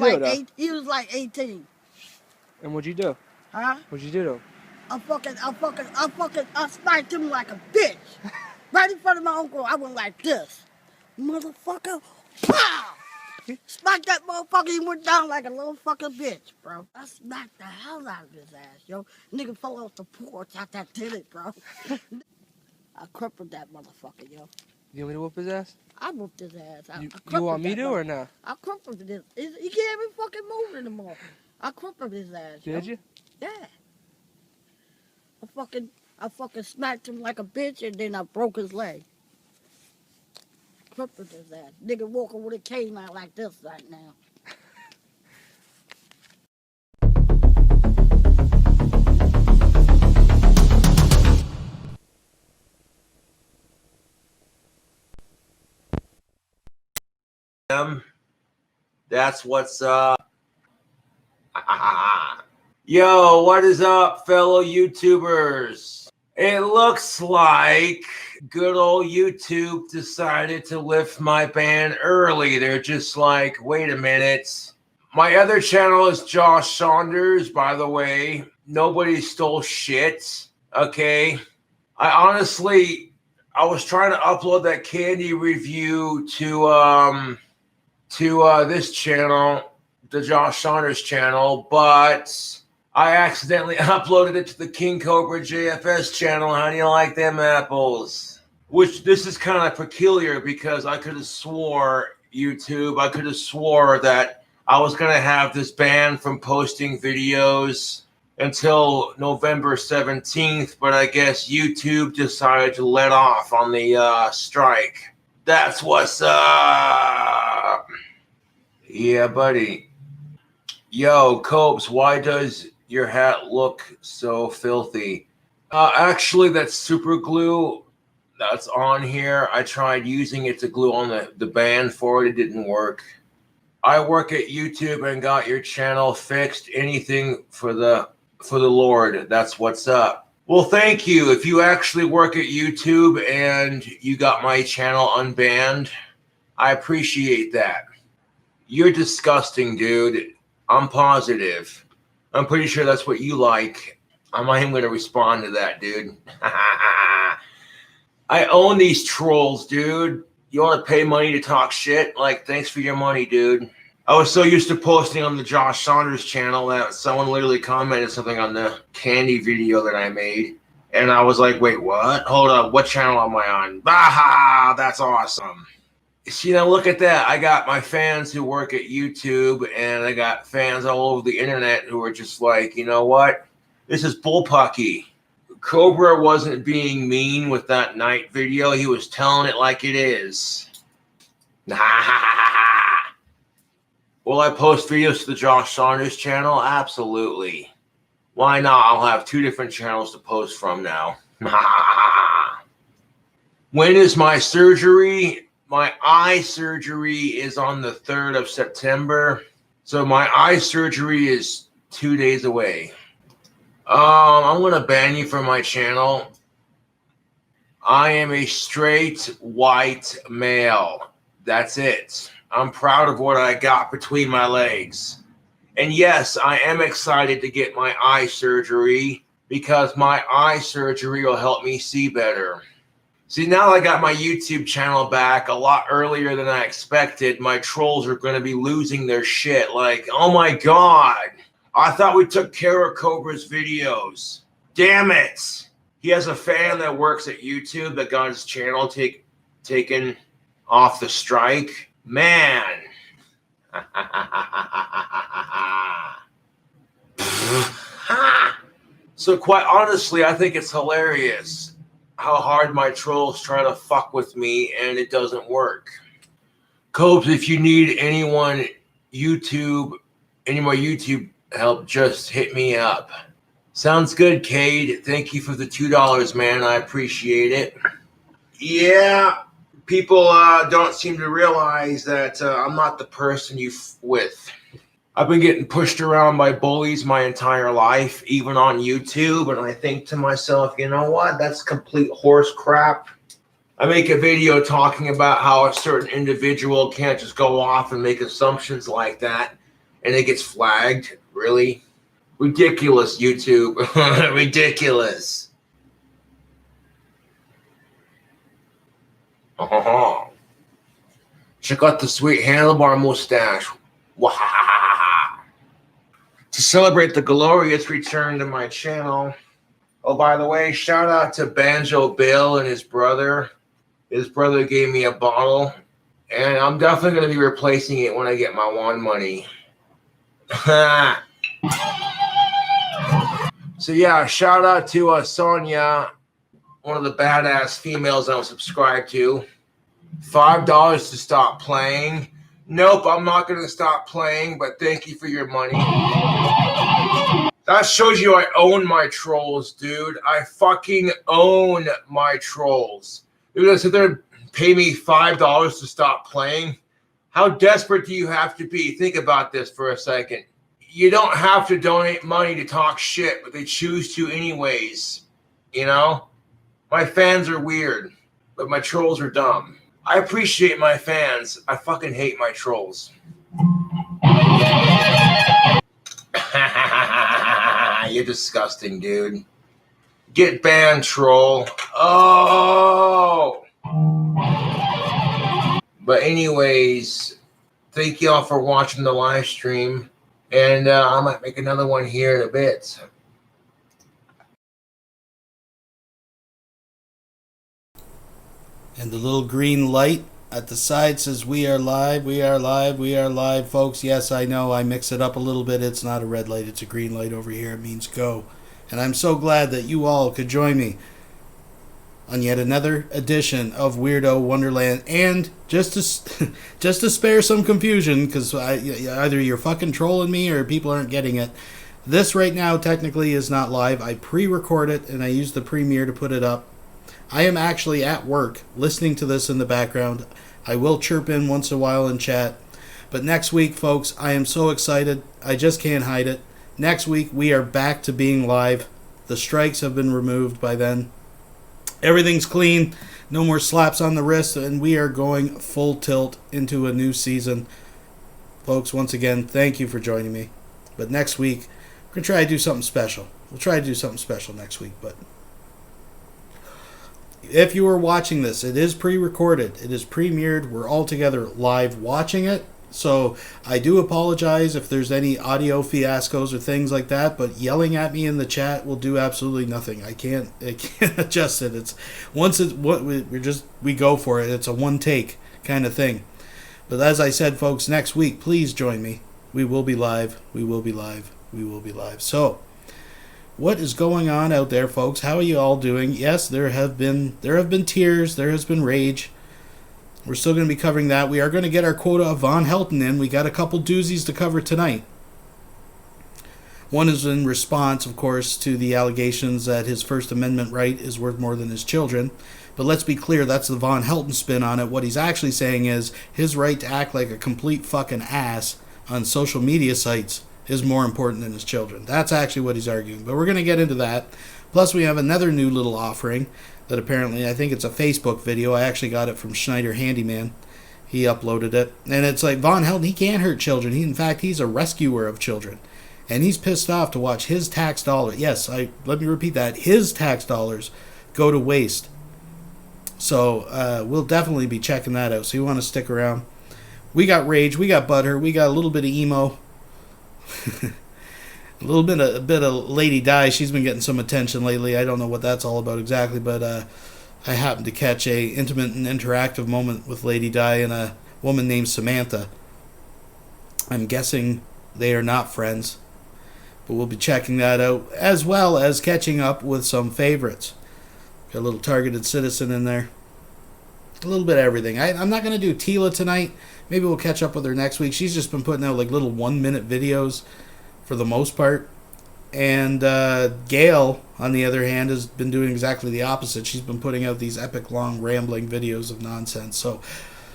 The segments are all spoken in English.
like though? He was like 18. And what'd you do? Huh? What'd you do to him? I sniped him like a bitch. Right in front of my uncle, I went like this. Motherfucker, pow! Smacked that motherfucker, he went down like a little fucking bitch, bro. I smacked the hell out of his ass, yo. Nigga fell off the porch after I did it, bro. I crippled that motherfucker, yo. You want me to whoop his ass? I whooped his ass. You want me to or no? I crippled his ass. He can't even fucking move anymore. I crippled his ass, yo. Did you? Yeah. I fucking smacked him like a bitch and then I broke his leg. Crippled his ass. Nigga walking with a cane out like this right now. That's what's up. Yo, what is up, fellow YouTubers? It looks like good old YouTube decided to lift my ban early. They're just like, wait a minute. My other channel is Josh Saunders, by the way. Nobody stole shit, okay? I was trying to upload that candy review to this channel, the Josh Saunders channel, but I accidentally uploaded it to the King Cobra JFS channel. How do you like them apples? Which this is kind of peculiar because I could have swore that I was going to have this ban from posting videos until November 17th, but I guess YouTube decided to let off on the strike. That's what's up. Yeah, buddy. Yo, Cobes, why does your hat look so filthy? Actually, that's super glue that's on here. I tried using it to glue on the band for it. It didn't work. I work at YouTube and got your channel fixed. Anything for the Lord. That's what's up. Well, thank you. If you actually work at YouTube and you got my channel unbanned, I appreciate that. You're disgusting, dude. I'm positive. I'm pretty sure that's what you like. I'm not even going to respond to that, dude. I own these trolls, dude. You want to pay money to talk shit? Like, thanks for your money, dude. I was so used to posting on the Josh Saunders channel that someone literally commented something on the candy video that I made. And I was like, wait, what? Hold up. What channel am I on? Baha! That's awesome. See, now look at that. I got my fans who work at YouTube, and I got fans all over the internet who are just like, you know what? This is bullpucky. Cobra wasn't being mean with that night video. He was telling it like it is. Will I post videos to the Josh Saunders channel? Absolutely. Why not? I'll have 2 different channels to post from now. When is my surgery? My eye surgery is on the 3rd of September. So my eye surgery is 2 days away. I'm going to ban you from my channel. I am a straight white male. That's it. I'm proud of what I got between my legs. And yes, I am excited to get my eye surgery because my eye surgery will help me see better. See, now that I got my YouTube channel back a lot earlier than I expected, my trolls are going to be losing their shit. Like, oh my God, I thought we took care of Cobra's videos. Damn it. He has a fan that works at YouTube that got his channel taken off the strike. Man. So quite honestly, I think it's hilarious how hard my trolls try to fuck with me and it doesn't work. Cobes, if you need any more YouTube help, just hit me up. Sounds good, Cade. Thank you for the $2, man. I appreciate it. Yeah, people don't seem to realize that I'm not the person you with. I've been getting pushed around by bullies my entire life, even on YouTube, and I think to myself, you know what? That's complete horse crap. I make a video talking about how a certain individual can't just go off and make assumptions like that and it gets flagged. Really? Ridiculous, YouTube. Ridiculous. Check out the sweet handlebar mustache. Wahahaha. To celebrate the glorious return to my channel. Oh, by the way, shout out to Banjo Bill and his brother. His brother gave me a bottle, and I'm definitely going to be replacing it when I get my wand money. So yeah, shout out to Sonia, one of the badass females I'm subscribed to. $5 to stop playing. Nope, I'm not going to stop playing, but thank you for your money. That shows you I own my trolls, dude. I fucking own my trolls. You're going to sit there and pay me $5 to stop playing? How desperate do you have to be? Think about this for a second. You don't have to donate money to talk shit, but they choose to anyways. You know? My fans are weird, but my trolls are dumb. I appreciate my fans. I fucking hate my trolls. You're disgusting, dude. Get banned, troll. Oh! But anyways, thank y'all for watching the live stream. And I might make another one here in a bit. And the little green light at the side says we are live, we are live, we are live, folks. Yes, I know I mix it up a little bit. It's not a red light, it's a green light over here. It means go. And I'm so glad that you all could join me on yet another edition of Weirdo Wonderland. And just to spare some confusion, because either you're fucking trolling me or people aren't getting it, this right now technically is not live. I pre-record it and I use the Premiere to put it up. I am actually at work listening to this in the background. I will chirp in once in a while in chat. But next week, folks, I am so excited. I just can't hide it. Next week, we are back to being live. The strikes have been removed by then. Everything's clean. No more slaps on the wrist. And we are going full tilt into a new season. Folks, once again, thank you for joining me. But next week, we're going to try to do something special. We'll try to do something special next week, but if you are watching this, it is pre-recorded. It is premiered. We're all together live watching it. So I do apologize if there's any audio fiascos or things like that, but yelling at me in the chat will do absolutely nothing. I can't adjust it. It's once it's what we go for it. It's a one take kind of thing. But as I said, folks, next week, please join me. We will be live. We will be live. We will be live. So what is going on out there, folks? How are you all doing? Yes, there have been tears. There has been rage. We're still going to be covering that. We are going to get our quota of Vonhelton in. We got a couple doozies to cover tonight. One is in response, of course, to the allegations that his First Amendment right is worth more than his children. But let's be clear, that's the Vonhelton spin on it. What he's actually saying is his right to act like a complete fucking ass on social media sites is more important than his children. That's actually what he's arguing. But we're going to get into that. Plus, we have another new little offering that apparently, I think it's a Facebook video. I actually got it from Schneider Handyman. He uploaded it. And it's like, Vonhelton, he can't hurt children. In fact, he's a rescuer of children. And he's pissed off to watch his tax dollars. Yes, let me repeat that. His tax dollars go to waste. So we'll definitely be checking that out. So you want to stick around. We got rage. We got butter. We got a little bit of emo. a bit of Lady Di. She's been getting some attention lately. I don't know what that's all about exactly, but I happened to catch a intimate and interactive moment with Lady Di and a woman named Samantha. I'm guessing they are not friends, but we'll be checking that out, as well as catching up with some favorites. Got a little Targeted Citizen in there. A little bit of everything. I'm not going to do Tila tonight. Maybe we'll catch up with her next week. She's just been putting out like little 1-minute videos for the most part. And Gail, on the other hand, has been doing exactly the opposite. She's been putting out these epic, long, rambling videos of nonsense. So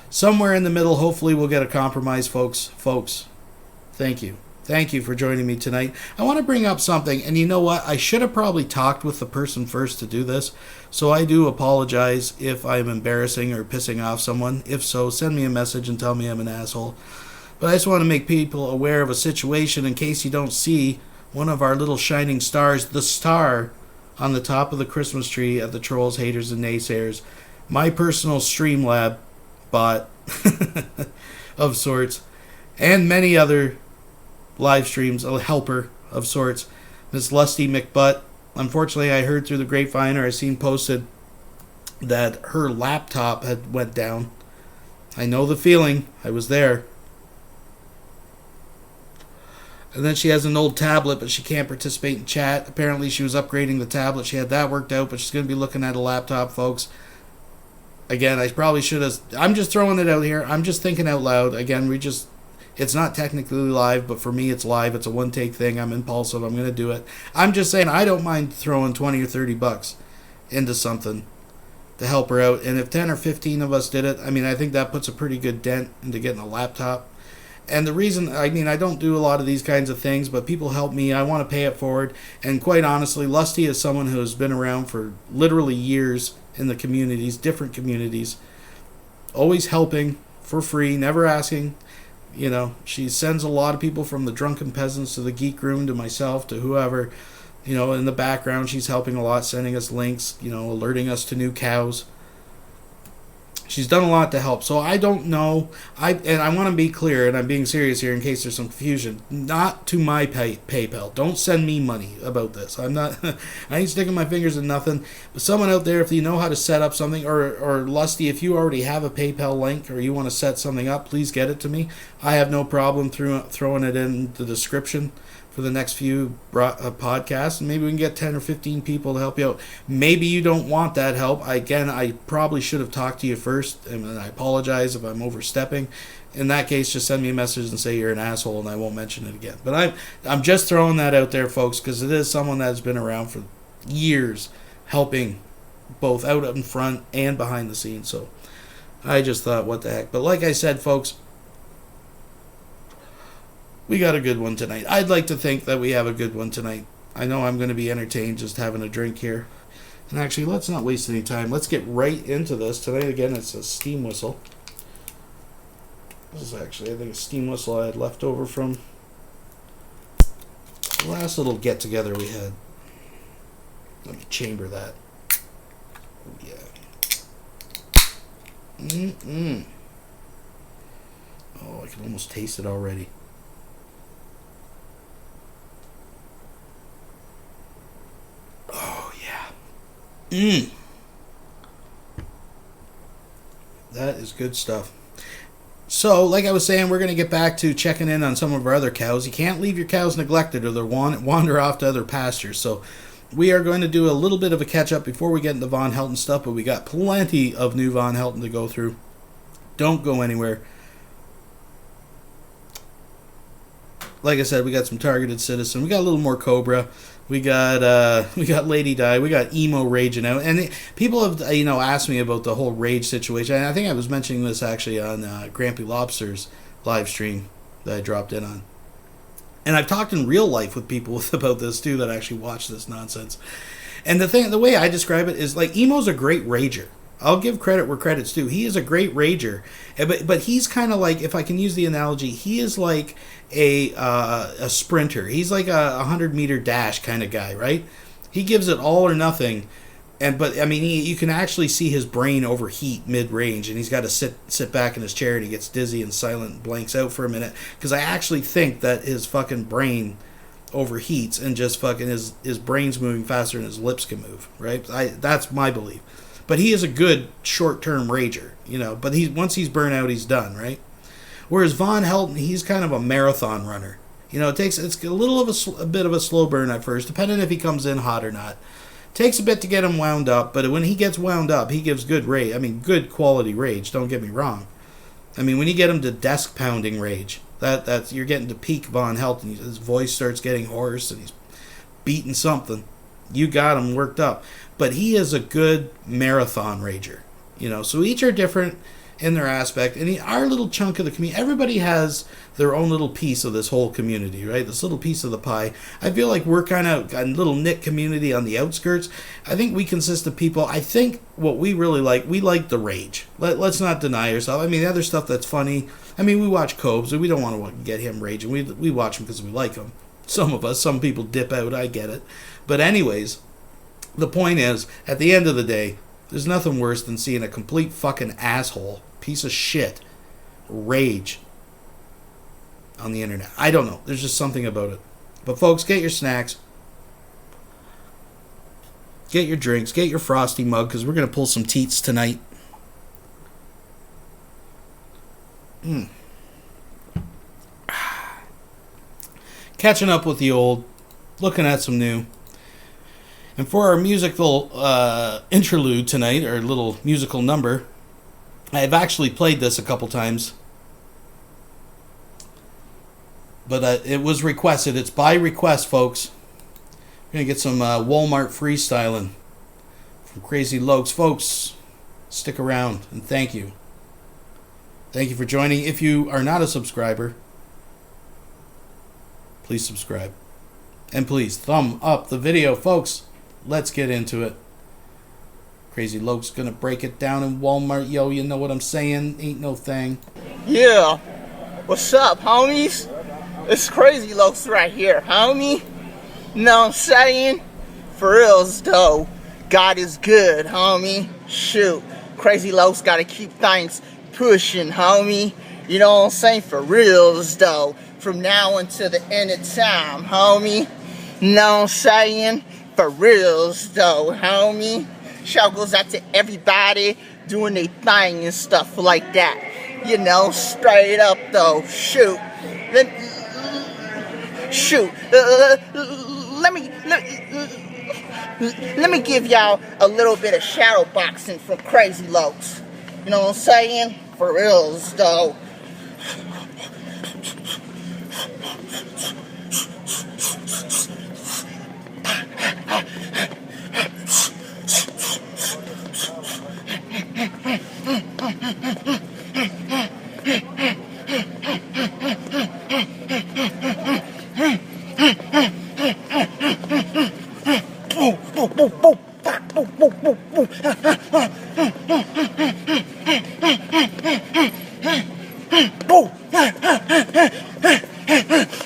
somewhere in the middle, hopefully we'll get a compromise, folks. Folks, thank you. Thank you for joining me tonight. I want to bring up something, and you know what? I should have probably talked with the person first to do this, so I do apologize if I'm embarrassing or pissing off someone. If so, send me a message and tell me I'm an asshole. But I just want to make people aware of a situation in case you don't see one of our little shining stars, the star on the top of the Christmas tree at the Trolls, Haters, and Naysayers. My personal Streamlab bot of sorts, and many other live streams, a helper of sorts, Miss Lusty McButt. Unfortunately, I heard through the grapevine, or I seen posted, that her laptop had went down. I know the feeling. I was there. And then she has an old tablet, but she can't participate in chat. Apparently, she was upgrading the tablet. She had that worked out, but she's going to be looking at a laptop, folks. Again, I probably should have... I'm just throwing it out here. I'm just thinking out loud. Again, it's not technically live, but for me, it's live. It's a one-take thing. I'm impulsive. I'm going to do it. I'm just saying I don't mind throwing 20 or 30 bucks into something to help her out. And if 10 or 15 of us did it, I mean, I think that puts a pretty good dent into getting a laptop. And the reason, I mean, I don't do a lot of these kinds of things, but people help me. I want to pay it forward. And quite honestly, Lusty is someone who has been around for literally years in the communities, different communities, always helping for free, never asking. You know, she sends a lot of people from the Drunken Peasants to the Geek Room to myself to whoever. You know, in the background, she's helping a lot, sending us links, you know, alerting us to new cows. She's done a lot to help. So I don't know. I want to be clear, and I'm being serious here in case there's some confusion. Not to my PayPal. Don't send me money about this. I'm not. I ain't sticking my fingers in nothing. But someone out there, if you know how to set up something, or Lusty, if you already have a PayPal link or you want to set something up, please get it to me. I have no problem throwing it in the description for the next few podcasts, and maybe we can get 10 or 15 people to help you out. Maybe you don't want that help. Again, I probably should have talked to you first, and I apologize if I'm overstepping. In that case, just send me a message and say you're an asshole, and I won't mention it again. But I'm just throwing that out there, folks, because it is someone that's been around for years, helping both out in front and behind the scenes. So I just thought, what the heck. But like I said, folks, we got a good one tonight. I'd like to think that we have a good one tonight. I know I'm going to be entertained just having a drink here. And actually, let's not waste any time. Let's get right into this. Tonight, again, it's a steam whistle. This is actually, I think, a steam whistle I had left over from the last little get-together we had. Let me chamber that. Oh, yeah. Oh, I can almost taste it already. Oh, yeah. That is good stuff. So, like I was saying, we're going to get back to checking in on some of our other cows. You can't leave your cows neglected or they'll wander off to other pastures. So, we are going to do a little bit of a catch-up before we get into Vonhelton stuff, but we got plenty of new Vonhelton to go through. Don't go anywhere. Like I said, we got some Targeted Citizen. We got a little more Cobra. We got Lady Di. We got Emo raging out. And people have, asked me about the whole rage situation. And I think I was mentioning this actually on Grampy Lobster's live stream that I dropped in on. And I've talked in real life with people about this too that actually watch this nonsense. And the way I describe it is like Emo's a great rager. I'll give credit where credit's due. He is a great rager, but he's kind of like, if I can use the analogy, he is like a sprinter. He's like a 100-meter dash kind of guy, right? He gives it all or nothing, but I mean, you can actually see his brain overheat mid-range, and he's got to sit back in his chair, and he gets dizzy and silent, and blanks out for a minute, because I actually think that his fucking brain overheats, and just fucking his brain's moving faster than his lips can move, right? That's my belief. But he is a good short-term rager, but once he's burnt out, he's done, right? Whereas Vonhelton, he's kind of a marathon runner. It's a little of a bit of a slow burn at first, depending if he comes in hot or not. Takes a bit to get him wound up, but when he gets wound up, he gives good rage. I mean, good quality rage, don't get me wrong. I mean, when you get him to desk-pounding rage, that's you're getting to peak Vonhelton. His voice starts getting hoarse, and he's beating something. You got him worked up. But he is a good marathon rager, so each are different, in their aspect. And our little chunk of the community, everybody has their own little piece of this whole community, right? This little piece of the pie. I feel like we're kind of a little knit community on the outskirts. I think we consist of people. I think what we really like, we like the rage. Let's not deny ourselves. I mean, the other stuff that's funny. I mean, we watch Cobes, and we don't want to get him raging. We watch him because we like him. Some of us, some people dip out. I get it. But anyways, the point is, at the end of the day, there's nothing worse than seeing a complete fucking asshole, piece of shit, rage on the internet. I don't know. There's just something about it. But folks, get your snacks. Get your drinks. Get your frosty mug, because we're going to pull some teats tonight. Catching up with the old. Looking at some new. And for our musical interlude tonight, our little musical number, I've actually played this a couple times. But it was requested. It's by request, folks. We're going to get some Walmart freestyling from Crazy Lokes. Folks, stick around, and thank you. Thank you for joining. If you are not a subscriber, please subscribe. And please, thumb up the video, folks. Let's get into it. Crazy Lokes gonna break it down in Walmart. Yo, you know what I'm saying? Ain't no thing. Yeah. What's up, homies? It's Crazy Lokes right here, homie. Know what I'm saying? For reals, though. God is good, homie. Shoot. Crazy Lokes gotta keep things pushing, homie. You know what I'm saying? For reals, though. From now until the end of time, homie. Know what I'm saying? For reals, though, homie. Shout goes out to everybody doing their thing and stuff like that. You know, straight up, though. Shoot. Let me give y'all a little bit of shadow boxing from Crazy Lokes. You know what I'm saying? For reals, though.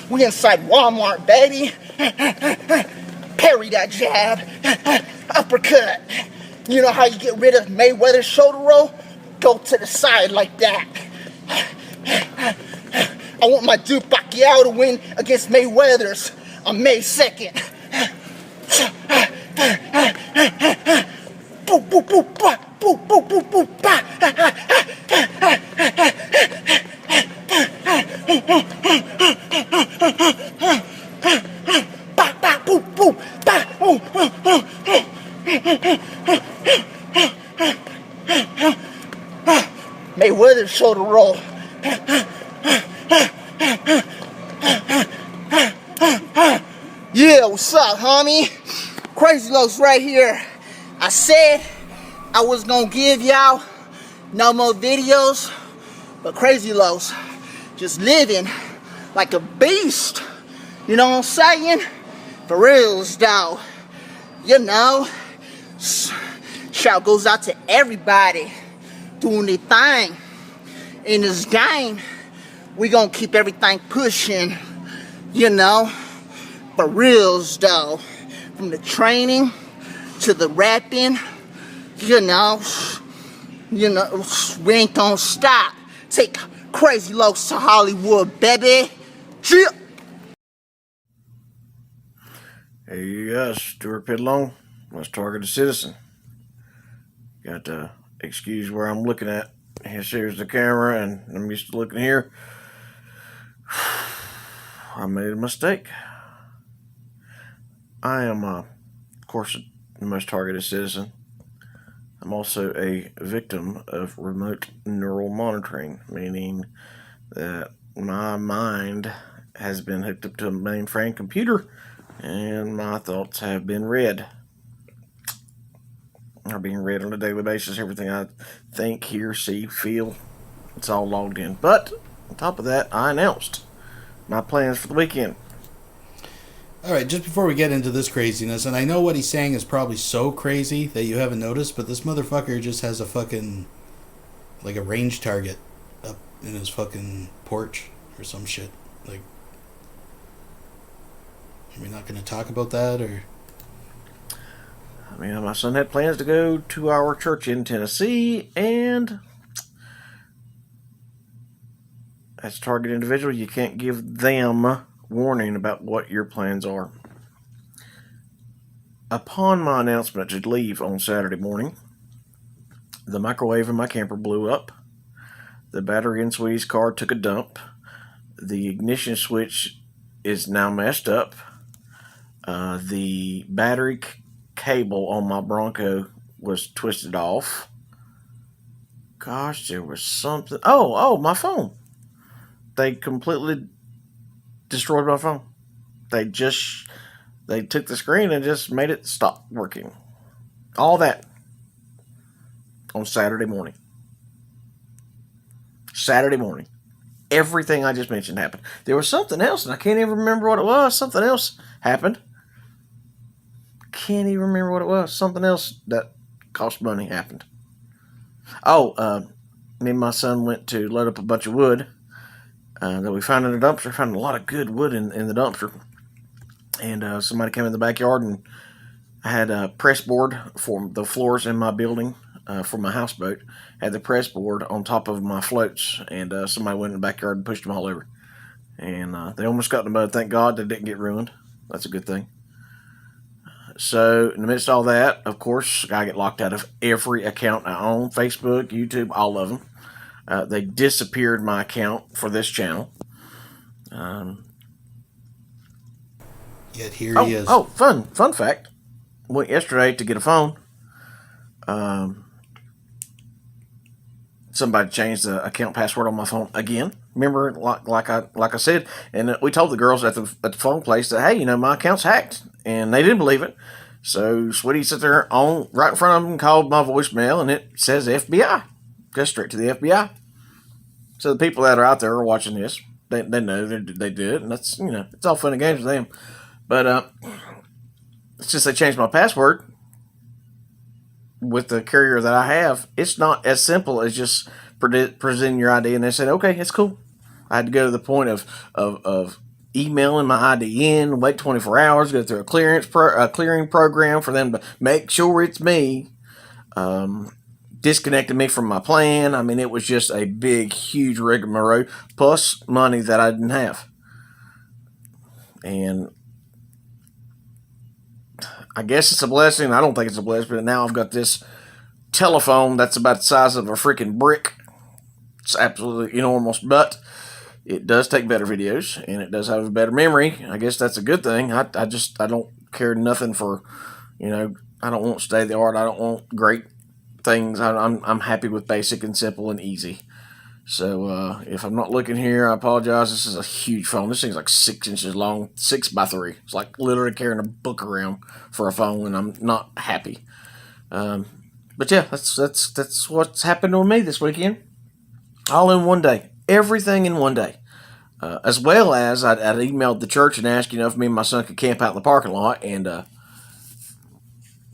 We inside Walmart, baby. Parry that jab. Uppercut. You know how you get rid of Mayweather's shoulder roll? Go to the side like that. I want my dude Pacquiao to win against Mayweather's on May 2nd. Boop, boop, boop, bah, boop, boop, boop, boop, bah. Bah, bah, boop, boop, bah. Mayweather's shoulder roll. Yeah, what's up, homie? Crazy Lokes right here. I said I was gonna give y'all no more videos, but Crazy Lokes just living like a beast. You know what I'm saying? For reals, though. You know, shout goes out to everybody doing their thing in this game. We gonna keep everything pushing, you know. For reals, though. From the training to the rapping, you know, we ain't gonna stop. Take Crazy Lokes to Hollywood, baby. Chill. Hey, you guys, Stuart Pidlong, West Targeted Citizen. Got to excuse where I'm looking at. Here's the camera, and I'm used to looking here. I made a mistake. I am, of course, the most targeted citizen. I'm also a victim of remote neural monitoring, meaning that my mind has been hooked up to a mainframe computer and my thoughts have been read. are being read on a daily basis. Everything I think, hear, see, feel, it's all logged in. But on top of that, I announced my plans for the weekend. Alright, just before we get into this craziness, and I know what he's saying is probably so crazy that you haven't noticed, but this motherfucker just has a fucking, like a range target up in his fucking porch or some shit. Like, are we not going to talk about that, or? I mean, my son had plans to go to our church in Tennessee, and as a target individual, you can't give them warning about what your plans are. Upon my announcement to leave on Saturday morning, the microwave in my camper blew up. The battery in Sweetie's car took a dump. The ignition switch is now messed up. The battery cable on my Bronco was twisted off. Gosh, there was something. Oh, my phone. They completely destroyed my phone. They took the screen and just made it stop working. All that on Saturday morning. Saturday morning. Everything I just mentioned happened. There was something else, and I can't even remember what it was. Something else happened. Can't even remember what it was. Something else that cost money happened. Me and my son went to load up a bunch of wood that we found in the dumpster. Found a lot of good wood in the dumpster. And somebody came in the backyard, and I had a press board for the floors in my building for my houseboat. Had the press board on top of my floats, and somebody went in the backyard and pushed them all over. And they almost got in the mud. Thank God they didn't get ruined. That's a good thing. So, in the midst of all that, of course, I get locked out of every account I own. Facebook, YouTube, all of them. They disappeared my account for this channel. Yet here he is. Fun fact. Went yesterday to get a phone. Somebody changed the account password on my phone again. Remember, like I said, and we told the girls at the phone place that, hey, my account's hacked, and they didn't believe it. So Sweetie sat there right in front of them and called my voicemail, and it says FBI. Goes straight to the FBI. So the people that are out there are watching this. They know they did it, and that's it's all fun and games with them. But it's just they changed my password with the carrier that I have. It's not as simple as just presenting your ID, and they said, okay, it's cool. I had to go to the point of emailing my ID in, wait 24 hours, go through a clearing program for them to make sure it's me. Disconnected me from my plan. I mean, it was just a big, huge rigmarole, plus money that I didn't have. And I guess it's a blessing. I don't think it's a blessing, but now I've got this telephone that's about the size of a freaking brick. It's absolutely enormous, but it does take better videos, and it does have a better memory. I guess that's a good thing. I don't care nothing for, I don't want state of the art. I don't want great things. I'm happy with basic and simple and easy. So if I'm not looking here, I apologize. This is a huge phone. This thing's like 6 inches long, 6x3. It's like literally carrying a book around for a phone, and I'm not happy. But yeah, that's what's happened with me this weekend. All in one day. Everything in one day. As well as I'd emailed the church and asked, if me and my son could camp out in the parking lot, and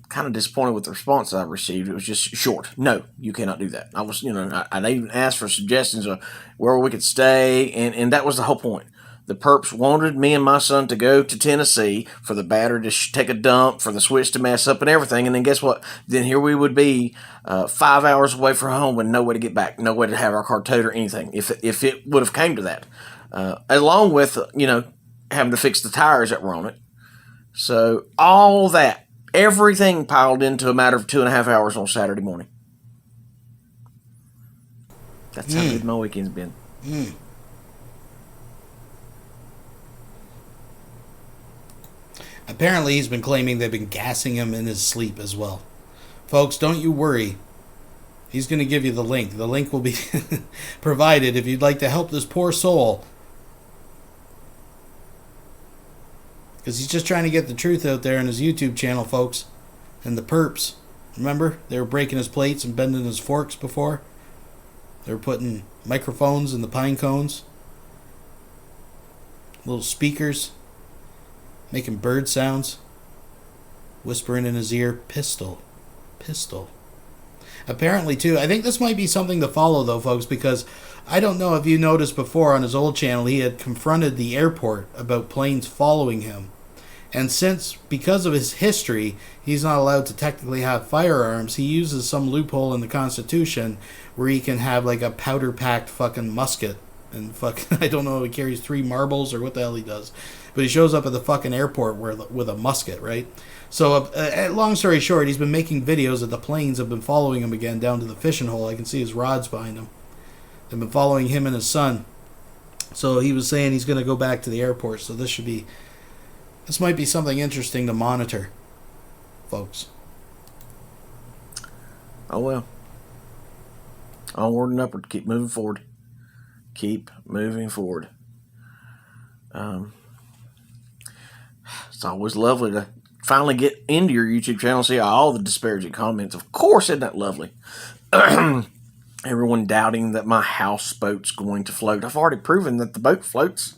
kind of disappointed with the response I received. It was just short. No, you cannot do that. I was, I even asked for suggestions of where we could stay, and that was the whole point. The perps wanted me and my son to go to Tennessee for the battery to take a dump, for the switch to mess up and everything, and then guess what? Then here we would be 5 hours away from home with no way to get back, no way to have our car towed or anything, if it would have came to that. Along with, having to fix the tires that were on it. So all that, everything piled into a matter of 2.5 hours on Saturday morning. That's how good my weekend's been. Apparently he's been claiming they've been gassing him in his sleep as well. Folks, don't you worry. He's going to give you the link. The link will be provided if you'd like to help this poor soul. Because he's just trying to get the truth out there on his YouTube channel, folks. And the perps Remember? They were breaking his plates and bending his forks before. They were putting microphones in the pine cones. Little speakers. Making bird sounds. Whispering in his ear, pistol. Pistol. Apparently, too, I think this might be something to follow, though, folks, because I don't know if you noticed before on his old channel, he had confronted the airport about planes following him. And because of his history, he's not allowed to technically have firearms, he uses some loophole in the Constitution where he can have, like, a powder-packed fucking musket. And fucking, I don't know if he carries 3 marbles or what the hell he does. But he shows up at the fucking airport with a musket, right? So, long story short, he's been making videos that the planes have been following him again down to the fishing hole. I can see his rods behind him. They've been following him and his son. So he was saying he's going to go back to the airport. So this might be something interesting to monitor, folks. Oh, well. Onward and upward. Keep moving forward. Keep moving forward. It's always lovely to finally get into your YouTube channel and see all the disparaging comments. Of course, isn't that lovely? Everyone doubting that my houseboat's going to float. I've already proven that the boat floats.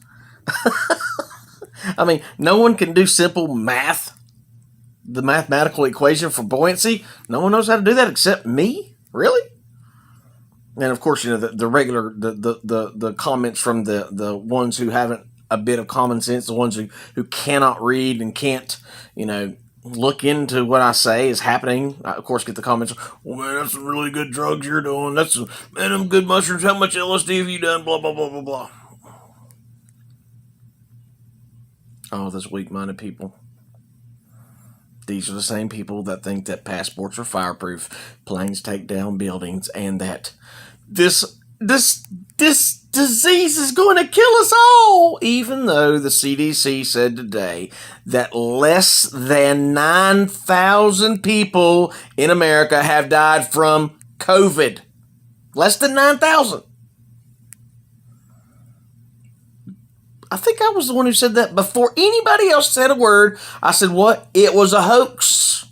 I mean, no one can do simple math. The mathematical equation for buoyancy. No one knows how to do that except me? Really? And of course, you know, the regular the comments from the ones who haven't a bit of common sense, the ones who cannot read and can't, you know, look into what I say is happening. I, of course, get the comments, well, man, that's some really good drugs you're doing. Man, them good mushrooms. How much LSD have you done? Blah, blah, blah, blah, blah. Oh, those weak-minded people. These are the same people that think that passports are fireproof, planes take down buildings, and that this disease is going to kill us all, even though the CDC said today that less than 9,000 people in America have died from COVID. Less than 9,000. I think I was the one who said that before anybody else said a word. I said, what? It was a hoax.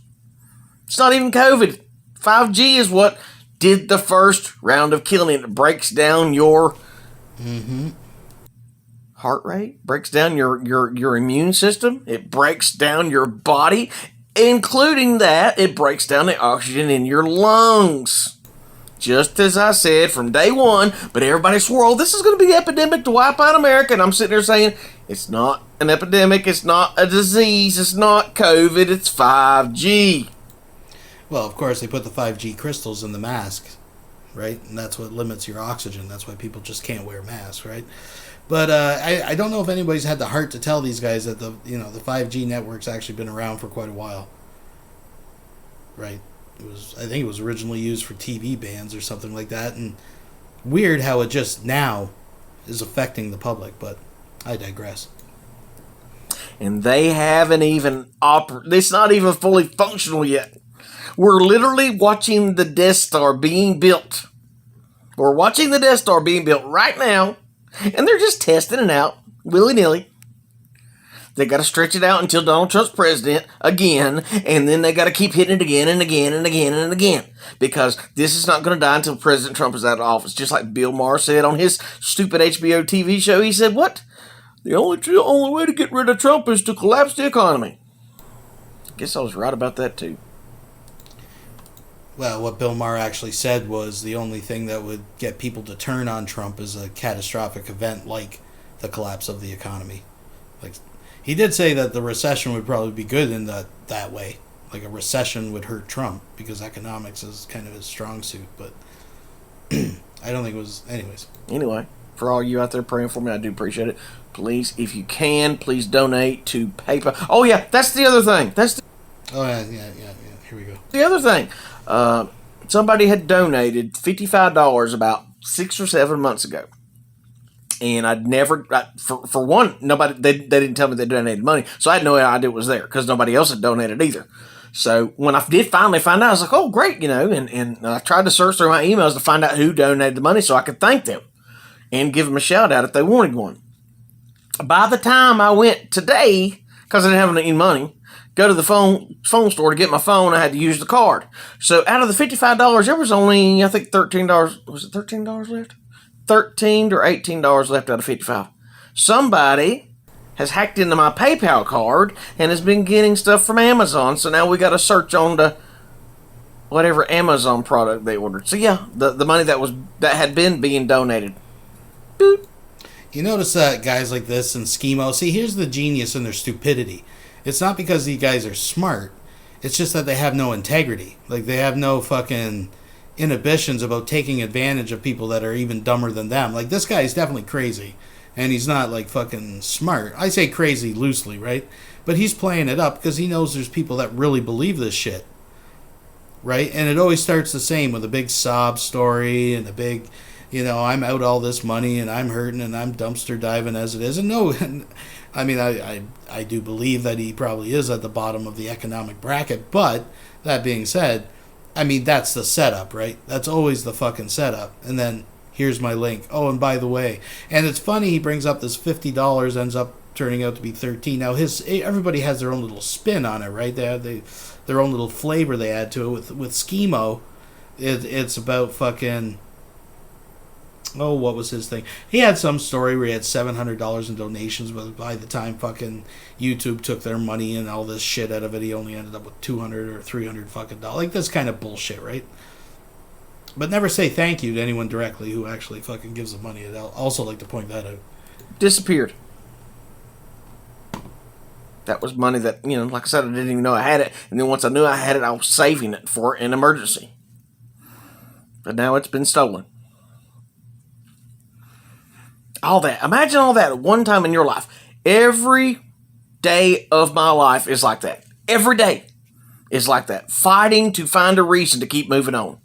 It's not even COVID. 5G is what did the first round of killing. It breaks down your heart rate, breaks down your immune system. It breaks down your body, including that, it breaks down the oxygen in your lungs. Just as I said from day one, but everybody swore, oh, this is going to be an epidemic to wipe out America. And I'm sitting there saying, it's not an epidemic, it's not a disease, it's not COVID, it's 5G. Well, of course, they put the 5G crystals in the mask, right? And that's what limits your oxygen. That's why people just can't wear masks, right? But I don't know if anybody's had the heart to tell these guys that the 5G network's actually been around for quite a while, right? I think it was originally used for TV bands or something like that, and weird how it just now is affecting the public, but I digress. And they haven't even it's not even fully functional yet. We're literally watching the Death Star being built. We're watching the Death Star being built right now, and they're just testing it out willy-nilly. They got to stretch it out until Donald Trump's president again, and then they got to keep hitting it again and again and again and again, because this is not going to die until President Trump is out of office. Just like Bill Maher said on his stupid HBO TV show, he said, what? The only way to get rid of Trump is to collapse the economy. I guess I was right about that too. Well, what Bill Maher actually said was the only thing that would get people to turn on Trump is a catastrophic event like the collapse of the economy. Like, he did say that the recession would probably be good in that way. Like, a recession would hurt Trump because economics is kind of his strong suit. But I don't think it was... Anyways. Anyway, for all you out there praying for me, I do appreciate it. Please, if you can, please donate to PayPal. Oh, yeah, that's the other thing. Oh, yeah. Here we go. The other thing. Somebody had donated $55 about 6 or 7 months ago. And I'd never, for one, they didn't tell me they donated money, so I had no idea it was there, because nobody else had donated either. So when I did finally find out, I was like, oh, great, and I tried to search through my emails to find out who donated the money so I could thank them and give them a shout out if they wanted one. By the time I went today, because I didn't have any money, go to the phone store to get my phone. I had to use the card. So out of the $55, there was only, I think, $13. Was it $13 left? $13 or $18 left out of $55. Somebody has hacked into my PayPal card and has been getting stuff from Amazon. So now we got to search on the whatever Amazon product they ordered. So yeah, the money that had been being donated. Boop. You notice that guys like this and Schemo, see, here's the genius in their stupidity. It's not because these guys are smart. It's just that they have no integrity. Like, they have no fucking inhibitions about taking advantage of people that are even dumber than them. Like, this guy is definitely crazy. And he's not, like, fucking smart. I say crazy loosely, right? But he's playing it up because he knows there's people that really believe this shit. Right? And it always starts the same with a big sob story and a big, you know, I'm out all this money and I'm hurting and I'm dumpster diving as it is. And no, I mean, I do believe that he probably is at the bottom of the economic bracket. But that being said, I mean, that's the setup, right? That's always the fucking setup. And then here's my link. Oh, and by the way, and it's funny, he brings up this $50 ends up turning out to be $13. Now, everybody has their own little spin on it, right? They have their own little flavor they add to it. With Schemo, it's about fucking, oh, what was his thing? He had some story where he had $700 in donations, but by the time fucking YouTube took their money and all this shit out of it, he only ended up with $200 or $300 fucking dollars. Like, this kind of bullshit, right? But never say thank you to anyone directly who actually fucking gives the money. I'd also like to point that out. Disappeared. That was money that, you know, like I said, I didn't even know I had it. And then once I knew I had it, I was saving it for an emergency. But now it's been stolen. All that. Imagine all that at one time in your life. Every day of my life is like that. Every day is like that. Fighting to find a reason to keep moving on.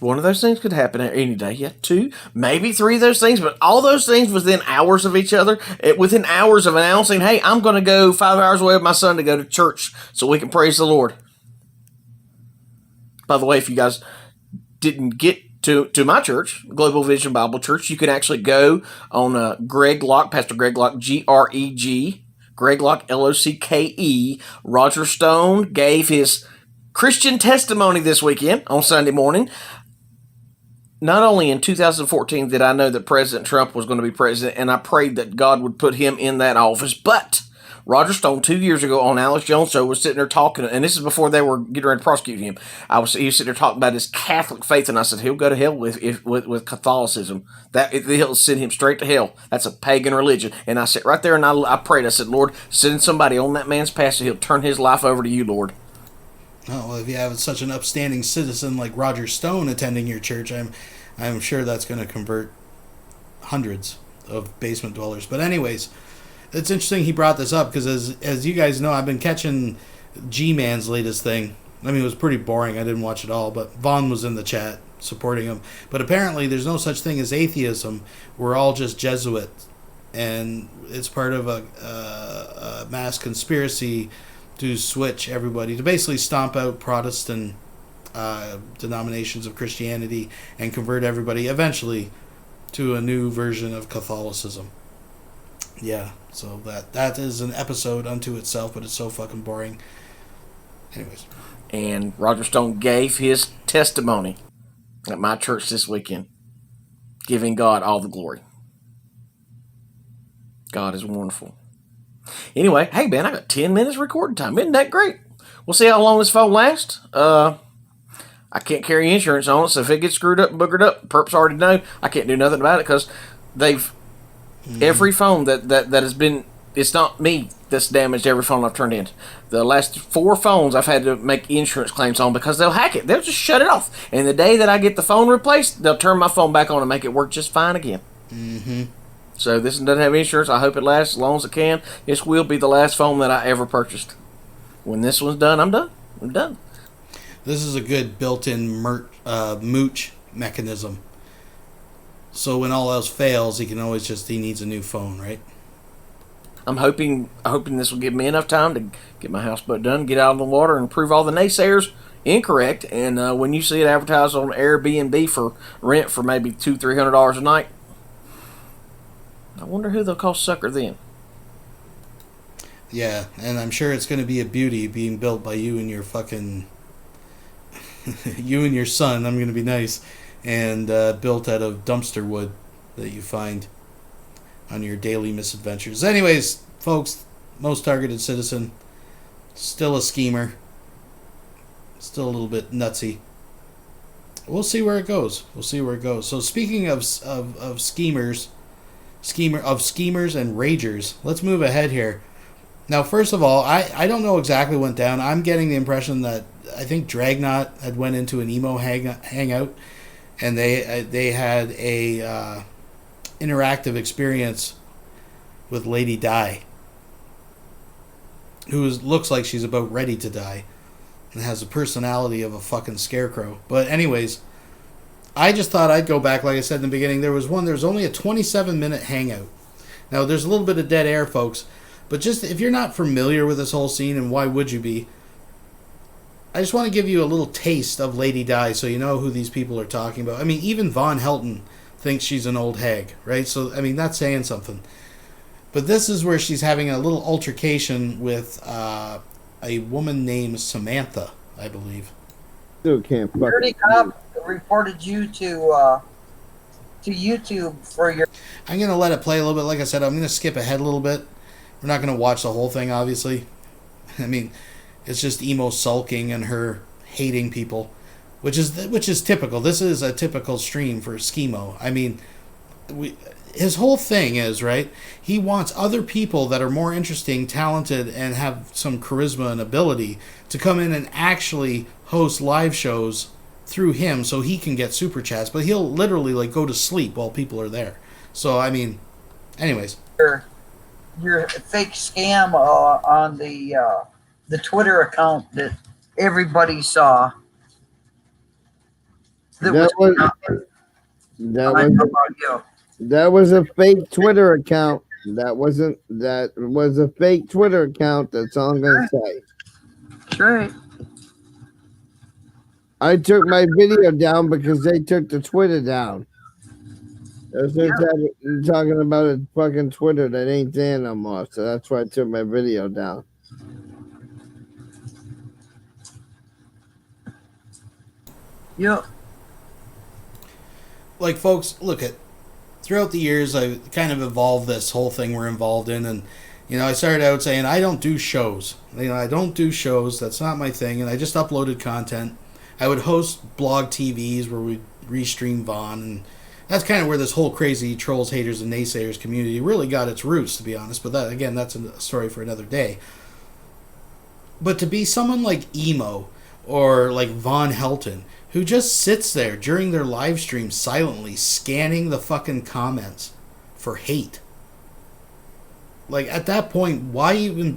One of those things could happen any day. Yeah, 2, maybe 3 of those things, but all those things within hours of each other, within hours of announcing, hey, I'm going to go 5 hours away with my son to go to church so we can praise the Lord. By the way, if you guys didn't get to my church, Global Vision Bible Church, you can actually go on Greg Locke, Pastor Greg Locke, G-R-E-G, Greg Locke, L-O-C-K-E. Roger Stone gave his Christian testimony this weekend on Sunday morning. Not only in 2014 did I know that President Trump was going to be president, and I prayed that God would put him in that office, but Roger Stone 2 years ago on Alex Jones' show was sitting there talking, and this is before they were getting ready to prosecute him. He was sitting there talking about his Catholic faith, and I said, he'll go to hell with Catholicism. He'll send him straight to hell. That's a pagan religion. And I sat right there and I prayed. I said, Lord, send somebody on that man's path so he'll turn his life over to you, Lord. Oh, well, if you have such an upstanding citizen like Roger Stone attending your church, I'm sure that's going to convert hundreds of basement dwellers. But anyways, it's interesting he brought this up because as you guys know, I've been catching G-Man's latest thing. I mean, it was pretty boring. I didn't watch it all, but Vaughn was in the chat supporting him. But apparently there's no such thing as atheism. We're all just Jesuits. And it's part of a mass conspiracy to switch everybody, to basically stomp out Protestant denominations of Christianity and convert everybody eventually to a new version of Catholicism. Yeah, so that is an episode unto itself, but it's so fucking boring. Anyways. And Roger Stone gave his testimony at my church this weekend, giving God all the glory. God is wonderful. Anyway, hey man, I got 10 minutes recording time. Isn't that great? We'll see how long this phone lasts. I can't carry insurance on it, so if it gets screwed up and boogered up, perps already know I can't do nothing about it because they've every phone that has been, it's not me that's damaged every phone I've turned in. The last 4 phones I've had to make insurance claims on because they'll hack it. They'll just shut it off. And the day that I get the phone replaced, they'll turn my phone back on and make it work just fine again. Mm-hmm. So this doesn't have insurance. I hope it lasts as long as it can. This will be the last phone that I ever purchased. When this one's done, I'm done. I'm done. This is a good built-in mooch mechanism. So when all else fails, he needs a new phone, right? I'm hoping this will give me enough time to get my houseboat done, get out on the water, and prove all the naysayers incorrect. And when you see it advertised on Airbnb for rent for maybe $200-300 a night, I wonder who they'll call sucker then. Yeah, and I'm sure it's going to be a beauty being built by you and your fucking you and your son. I'm going to be nice, and built out of dumpster wood that you find on your daily misadventures. Anyways, folks, most targeted citizen, still a schemer, still a little bit nutsy. We'll see where it goes. We'll see where it goes. So speaking of schemers, schemers and ragers, let's move ahead here. Now, first of all, I don't know exactly what went down. I'm getting the impression that I think Dragnot had went into an emo hangout, and they had a interactive experience with Lady Di, who looks like she's about ready to die and has the personality of a fucking scarecrow. But anyways, I just thought I'd go back, like I said in the beginning. There was only a 27-minute hangout. Now, there's a little bit of dead air, folks, but just if you're not familiar with this whole scene, and why would you be, I just want to give you a little taste of Lady Di so you know who these people are talking about. I mean, even Vonhelton thinks she's an old hag, right? So, I mean, that's saying something. But this is where she's having a little altercation with a woman named Samantha, I believe. Still can't fucking. Security cop reported you to YouTube for your. I'm going to let it play a little bit. Like I said, I'm going to skip ahead a little bit. We're not going to watch the whole thing, obviously. I mean, it's just emo sulking and her hating people, which is typical. This is a typical stream for Schemo. I mean, his whole thing is, right, he wants other people that are more interesting, talented, and have some charisma and ability to come in and actually host live shows through him so he can get super chats, but he'll literally like go to sleep while people are there. So, I mean, anyways. Your fake scam on the Twitter account that everybody saw. That was a fake Twitter account. That was a fake Twitter account. That's all I'm gonna say. That's right. I took my video down because they took the Twitter down. They're talking about a fucking Twitter that ain't there no more, so that's why I took my video down. Yep. Like, folks, look at throughout the years, I kind of evolved this whole thing we're involved in, and I started out saying I don't do shows. I don't do shows. That's not my thing, and I just uploaded content. I would host blog TVs where we'd restream Vaughn, and that's kind of where this whole crazy trolls, haters, and naysayers community really got its roots, to be honest. But that, again, that's a story for another day. But to be someone like Emo or like Vonhelton, who just sits there during their live stream silently scanning the fucking comments for hate. Like, at that point, why even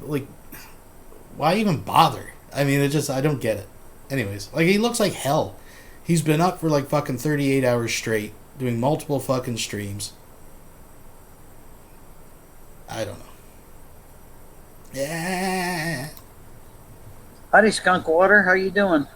bother? I mean, I don't get it. Anyways, like, he looks like hell. He's been up for like fucking 38 hours straight, doing multiple fucking streams. I don't know. Yeah. Howdy, Skunk Water. How you doing?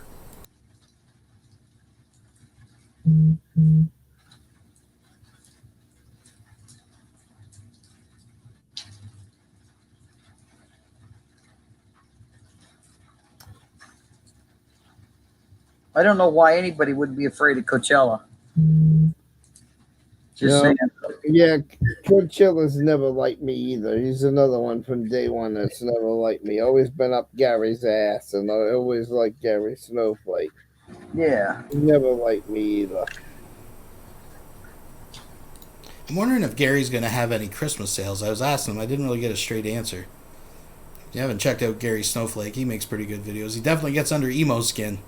I don't know why anybody would be afraid of Coachella. Just saying. Yeah, Coachella's never liked me either. He's another one from day one that's never liked me. Always been up Gary's ass, and I always liked Gary Snowflake. Yeah. He never liked me either. I'm wondering if Gary's going to have any Christmas sales. I was asking him. I didn't really get a straight answer. If you haven't checked out Gary Snowflake, he makes pretty good videos. He definitely gets under emo skin.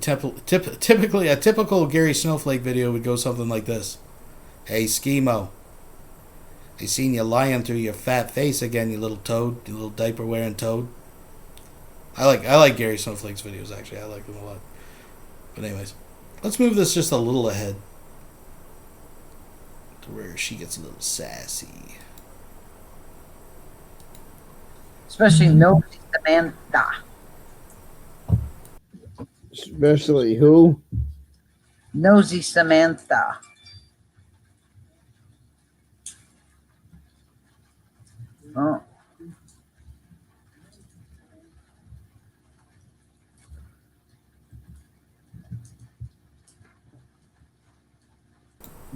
Typically, a typical Gary Snowflake video would go something like this. Hey, Schemo. I seen you lying through your fat face again, you little toad. You little diaper-wearing toad. I like Gary Snowflake's videos, actually. I like them a lot. But anyways, let's move this just a little ahead to where she gets a little sassy. Especially Nosy Samantha. Especially who? Nosy Samantha. Oh.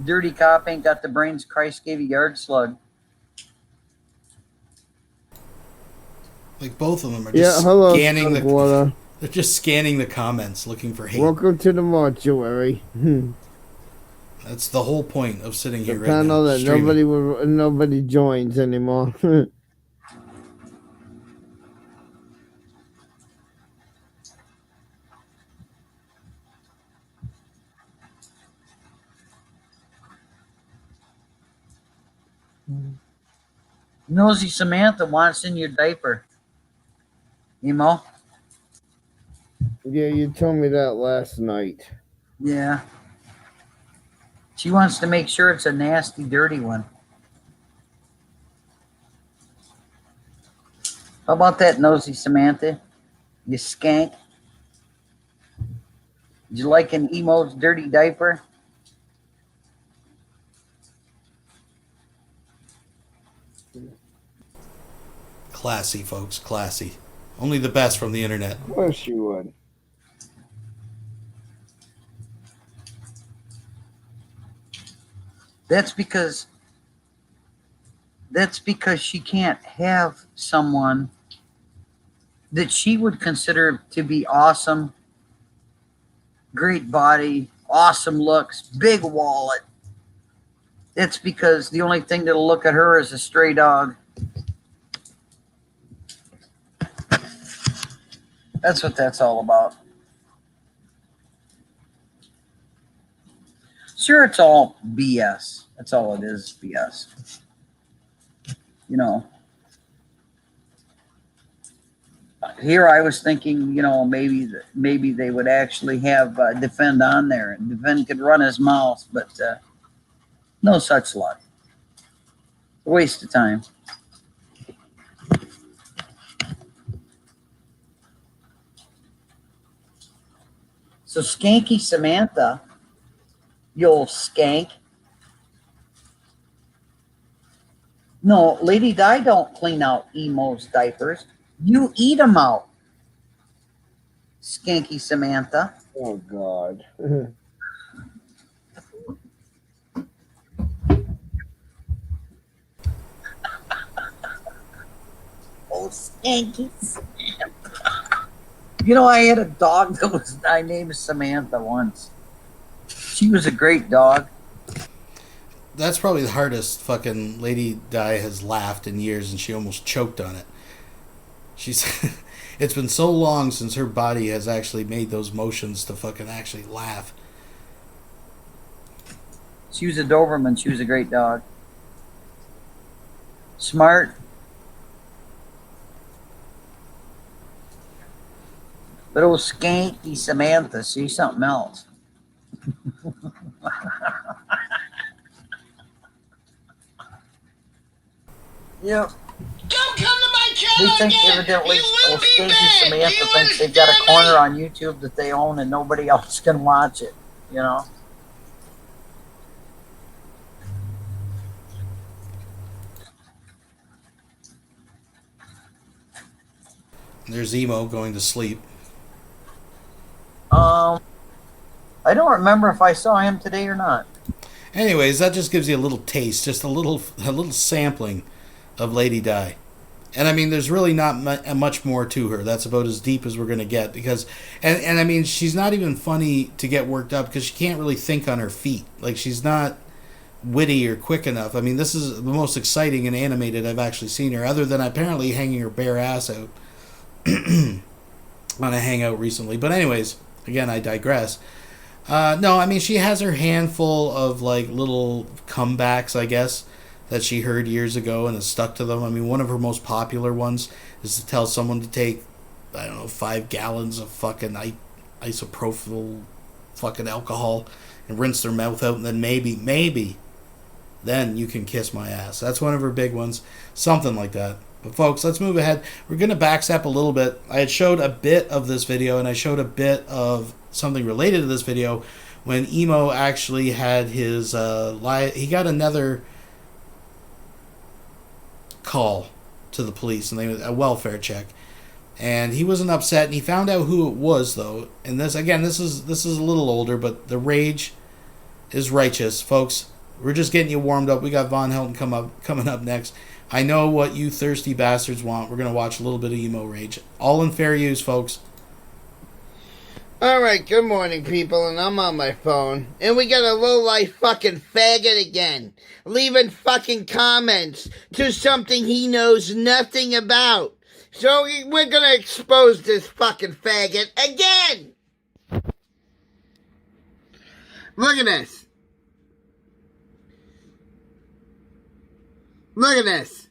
Dirty cop ain't got the brains Christ gave a yard slug. Like both of them are Yeah, just hello, scanning the. Skunk. They're just scanning the comments, looking for hate. Welcome to the mortuary. That's the whole point of sitting here The right now. panel that streaming. nobody joins anymore. Nosy Samantha wants in your diaper. Emo? Yeah, you told me that last night. Yeah. She wants to make sure it's a nasty, dirty one. How about that, Nosy Samantha? You skank. Would you like an Emo's dirty diaper? Classy, folks, classy. Only the best from the internet. Of course you would. That's because she can't have someone that she would consider to be awesome, great body, awesome looks, big wallet. That's because the only thing that'll look at her is a stray dog. That's what that's all about. Sure, it's all BS. That's all it is, BS. You know, here I was thinking, you know, maybe they would actually have Defend on there, and Defend could run his mouth, but no such luck. A waste of time. So Skanky Samantha, you old skank. No, Lady Di don't clean out Emo's diapers. You eat them out. Skanky Samantha. Oh, God. Oh, Skanky Samantha. You know, I had a dog that I named Samantha once. She was a great dog. That's probably the hardest fucking Lady Di has laughed in years, and she almost choked on it. She's it's been so long since her body has actually made those motions to fucking actually laugh. She was a Doberman. She was a great dog. Smart. But old Skanky Samantha, she's something else. Yep. Don't come to my They channel think again. evidently You will old be Skanky banned. Samantha You thinks will they've got a stay corner banned. on YouTube that they own and nobody else can watch it, you know? There's Emo going to sleep. I don't remember if I saw him today or not. Anyways, that just gives you a little taste, just a little sampling of Lady Di. And I mean, there's really not much more to her. That's about as deep as we're going to get. Because, and I mean, she's not even funny to get worked up because she can't really think on her feet. Like, she's not witty or quick enough. I mean, this is the most exciting and animated I've actually seen her, other than apparently hanging her bare ass out on a hangout recently. But anyways, again, I digress. No, I mean, she has her handful of, like, little comebacks, I guess, that she heard years ago and has stuck to them. I mean, one of her most popular ones is to tell someone to take, I don't know, 5 gallons of fucking isopropyl fucking alcohol and rinse their mouth out, and then maybe, then you can kiss my ass. That's one of her big ones. Something like that. But folks, let's move ahead. We're going to backstep a little bit. I had showed a bit of this video, and I showed a bit of something related to this video when Emo actually had his, he got another call to the police, and a welfare check, and he wasn't upset, and he found out who it was, though. And this, again, this is a little older, but the rage is righteous, folks. We're just getting you warmed up. We got Vonhelton coming up next. I know what you thirsty bastards want. We're going to watch a little bit of emo rage. All in fair use, folks. Alright, good morning, people, and I'm on my phone. And we got a low-life fucking faggot again. Leaving fucking comments to something he knows nothing about. So we're gonna expose this fucking faggot again! Look at this. Look at this.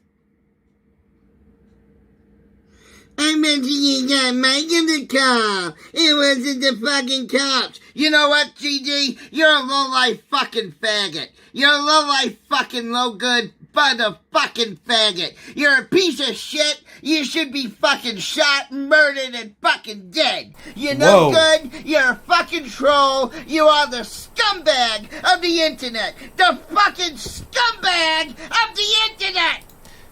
I mentioned you got Mike in the car. It wasn't the fucking cops. You know what, GG? You're a low-life fucking faggot. You're a low-life fucking low-good motherfucking faggot. You're a piece of shit. You should be fucking shot, murdered, and fucking dead. You're no good. You're a fucking troll. You are the scumbag of the internet. The fucking scumbag of the internet.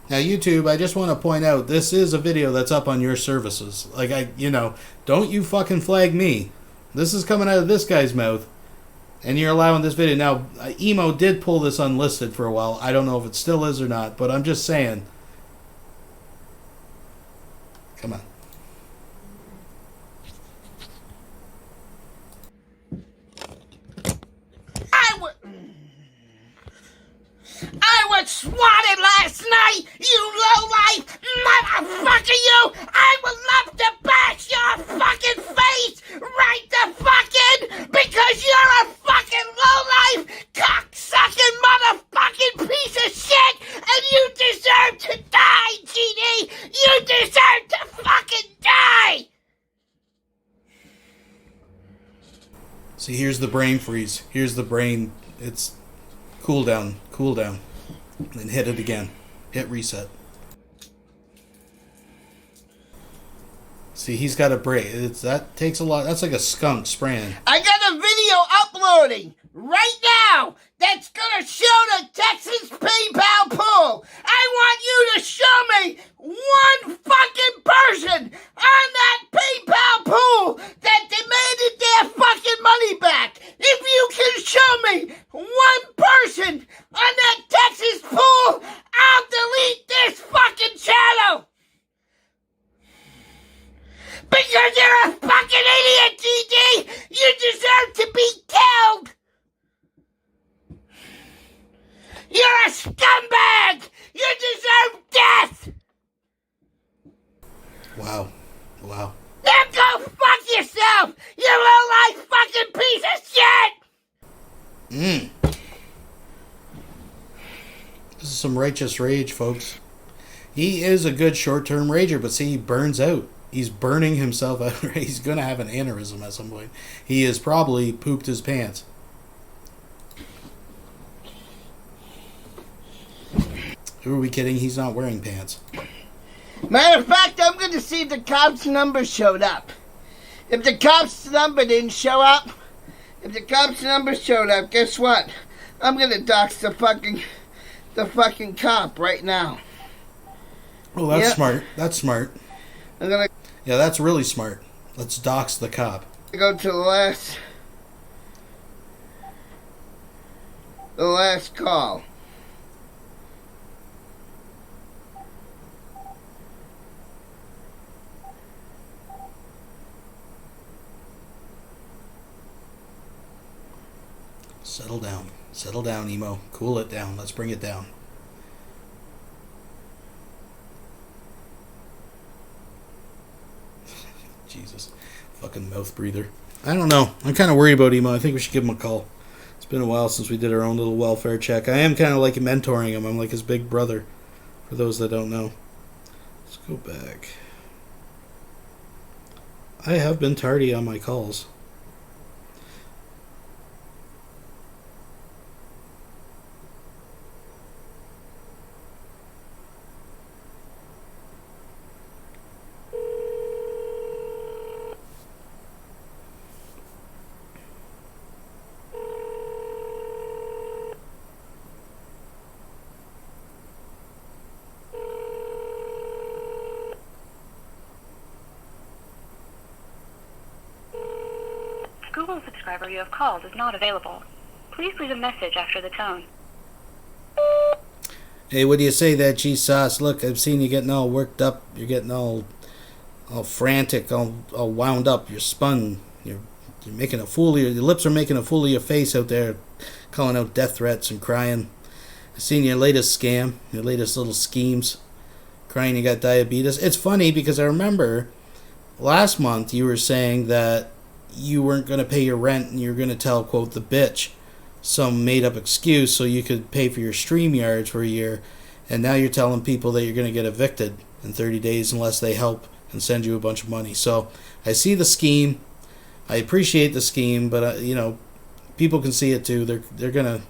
Now, YouTube, I just want to point out, this is a video that's up on your services. Like, don't you fucking flag me. This is coming out of this guy's mouth, and you're allowing this video. Now, Emo did pull this unlisted for a while. I don't know if it still is or not, but I'm just saying. Come on. I was swatted last night, you lowlife motherfucker, you! I would love to bash your fucking face right the fucking because you're a fucking lowlife, cocksucking motherfucking piece of shit, and you deserve to die, GD! You deserve to fucking die! See, here's the brain freeze. Here's the brain. It's cool down. Cool down. Then hit it again. Hit reset. See, he's got a break. That takes a lot. That's like a skunk spraying. I got a video uploading right now that's gonna show the Texas PayPal pool. I want you to show me one fucking person on that PayPal pool that demanded their fucking money back. If you can show me one person on that Texas pool, I'll delete this fucking channel. Because you're a fucking idiot, GD! You deserve to be killed! You're a scumbag! You deserve death! Wow. Wow. Now go fuck yourself! You low-life fucking piece of shit! This is some righteous rage, folks. He is a good short-term rager, but see, he burns out. He's burning himself out. He's going to have an aneurysm at some point. He has probably pooped his pants. Who are we kidding? He's not wearing pants. Matter of fact, I'm going to see if the cops' number showed up. If the cops' number didn't show up, guess what? I'm going to dox the fucking cop right now. Oh, that's smart. That's smart. I'm going to... Yeah, that's really smart. Let's dox the cop. Go to the last call. Settle down. Settle down, Emo. Cool it down. Let's bring it down. Jesus. Fucking mouth breather. I don't know. I'm kind of worried about Emo. I think we should give him a call. It's been a while since we did our own little welfare check. I am kind of like mentoring him. I'm like his big brother, for those that don't know. Let's go back. I have been tardy on my calls. Google subscriber you have called is not available. Please leave a message after the tone. Hey, what do you say there, G-Sauce? Look, I've seen you getting all worked up. You're getting all frantic, all wound up. You're spun. You're making a fool of your lips are making a fool of your face out there, calling out death threats and crying. I've seen your latest scam, your latest little schemes, crying you got diabetes. It's funny because I remember last month you were saying that you weren't going to pay your rent and you were going to tell, quote, the bitch some made-up excuse so you could pay for your StreamYards for a year, and now you're telling people that you're going to get evicted in 30 days unless they help and send you a bunch of money. So I see the scheme. I appreciate the scheme, but people can see it too. They're gonna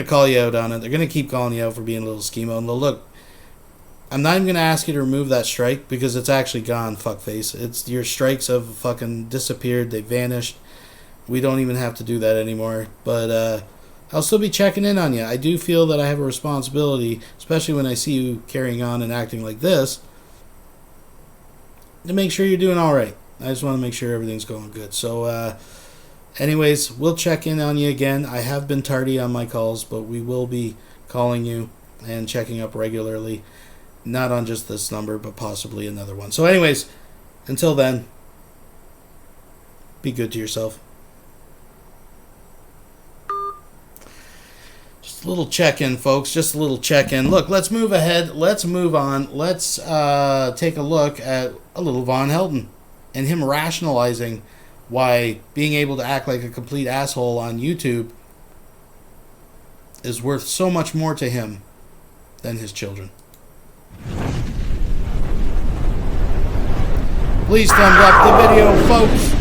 call you out on it. They're gonna keep calling you out for being a little schemo. And look, I'm not even gonna ask you to remove that strike because it's actually gone, fuckface. It's your strikes have fucking disappeared. They vanished. We don't even have to do that anymore. But I'll still be checking in on you. I do feel that I have a responsibility, especially when I see you carrying on and acting like this, to make sure you're doing all right. I just want to make sure everything's going good. So, anyways, we'll check in on you again. I have been tardy on my calls, but we will be calling you and checking up regularly. Not on just this number, but possibly another one. So, anyways, until then, be good to yourself. Just a little check-in, folks. Just a little check-in. Look, let's move ahead. Let's move on. Let's take a look at a little Vonhelton and him rationalizing why being able to act like a complete asshole on YouTube is worth so much more to him than his children. Please thumbs up the video, folks.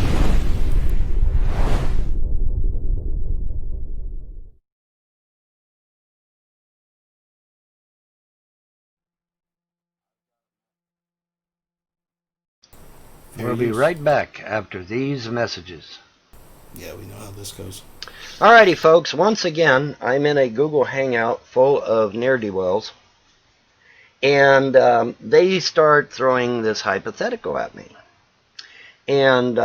We'll be right back after these messages. Yeah, we know how this goes. Alrighty, folks. Once again, I'm in a Google Hangout full of ne'er-do-wells, and they start throwing this hypothetical at me. And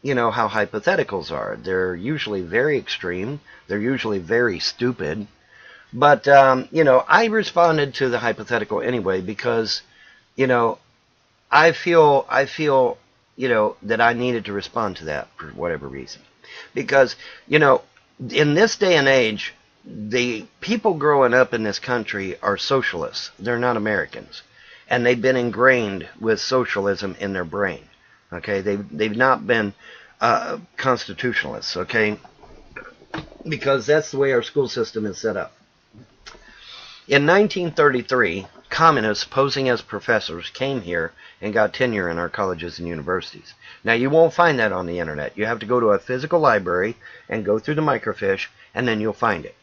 you know how hypotheticals are. They're usually very extreme. They're usually very stupid. But, I responded to the hypothetical anyway because, I feel, that I needed to respond to that for whatever reason. Because, in this day and age, the people growing up in this country are socialists. They're not Americans. And they've been ingrained with socialism in their brain. Okay? They've not been constitutionalists. Okay? Because that's the way our school system is set up. In 1933, communists posing as professors came here and got tenure in our colleges and universities. Now, you won't find that on the internet. You have to go to a physical library and go through the microfiche, and then you'll find it.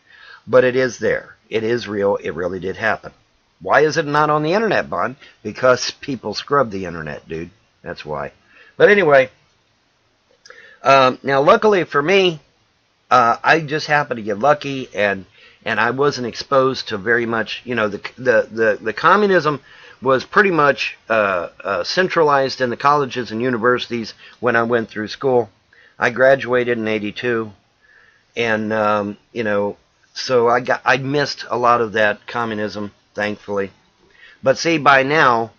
But it is there. It is real. It really did happen. Why is it not on the internet, Bond? Because people scrub the internet, dude. That's why. But anyway, now luckily for me, I just happened to get lucky, and I wasn't exposed to very much, the communism was pretty much centralized in the colleges and universities when I went through school. I graduated in '82, and, so I missed a lot of that communism, thankfully. But see, by now,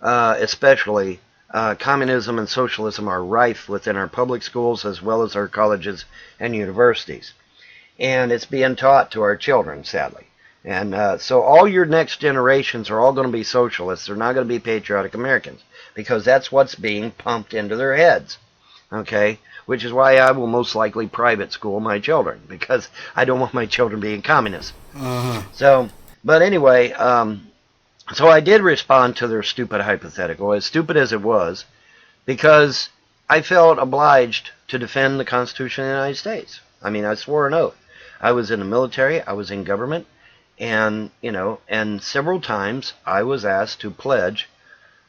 especially, communism and socialism are rife within our public schools as well as our colleges and universities. And it's being taught to our children, sadly. And so all your next generations are all going to be socialists. They're not going to be patriotic Americans because that's what's being pumped into their heads. Okay? Which is why I will most likely private school my children because I don't want my children being communists. Uh-huh. So, but anyway, so I did respond to their stupid hypothetical, as stupid as it was, because I felt obliged to defend the Constitution of the United States. I mean, I swore an oath. I was in the military, I was in government, and, and several times I was asked to pledge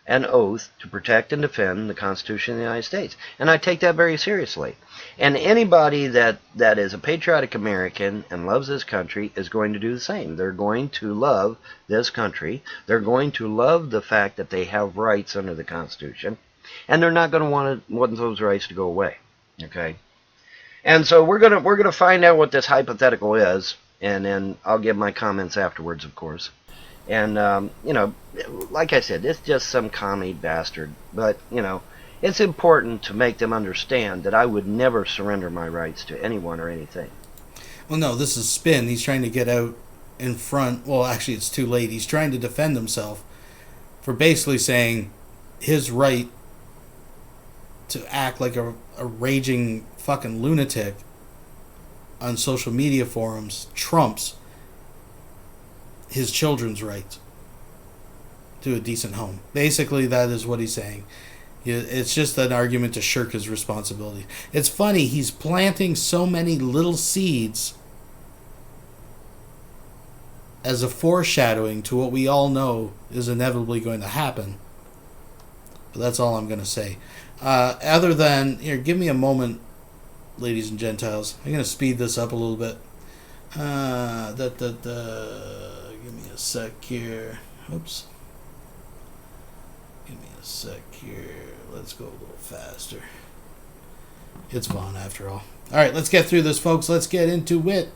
an oath to protect and defend the Constitution of the United States. And I take that very seriously. And anybody that is a patriotic American and loves this country is going to do the same. They're going to love this country. They're going to love the fact that they have rights under the Constitution. And they're not going to want those rights to go away. Okay? And so we're gonna find out what this hypothetical is, and then I'll give my comments afterwards, of course. And you know, like I said, it's just some commie bastard, but you know, it's important to make them understand that I would never surrender my rights to anyone or anything. Well, no, this is spin. He's trying to get out in front. Well, actually, it's too late. He's trying to defend himself for basically saying his right to act like a raging fucking lunatic on social media forums trumps his children's right to a decent home. Basically, that is what he's saying. It's just an argument to shirk his responsibility. It's funny, he's planting so many little seeds as a foreshadowing to what we all know is inevitably going to happen. But that's all I'm going to say. Other than, here, give me a moment, ladies and Gentiles. I'm going to speed this up a little bit. Give me a sec here. Oops. Give me a sec here. Let's go a little faster. It's fun after all. Alright, let's get through this, folks. Let's get into it.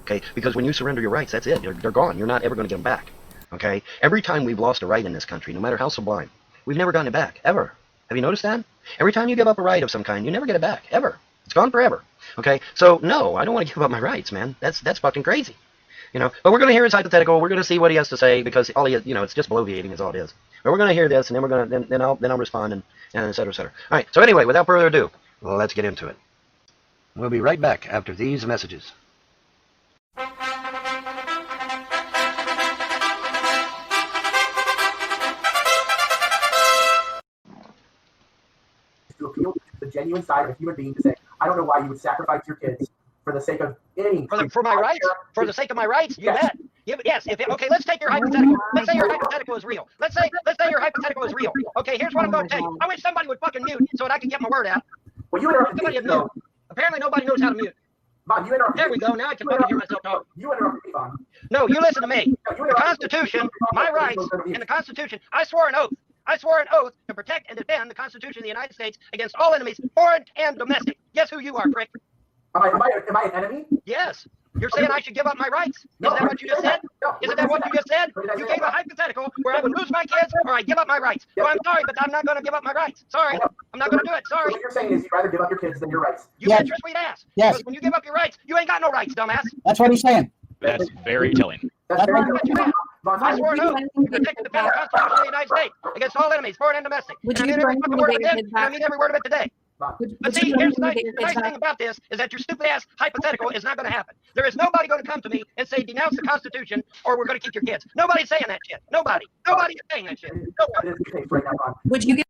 Okay, because when you surrender your rights, that's it. They're gone. You're not ever going to get them back. Okay? Every time we've lost a right in this country, no matter how sublime, we've never gotten it back, ever. Have you noticed that? Every time you give up a right of some kind, you never get it back, ever. It's gone forever. Okay? So, no, I don't want to give up my rights, man. That's fucking crazy. You know, but we're going to hear his hypothetical. We're going to see what he has to say, because all he is, you know, it's just bloviating is all it is. But we're going to hear this, and then we're going to then I'll respond, and et cetera, et cetera. All right. So anyway, without further ado, let's get into it. We'll be right back after these messages. To appeal to the genuine side of a human being to say, I don't know why you would sacrifice your kids for the sake of any. For my rights? For the sake of my rights? You bet. Yes. Okay, let's take your hypothetical. Let's say your hypothetical is real. Let's say your hypothetical is real. Okay, here's what I'm going to tell you. I wish somebody would fucking mute so that I can get my word out. Well, you interrupted me. Mute. Apparently nobody knows how to mute. Vaughn, you interrupted There we go. Now I can fucking hear myself talk. You interrupted me, Vaughn. No, you listen to me. The Constitution, my rights, and the Constitution, I swore an oath. I swore an oath to protect and defend the Constitution of the United States against all enemies, foreign and domestic. Guess who you are, prick? Am I an enemy? Yes. You're saying I should give up my rights? Isn't that what you just said? Isn't that what you just said? You gave a hypothetical where I would lose my kids or I give up my rights. So I'm sorry, but I'm not going to give up my rights. Sorry. I'm not going to do it. Sorry. What you're saying is you'd rather give up your kids than your rights. You bet your sweet ass. Yes. Because when you give up your rights, you ain't got no rights, dumbass. That's what he's saying. That's very telling. That's very good. I swore an oath to protect and defend the Constitution of the United States against all enemies, foreign and domestic. And I mean every fucking word of it then, and I mean every word of it today. But see, here's the nice thing about this is that your stupid ass hypothetical is not going to happen. There is nobody going to come to me and say denounce the Constitution or we're going to keep your kids. Nobody's saying that shit. Nobody is saying that shit. Would you get?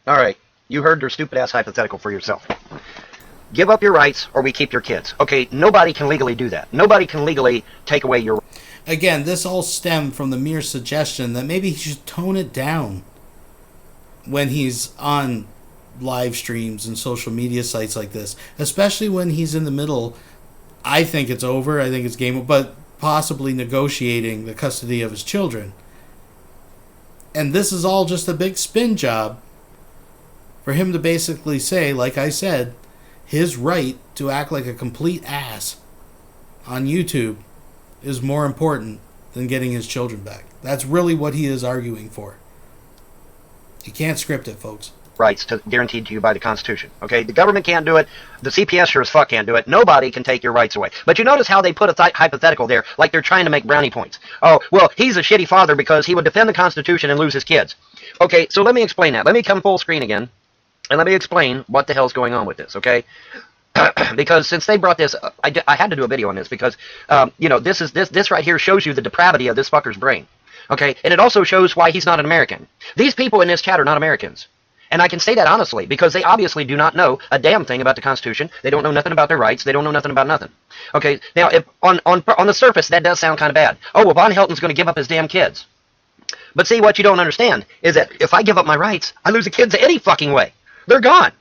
All right, you heard your stupid ass hypothetical for yourself. Give up your rights or we keep your kids. Okay, nobody can legally do that. Nobody can legally take away your. Again, this all stemmed from the mere suggestion that maybe he should tone it down when he's on live streams and social media sites like this, especially when he's in the middle. I think it's over. I think it's game over, but possibly negotiating the custody of his children. And this is all just a big spin job for him to basically say, like I said, his right to act like a complete ass on YouTube is more important than getting his children back. That's really what he is arguing for. You can't script it, folks. Rights guaranteed to you by the Constitution. Okay, the government can't do it. The CPS sure as fuck can't do it. Nobody can take your rights away. But you notice how they put a hypothetical there, like they're trying to make brownie points. Oh, well, he's a shitty father because he would defend the Constitution and lose his kids. Okay, so let me explain that. Let me come full screen again, and let me explain what the hell's going on with this. Okay. Because since they brought this, I had to do a video on this because, you know, this right here shows you the depravity of this fucker's brain. Okay, and it also shows why he's not an American. These people in this chat are not Americans. And I can say that honestly, because they obviously do not know a damn thing about the Constitution. They don't know nothing about their rights. They don't know nothing about nothing. Okay, now, if on the surface, that does sound kind of bad. Oh, well, Vonhelton's going to give up his damn kids. But see, what you don't understand is that if I give up my rights, I lose the kids any fucking way. They're gone.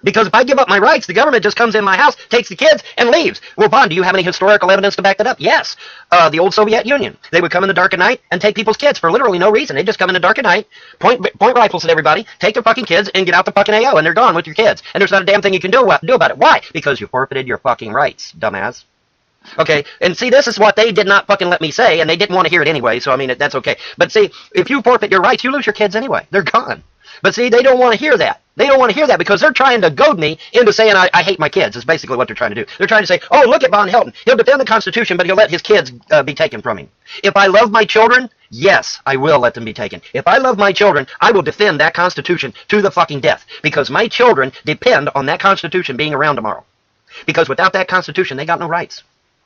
Because if I give up my rights, the government just comes in my house, takes the kids, and leaves. Well, Bon, do you have any historical evidence to back that up? Yes. The old Soviet Union. They would come in the dark of night and take people's kids for literally no reason. They'd just come in the dark of night, point rifles at everybody, take their fucking kids, and get out the fucking AO, and they're gone with your kids. And there's not a damn thing you can do about it. Why? Because you forfeited your fucking rights, dumbass. Okay, and see, this is what they did not fucking let me say, and they didn't want to hear it anyway, so I mean, that's okay. But see, if you forfeit your rights, you lose your kids anyway. They're gone. But see, they don't want to hear that. They don't want to hear that because they're trying to goad me into saying I hate my kids, is basically what they're trying to do. They're trying to say, oh, look at Vonhelton. He'll defend the Constitution, but he'll let his kids be taken from him. If I love my children, yes, I will let them be taken. If I love my children, I will defend that Constitution to the fucking death because my children depend on that Constitution being around tomorrow. Because without that Constitution, they got no rights.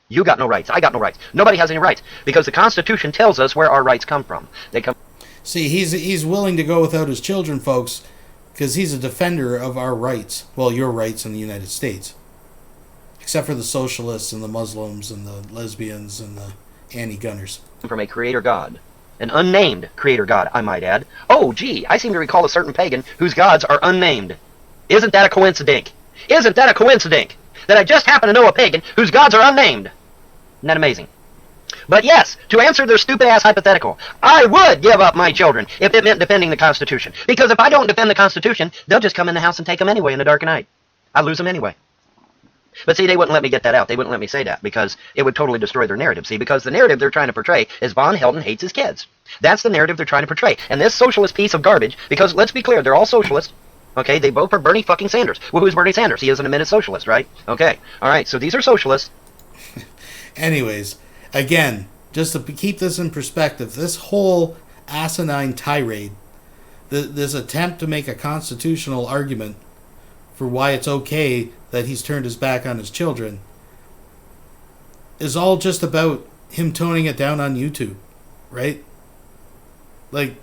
You got no rights. I got no rights. Nobody has any rights because the Constitution tells us where our rights come from. They come. See, he's willing to go without his children, folks, because he's a defender of our rights. Well, your rights in the United States. Except for the socialists and the Muslims and the lesbians and the anti-gunners. From a creator god. An unnamed creator god, I might add. Oh, gee, I seem to recall a certain pagan whose gods are unnamed. Isn't that a coincidence? Isn't that a coincidence? That I just happen to know a pagan whose gods are unnamed. Isn't that amazing? But yes, to answer their stupid-ass hypothetical, I would give up my children if it meant defending the Constitution. Because if I don't defend the Constitution, they'll just come in the house and take them anyway in the dark of night. I lose them anyway. But see, they wouldn't let me get that out. They wouldn't let me say that because it would totally destroy their narrative. See, because the narrative they're trying to portray is Vonhelton hates his kids. That's the narrative they're trying to portray. And this socialist piece of garbage, because let's be clear, they're all socialists. Okay, they vote for Bernie fucking Sanders. Well, who's Bernie Sanders? He is an admitted socialist, right? Okay, all right, so these are socialists. Anyways, again, just to keep this in perspective, this whole asinine tirade, this attempt to make a constitutional argument for why it's okay that he's turned his back on his children, is all just about him toning it down on YouTube, right? Like,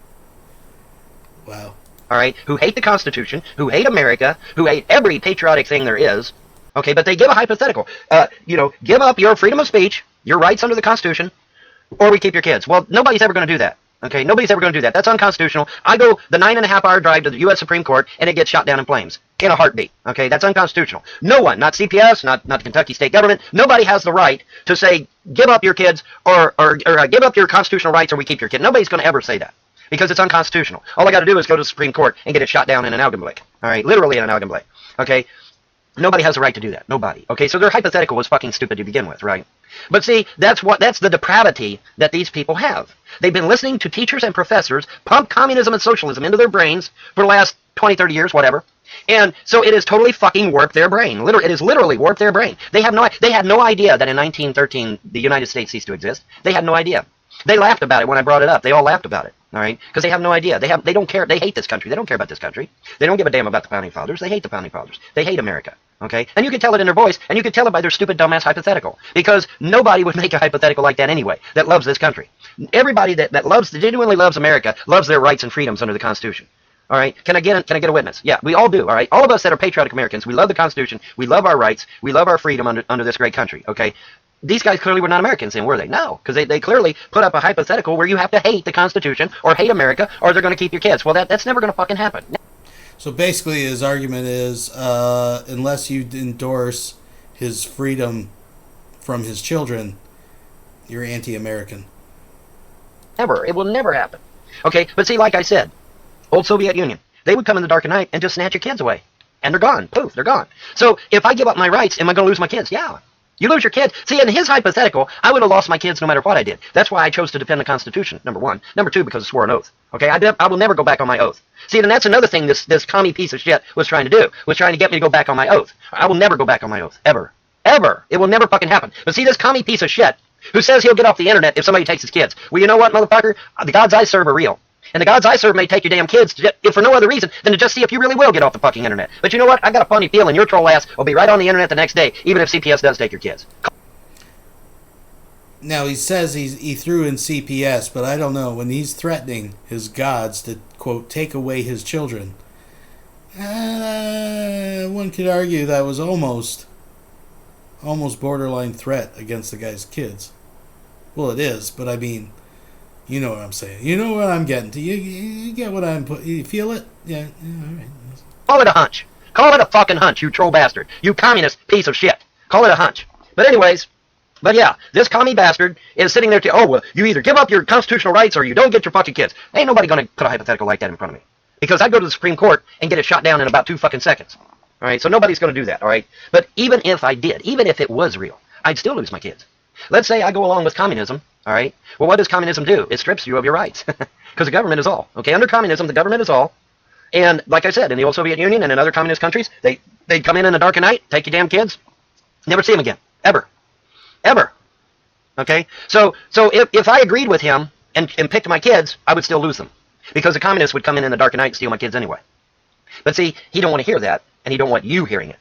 wow. All right, who hate the Constitution, who hate America, who hate every patriotic thing there is. Okay, but they give a hypothetical. Give up your freedom of speech, your rights under the Constitution, or we keep your kids. Well, nobody's ever going to do that. Okay, nobody's ever going to do that. That's unconstitutional. I go the 9.5-hour drive to the U.S. Supreme Court, and it gets shot down in flames in a heartbeat. Okay, that's unconstitutional. No one, not CPS, not the Kentucky state government, nobody has the right to say, give up your kids, or give up your constitutional rights, or we keep your kid. Nobody's going to ever say that. Because it's unconstitutional. All I got to do is go to the Supreme Court and get it shot down in an augenblick. All right, literally in an augenblick. Okay, nobody has the right to do that. Nobody. Okay, so their hypothetical was fucking stupid to begin with, right? But see, that's the depravity that these people have. They've been listening to teachers and professors pump communism and socialism into their brains for the last 20, 30 years, whatever. And so it has totally fucking warped their brain. It has literally warped their brain. They had no idea that in 1913 the United States ceased to exist. They had no idea. They laughed about it when I brought it up. They all laughed about it. All right, because they have no idea. They don't care. They hate this country. They don't care about this country. They don't give a damn about the founding fathers. They hate the founding fathers. They hate America. Okay, and you can tell it in their voice, and you can tell it by their stupid, dumbass hypothetical. Because nobody would make a hypothetical like that anyway. That loves this country. Everybody that genuinely loves America loves their rights and freedoms under the Constitution. All right, can I get a witness? Yeah, we all do. All right, all of us that are patriotic Americans, we love the Constitution. We love our rights. We love our freedom under this great country. Okay. These guys clearly were not Americans then, were they? No, because they clearly put up a hypothetical where you have to hate the Constitution or hate America or they're going to keep your kids. Well, that's never going to fucking happen. So basically his argument is unless you endorse his freedom from his children, you're anti-American. Never. It will never happen. Okay, but see, like I said, old Soviet Union, they would come in the dark of night and just snatch your kids away. And they're gone. Poof, they're gone. So if I give up my rights, am I going to lose my kids? Yeah. You lose your kids. See, in his hypothetical, I would have lost my kids no matter what I did. That's why I chose to defend the Constitution, number one. Number two, because I swore an oath. Okay, I will never go back on my oath. See, and that's another thing this commie piece of shit was trying to do, was trying to get me to go back on my oath. I will never go back on my oath, ever. Ever. It will never fucking happen. But see, this commie piece of shit, who says he'll get off the internet if somebody takes his kids. Well, you know what, motherfucker? The gods I serve are real. And the gods I serve may take your damn kids if for no other reason than to just see if you really will get off the fucking internet. But you know what? I got a funny feeling your troll ass will be right on the internet the next day, even if CPS does take your kids. Now, he says he threw in CPS, but I don't know. When he's threatening his gods to, quote, take away his children, one could argue that was almost borderline threat against the guy's kids. Well, it is, but I mean, you know what I'm saying. You know what I'm getting to. You get what I'm putting. You feel it? Yeah, all right. Call it a hunch. Call it a fucking hunch, you troll bastard. You communist piece of shit. Call it a hunch. But anyways, but yeah, this commie bastard is sitting there oh, well, you either give up your constitutional rights or you don't get your fucking kids. Ain't nobody going to put a hypothetical like that in front of me. Because I go to the Supreme Court and get it shot down in about 2 fucking seconds. All right, so nobody's going to do that, all right? But even if I did, even if it was real, I'd still lose my kids. Let's say I go along with communism, all right? Well, what does communism do? It strips you of your rights. Because the government is all, okay? Under communism, the government is all. And like I said, in the old Soviet Union and in other communist countries, they'd come in the dark of night, take your damn kids, never see them again, ever. Ever. Okay? So if I agreed with him and picked my kids, I would still lose them. Because the communists would come in the dark of night and steal my kids anyway. But see, he don't want to hear that, and he don't want you hearing it.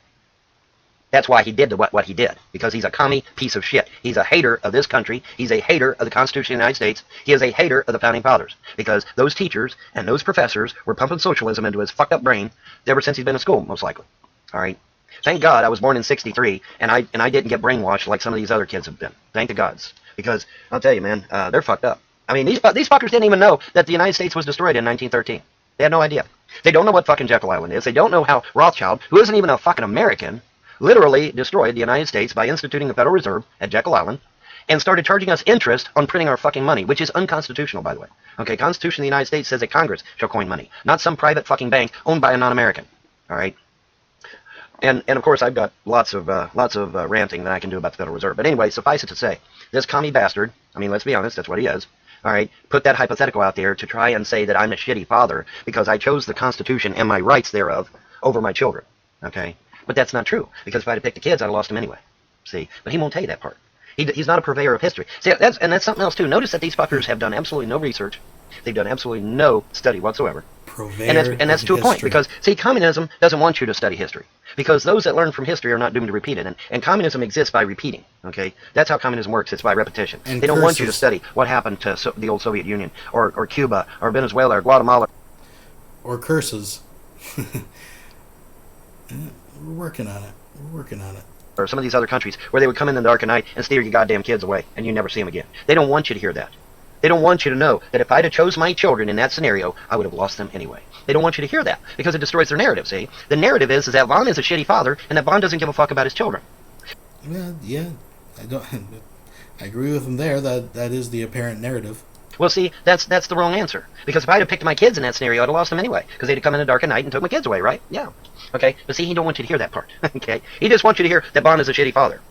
That's why he did what he did. Because he's a commie piece of shit. He's a hater of this country. He's a hater of the Constitution of the United States. He is a hater of the Founding Fathers. Because those teachers and those professors were pumping socialism into his fucked up brain ever since he's been in school, most likely. All right? Thank God I was born in '63, and I didn't get brainwashed like some of these other kids have been. Thank the gods. Because, I'll tell you, man, they're fucked up. I mean, these fuckers didn't even know that the United States was destroyed in 1913. They had no idea. They don't know what fucking Jekyll Island is. They don't know how Rothschild, who isn't even a fucking American, literally destroyed the United States by instituting the Federal Reserve at Jekyll Island and started charging us interest on printing our fucking money, which is unconstitutional, by the way. Okay, Constitution of the United States says that Congress shall coin money, not some private fucking bank owned by a non-American. All right? And of course, I've got lots of ranting that I can do about the Federal Reserve. But anyway, suffice it to say, this commie bastard, I mean, let's be honest, that's what he is. All right, put that hypothetical out there to try and say that I'm a shitty father because I chose the Constitution and my rights thereof over my children. Okay, but that's not true, because if I had picked the kids, I'd have lost them anyway. See, but he won't tell you that part. He's not a purveyor of history. See, that's something else too. Notice that these fuckers have done absolutely no research. They've done absolutely no study whatsoever. And that's to a point, because, see, communism doesn't want you to study history, because those that learn from history are not doomed to repeat it, and communism exists by repeating, okay? That's how communism works. It's by repetition. And they don't want you to study what happened to the old Soviet Union, or Cuba, or Venezuela, or Guatemala. Or curses. We're working on it. Or some of these other countries where they would come in the dark of night and steal your goddamn kids away, and you never see them again. They don't want you to hear that. They don't want you to know that if I'd have chose my children in that scenario, I would have lost them anyway. They don't want you to hear that, because it destroys their narrative, see? The narrative is that Von is a shitty father, and that Von doesn't give a fuck about his children. Yeah. I agree with him there. That is the apparent narrative. Well, see, that's the wrong answer. Because if I'd have picked my kids in that scenario, I'd have lost them anyway. Because they'd have come in the dark of night and took my kids away, right? Yeah. Okay? But see, he don't want you to hear that part. Okay? He just wants you to hear that Bond is a shitty father.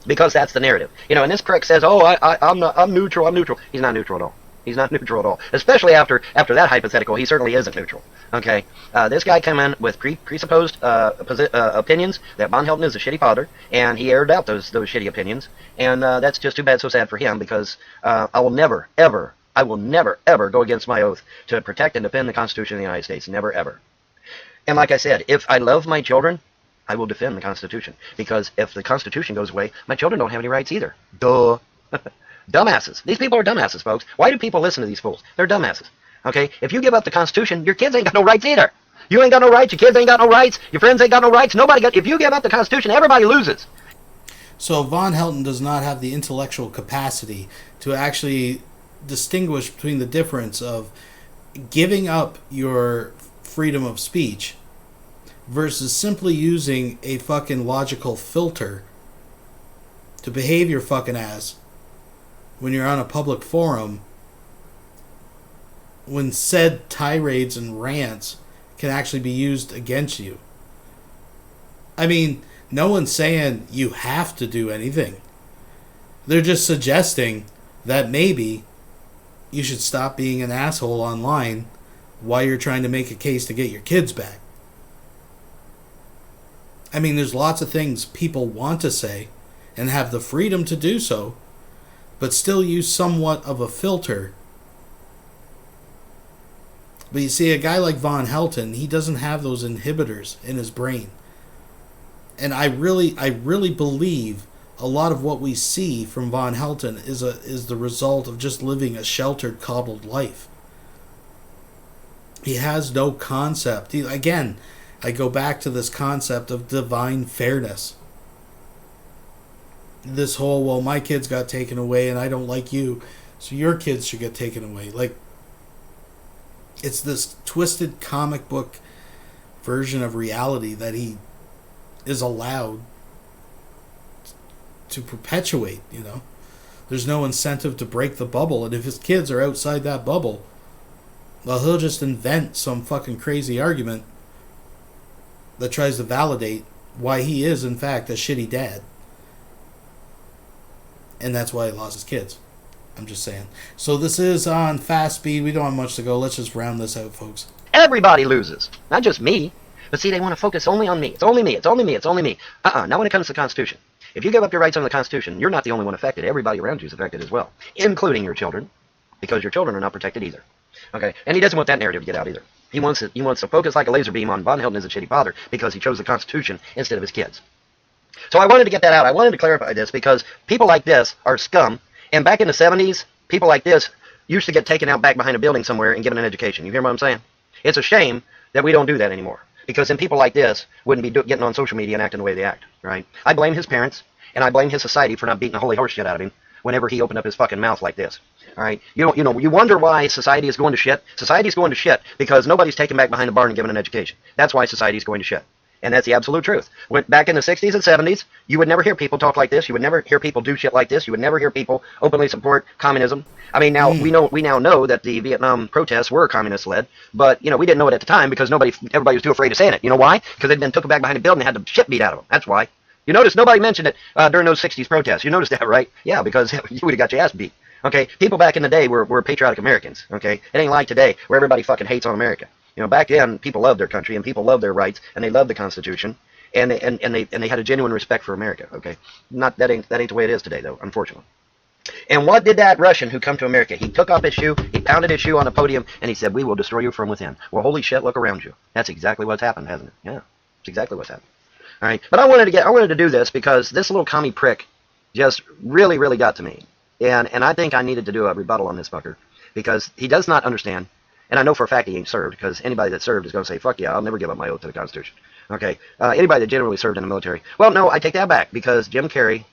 Because that's the narrative. You know, and this prick says, oh, I'm neutral. He's not neutral at all. He's not neutral at all. Especially after that hypothetical, he certainly isn't neutral. Okay? This guy came in with presupposed opinions that Vonhelton is a shitty father, and he aired out those shitty opinions. And that's just too bad, so sad for him, because I will never, ever go against my oath to protect and defend the Constitution of the United States. Never, ever. And like I said, if I love my children, I will defend the Constitution. Because if the Constitution goes away, my children don't have any rights either. Duh. Dumbasses. These people are dumbasses, folks. Why do people listen to these fools? They're dumbasses. Okay? If you give up the Constitution, your kids ain't got no rights either. You ain't got no rights, your kids ain't got no rights, your friends ain't got no rights, if you give up the Constitution, everybody loses. So Vonhelton does not have the intellectual capacity to actually distinguish between the difference of giving up your freedom of speech versus simply using a fucking logical filter to behave your fucking ass when you're on a public forum, when said tirades and rants can actually be used against you. I mean, no one's saying you have to do anything. They're just suggesting that maybe you should stop being an asshole online while you're trying to make a case to get your kids back. I mean, there's lots of things people want to say and have the freedom to do so, but still use somewhat of a filter. But you see, a guy like Vonhelton, he doesn't have those inhibitors in his brain. And I really believe a lot of what we see from Vonhelton is the result of just living a sheltered, coddled life. He has no concept. Again, I go back to this concept of divine fairness. This whole, well, my kids got taken away and I don't like you, so your kids should get taken away. Like, it's this twisted comic book version of reality that he is allowed to perpetuate, you know. There's no incentive to break the bubble, and if his kids are outside that bubble, well, he'll just invent some fucking crazy argument that tries to validate why he is, in fact, a shitty dad. And that's why he lost his kids. I'm just saying. So this is on fast speed. We don't have much to go. Let's just round this out, folks. Everybody loses, not just me. But see, they want to focus only on me. It's only me. It's only me. It's only me. Not when it comes to the Constitution. If you give up your rights under the Constitution, you're not the only one affected. Everybody around you is affected as well, including your children, because your children are not protected either. Okay, and he doesn't want that narrative to get out either. He wants to focus like a laser beam on Vonhelton as a shitty father because he chose the Constitution instead of his kids. So I wanted to get that out. I wanted to clarify this because people like this are scum. And back in the 70s, people like this used to get taken out back behind a building somewhere and given an education. You hear what I'm saying? It's a shame that we don't do that anymore. Because then people like this wouldn't be getting on social media and acting the way they act, right? I blame his parents, and I blame his society for not beating the holy horse shit out of him whenever he opened up his fucking mouth like this. All right, you wonder why society is going to shit. Society's going to shit because nobody's taken back behind the barn and given an education. That's why society's going to shit, and that's the absolute truth. Back in the 60s and 70s, you would never hear people talk like this. You would never hear people do shit like this. You would never hear people openly support communism. I mean, now we now know that the Vietnam protests were communist-led, but we didn't know it at the time because everybody was too afraid of saying it. You know why? Because they'd been took back behind a building and had the shit beat out of them. That's why. You notice nobody mentioned it during those 60s protests. You noticed that, right? Yeah, because you would have got your ass beat. Okay, people back in the day were patriotic Americans. Okay, it ain't like today where everybody fucking hates on America. Back then people loved their country and people loved their rights and they loved the Constitution and they had a genuine respect for America. Okay, that ain't the way it is today though, unfortunately. And what did that Russian who come to America? He took off his shoe, he pounded his shoe on a podium, and he said, "We will destroy you from within." Well, holy shit, look around you. That's exactly what's happened, hasn't it? Yeah, it's exactly what's happened. All right, but I wanted to do this because this little commie prick just really, really got to me, and I think I needed to do a rebuttal on this fucker because he does not understand, and I know for a fact he ain't served because anybody that served is going to say, "Fuck yeah, I'll never give up my oath to the Constitution." Okay, anybody that generally served in the military. Well, no, I take that back because Jim Carrey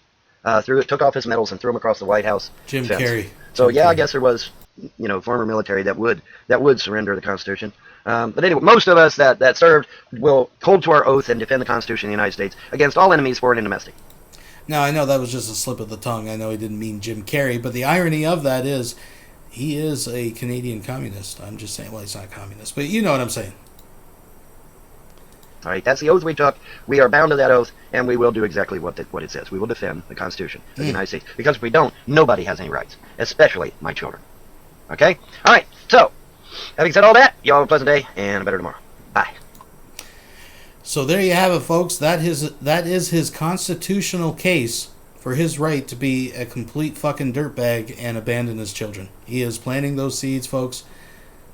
took off his medals and threw them across the White House Jim fence. Carrey. So Jim yeah, Carrey. I guess there was, former military that would surrender the Constitution. But anyway, most of us that served will hold to our oath and defend the Constitution of the United States against all enemies, foreign and domestic. Now, I know that was just a slip of the tongue. I know he didn't mean Jim Carrey, but the irony of that is he is a Canadian communist. I'm just saying, well, he's not a communist, but you know what I'm saying. All right, that's the oath we took. We are bound to that oath, and we will do exactly what it says. We will defend the Constitution of the United States. Because if we don't, nobody has any rights, especially my children. Okay? All right, so, having said all that, y'all have a pleasant day, and a better tomorrow. Bye. So there you have it, folks. That is his constitutional case for his right to be a complete fucking dirtbag and abandon his children. He is planting those seeds, folks.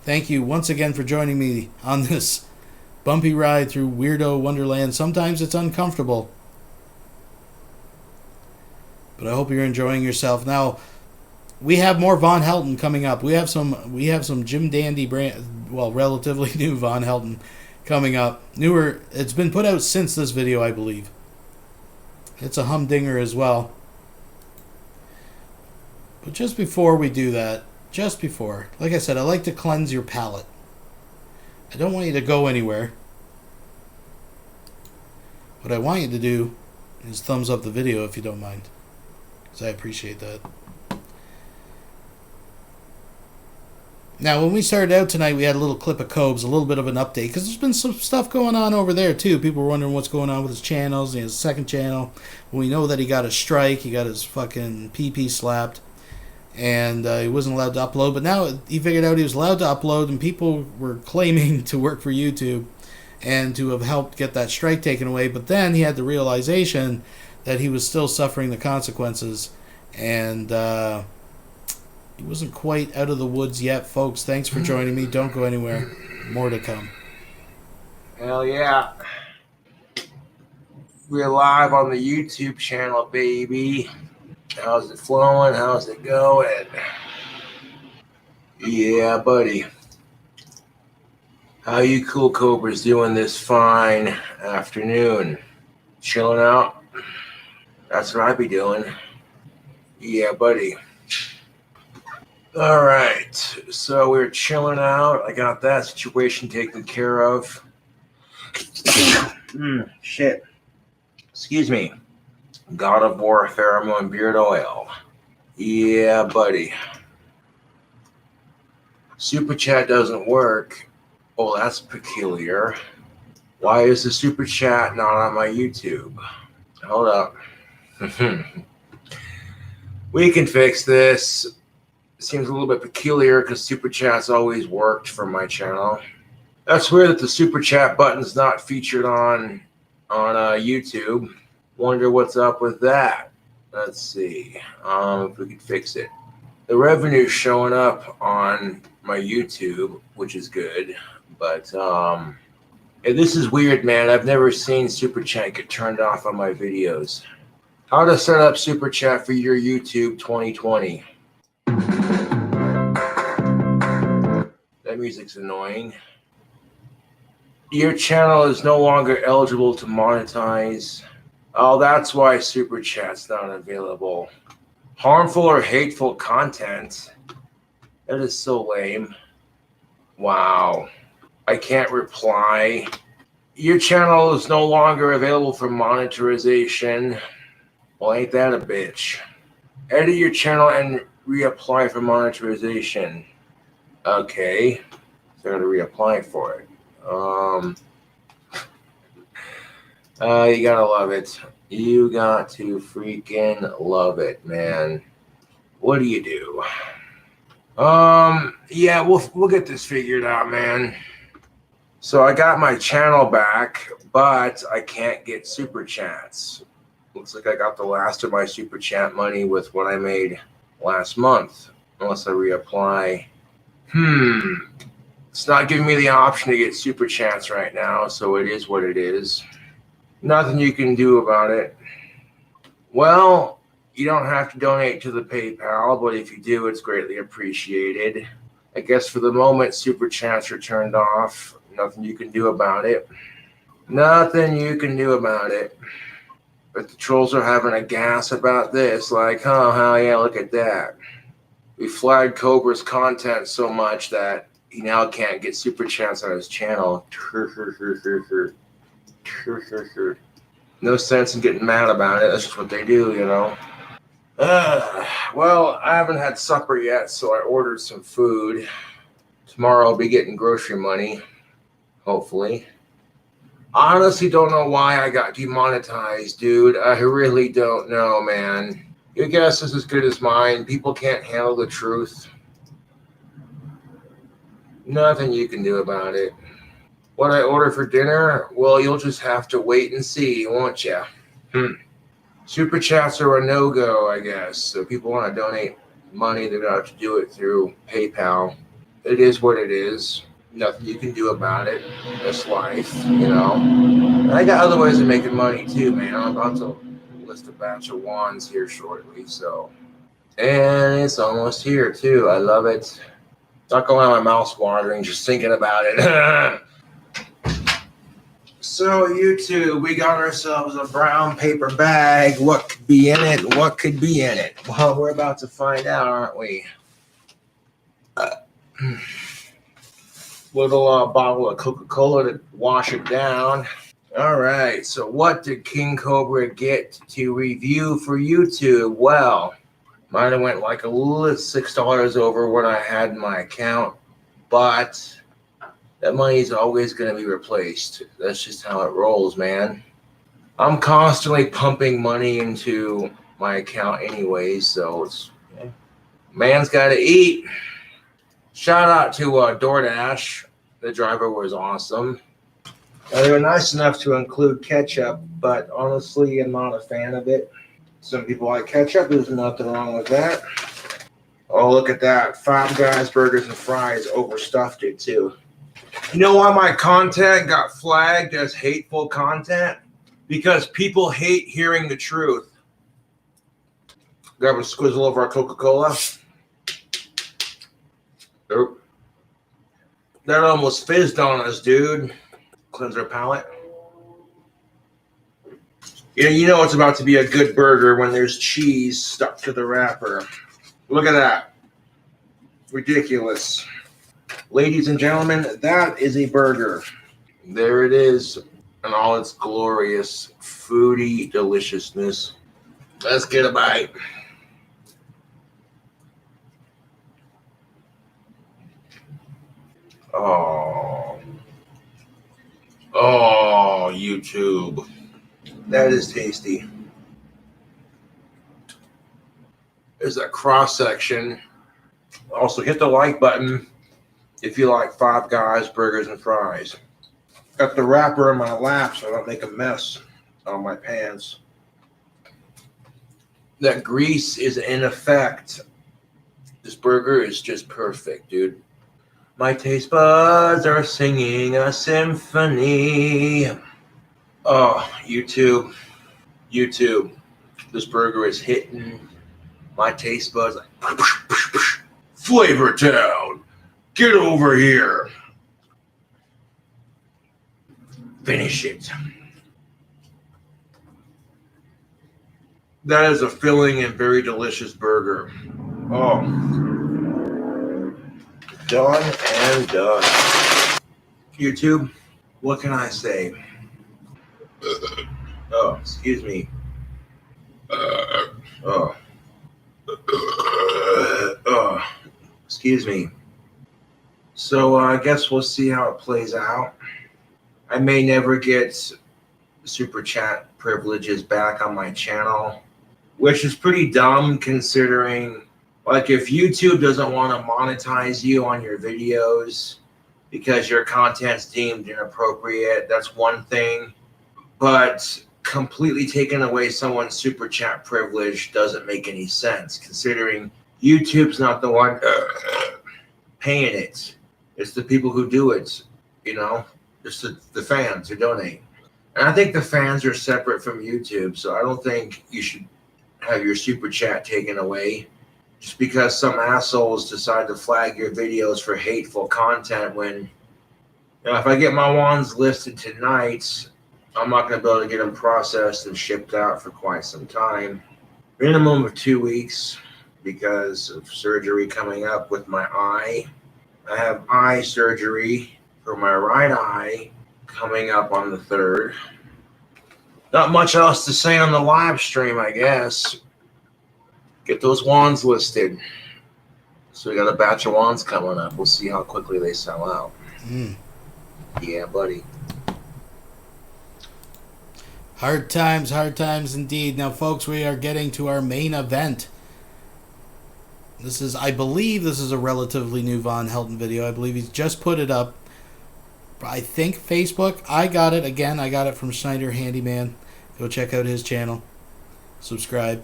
Thank you once again for joining me on this bumpy ride through Weirdo Wonderland. Sometimes it's uncomfortable, but I hope you're enjoying yourself. Now, we have more Vonhelton coming up. We have some Jim Dandy brand, well, relatively new Vonhelton coming up. Newer. It's been put out since this video, I believe. It's a humdinger as well. But just before we do that, like I said, I like to cleanse your palate. I don't want you to go anywhere. What I want you to do is thumbs up the video if you don't mind, because I appreciate that. Now, when we started out tonight, we had a little clip of Cobes, a little bit of an update, because there's been some stuff going on over there, too. People were wondering what's going on with his channels. He has a second channel. We know that he got a strike. He got his fucking PP slapped, and he wasn't allowed to upload. But now he figured out he was allowed to upload, and people were claiming to work for YouTube and to have helped get that strike taken away. But then he had the realization that he was still suffering the consequences, and he wasn't quite out of the woods yet, folks. Thanks for joining me. Don't go anywhere. More to come. Hell yeah. We're live on the YouTube channel, baby. How's it flowing? How's it going? Yeah, buddy. How you cool cobras doing this fine afternoon? Chilling out? That's what I be doing. Yeah, buddy. All right, so we're chilling out. I got that situation taken care of. Shit. Excuse me. God of War pheromone beard oil. Yeah, buddy. Super chat doesn't work. Oh, that's peculiar. Why is the super chat not on my YouTube? Hold up. We can fix this. It seems a little bit peculiar because super chats always worked for my channel. That's weird that the super chat button's not featured on YouTube. Wonder what's up with that. Let's see if we can fix it. The revenue's showing up on my YouTube, which is good, but this is weird, man. I've never seen super chat get turned off on my videos. How to set up super chat for your YouTube 2020. That music's annoying. Your channel is no longer eligible to monetize. Oh, that's why super chat's not available. Harmful or hateful content. That is so lame. Wow. I can't reply. Your channel is no longer available for monetization. Well, ain't that a bitch? Edit your channel and reapply for monetization. Okay. So I gotta reapply for it. You gotta love it. You got to freaking love it, man. What do you do? Yeah, we'll get this figured out, man. So I got my channel back, but I can't get super chats. Looks like I got the last of my super chat money with what I made last month, unless I reapply. It's not giving me the option to get super chats right now, so it is what it is. Nothing you can do about it. Well, you don't have to donate to the PayPal, but if you do, it's greatly appreciated. I guess for the moment, super chats are turned off. Nothing you can do about it. Nothing you can do about it. But the trolls are having a gas about this, like, oh, hell yeah, look at that. We flagged Cobra's content so much that he now can't get super chats on his channel. No sense in getting mad about it. That's just what they do, you know. Well, I haven't had supper yet, so I ordered some food. Tomorrow I'll be getting grocery money, hopefully. I honestly don't know why I got demonetized, dude. I really don't know, man. Your guess is as good as mine. People can't handle the truth. Nothing you can do about it. What I order for dinner? Well, you'll just have to wait and see, won't you? Super chats are a no-go, I guess. So people want to donate money, they're going to have to do it through PayPal. It is what it is. Nothing you can do about it. That's life, you know. And I got other ways of making money too, man. I'm about to list a batch of wands here shortly, so. And it's almost here too. I love it. Not going on my mouth's watering just thinking about it. So YouTube, we got ourselves a brown paper bag. What could be in it? What could be in it? Well, we're about to find out, aren't we? Little bottle of Coca-Cola to wash it down. All right, so what did King Cobra get to review for YouTube? Well, mine went like a little $6 over what I had in my account, but that money is always going to be replaced. That's just how it rolls, man. I'm constantly pumping money into my account anyways, so it's man's got to eat. Shout out to DoorDash. The driver was awesome. They were nice enough to include ketchup, but honestly, I'm not a fan of it. Some people like ketchup. There's nothing wrong with that. Oh, look at that. Five Guys Burgers and Fries overstuffed it, too. You know why my content got flagged as hateful content? Because people hate hearing the truth. Grab a squizzle of our Coca-Cola. Nope. That almost fizzed on us, dude. Cleanse our palate. You know it's about to be a good burger when there's cheese stuck to the wrapper. Look at that. Ridiculous. Ladies and gentlemen, that is a burger. There it is in all its glorious foodie deliciousness. Let's get a bite. Oh. Oh, YouTube. That is tasty. There's a cross section. Also, hit the like button if you like Five Guys burgers and fries. Got the wrapper in my lap so I don't make a mess on my pants. That grease is in effect. This burger is just perfect, dude. My taste buds are singing a symphony. Oh, YouTube. This burger is hitting my taste buds like Flavor Town. Get over here. Finish it. That is a filling and very delicious burger. Oh. Done and done. YouTube, what can I say? Oh, excuse me. Excuse me. So I guess we'll see how it plays out. I may never get super chat privileges back on my channel, which is pretty dumb considering, like, if YouTube doesn't want to monetize you on your videos because your content's deemed inappropriate, that's one thing. But completely taking away someone's super chat privilege doesn't make any sense, considering YouTube's not the one paying it. It's the people who do it, you know? It's the fans who donate. And I think the fans are separate from YouTube, so I don't think you should have your super chat taken away just because some assholes decide to flag your videos for hateful content when, you know, if I get my wands listed tonight, I'm not going to be able to get them processed and shipped out for quite some time. Minimum of 2 weeks because of surgery coming up with my eye. I have eye surgery for my right eye coming up on the 3rd. Not much else to say on the live stream, I guess. Get those wands listed. So we got a batch of wands coming up. We'll see how quickly they sell out. Yeah, buddy. Hard times indeed. Now, folks, we are getting to our main event. This is, I believe this is a relatively new Vonhelton video. I believe he's just put it up. I think Facebook. I got it. Again, I got it from Schneider Handyman. Go check out his channel. Subscribe.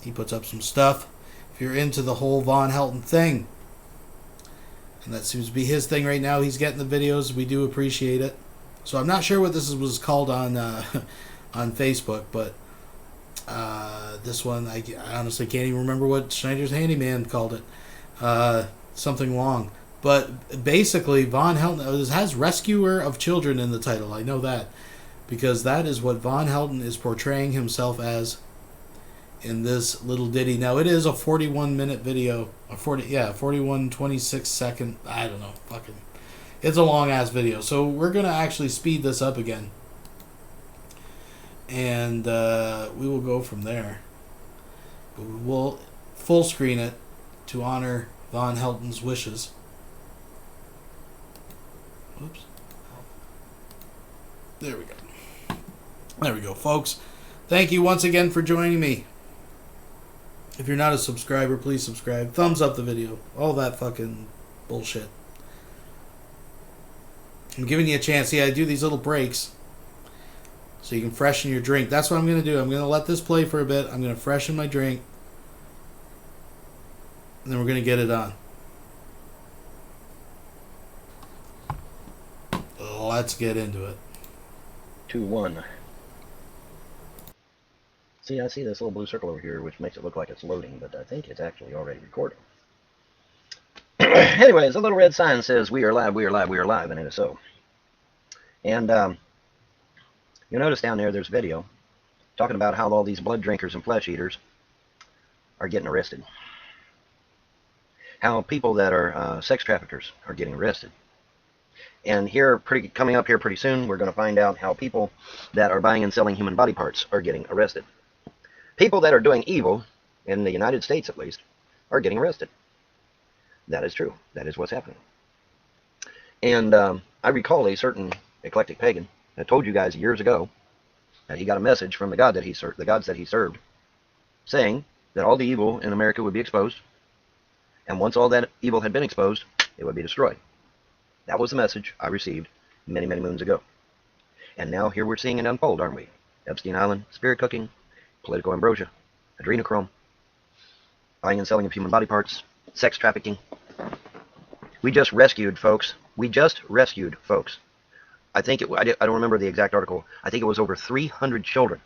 He puts up some stuff. If you're into the whole Vonhelton thing. And that seems to be his thing right now. He's getting the videos. We do appreciate it. So I'm not sure what this was called on on Facebook, but this one, I honestly can't even remember what Schneider's Handyman called it. Something long. But basically, Vonhelton has Rescuer of Children in the title. I know that. Because that is what Vonhelton is portraying himself as in this little ditty. Now, it is a 41-minute video. 41, 26 second. I don't know. Fucking. It's a long-ass video. So we're going to actually speed this up again. And we will go from there. But we will full screen it to honor Vonhelton's wishes. Oops. There we go. There we go, folks. Thank you once again for joining me. If you're not a subscriber, please subscribe. Thumbs up the video. All that fucking bullshit. I'm giving you a chance. See, I do these little breaks so you can freshen your drink. That's what I'm going to do. I'm going to let this play for a bit. I'm going to freshen my drink. And then we're going to get it on. Let's get into it. 2-1. See, I see this little blue circle over here, which makes it look like it's loading, but I think it's actually already recording. Anyways, a little red sign says, "We are live, we are live, we are live," and it is so. And you'll notice down there's a video talking about how all these blood drinkers and flesh eaters are getting arrested. How people that are sex traffickers are getting arrested. And coming up here pretty soon, we're going to find out how people that are buying and selling human body parts are getting arrested. People that are doing evil, in the United States at least, are getting arrested. That is true. That is what's happening. And I recall a certain eclectic pagan that told you guys years ago that he got a message from the gods that he served, saying that all the evil in America would be exposed, and once all that evil had been exposed, it would be destroyed. That was the message I received many, many moons ago. And now here we're seeing it unfold, aren't we? Epstein Island, spirit cooking, political ambrosia, adrenochrome, buying and selling of human body parts, sex trafficking. We just rescued folks. I think I don't remember the exact article. I think it was over 300 children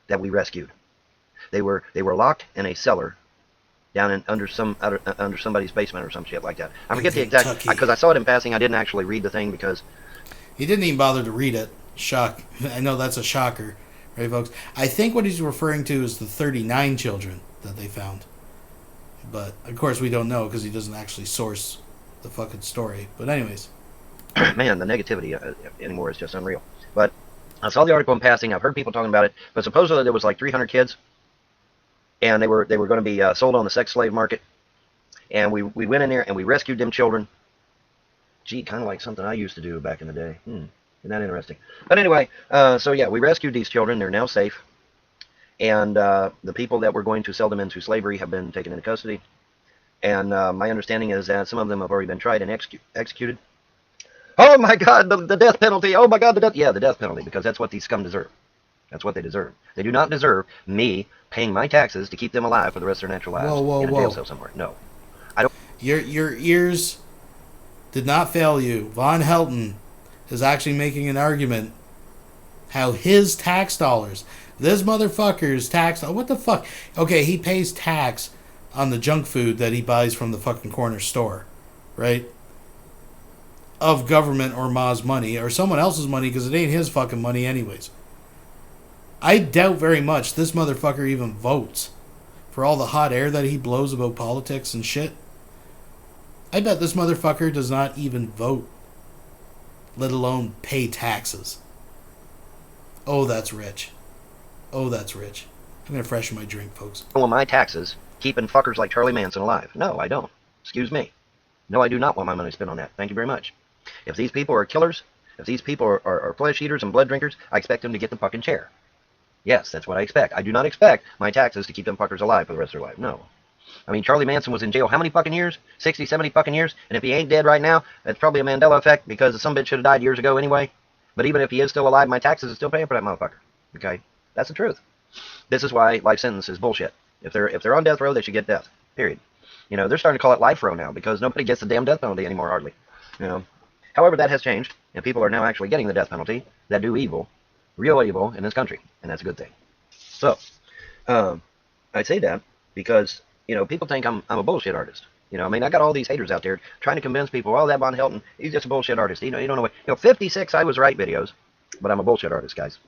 that we rescued. They were locked in a cellar down under somebody's basement or some shit like that. I forget the exact, because I saw it in passing. I didn't actually read the thing because he didn't even bother to read it. Shock. I know that's a shocker, right, folks? I think what he's referring to is the 39 children that they found. But of course we don't know because he doesn't actually source the fucking story. But anyways, man, the negativity anymore is just unreal. But I saw the article in passing. I've heard people talking about it. But supposedly there was like 300 kids, and they were going to be sold on the sex slave market. And we went in there and we rescued them children. Gee, kind of like something I used to do back in the day. Isn't that interesting? But anyway, so yeah, we rescued these children. They're now safe. And the people that were going to sell them into slavery have been taken into custody. And my understanding is that some of them have already been tried and executed. Oh my God, the death penalty. Oh my God, the death penalty, because that's what these scum deserve. That's what they deserve. They do not deserve me paying my taxes to keep them alive for the rest of their natural lives in a jail cell somewhere. No. I don't. Your ears did not fail you. Vonhelton is actually making an argument how his tax dollars, this motherfucker's tax, what the fuck? Okay, he pays tax on the junk food that he buys from the fucking corner store, right? Of government or Ma's money or someone else's money, because it ain't his fucking money anyways. I doubt very much this motherfucker even votes for all the hot air that he blows about politics and shit. I bet this motherfucker does not even vote, let alone pay taxes. Oh, that's rich. Oh, that's rich. I'm going to freshen my drink, folks. I want my taxes keeping fuckers like Charlie Manson alive. No, I don't. Excuse me. No, I do not want my money spent on that. Thank you very much. If these people are killers, if these people are flesh eaters and blood drinkers, I expect them to get the fucking chair. Yes, that's what I expect. I do not expect my taxes to keep them fuckers alive for the rest of their life. No. I mean, Charlie Manson was in jail how many fucking years? 60, 70 fucking years? And if he ain't dead right now, that's probably a Mandela effect, because some bitch should have died years ago anyway. But even if he is still alive, my taxes are still paying for that motherfucker. Okay? That's the truth. This is why life sentence is bullshit. If they're on death row, they should get death. Period. You know, they're starting to call it life row now, because nobody gets the damn death penalty anymore, hardly. You know. However, that has changed, and people are now actually getting the death penalty that do evil, real evil, in this country, and that's a good thing. So, I say that because, you know, people think I'm a bullshit artist. You know, I mean, I got all these haters out there trying to convince people, oh, that Vonhelton, he's just a bullshit artist. You know, you don't know what, 56 I was right videos, but I'm a bullshit artist, guys.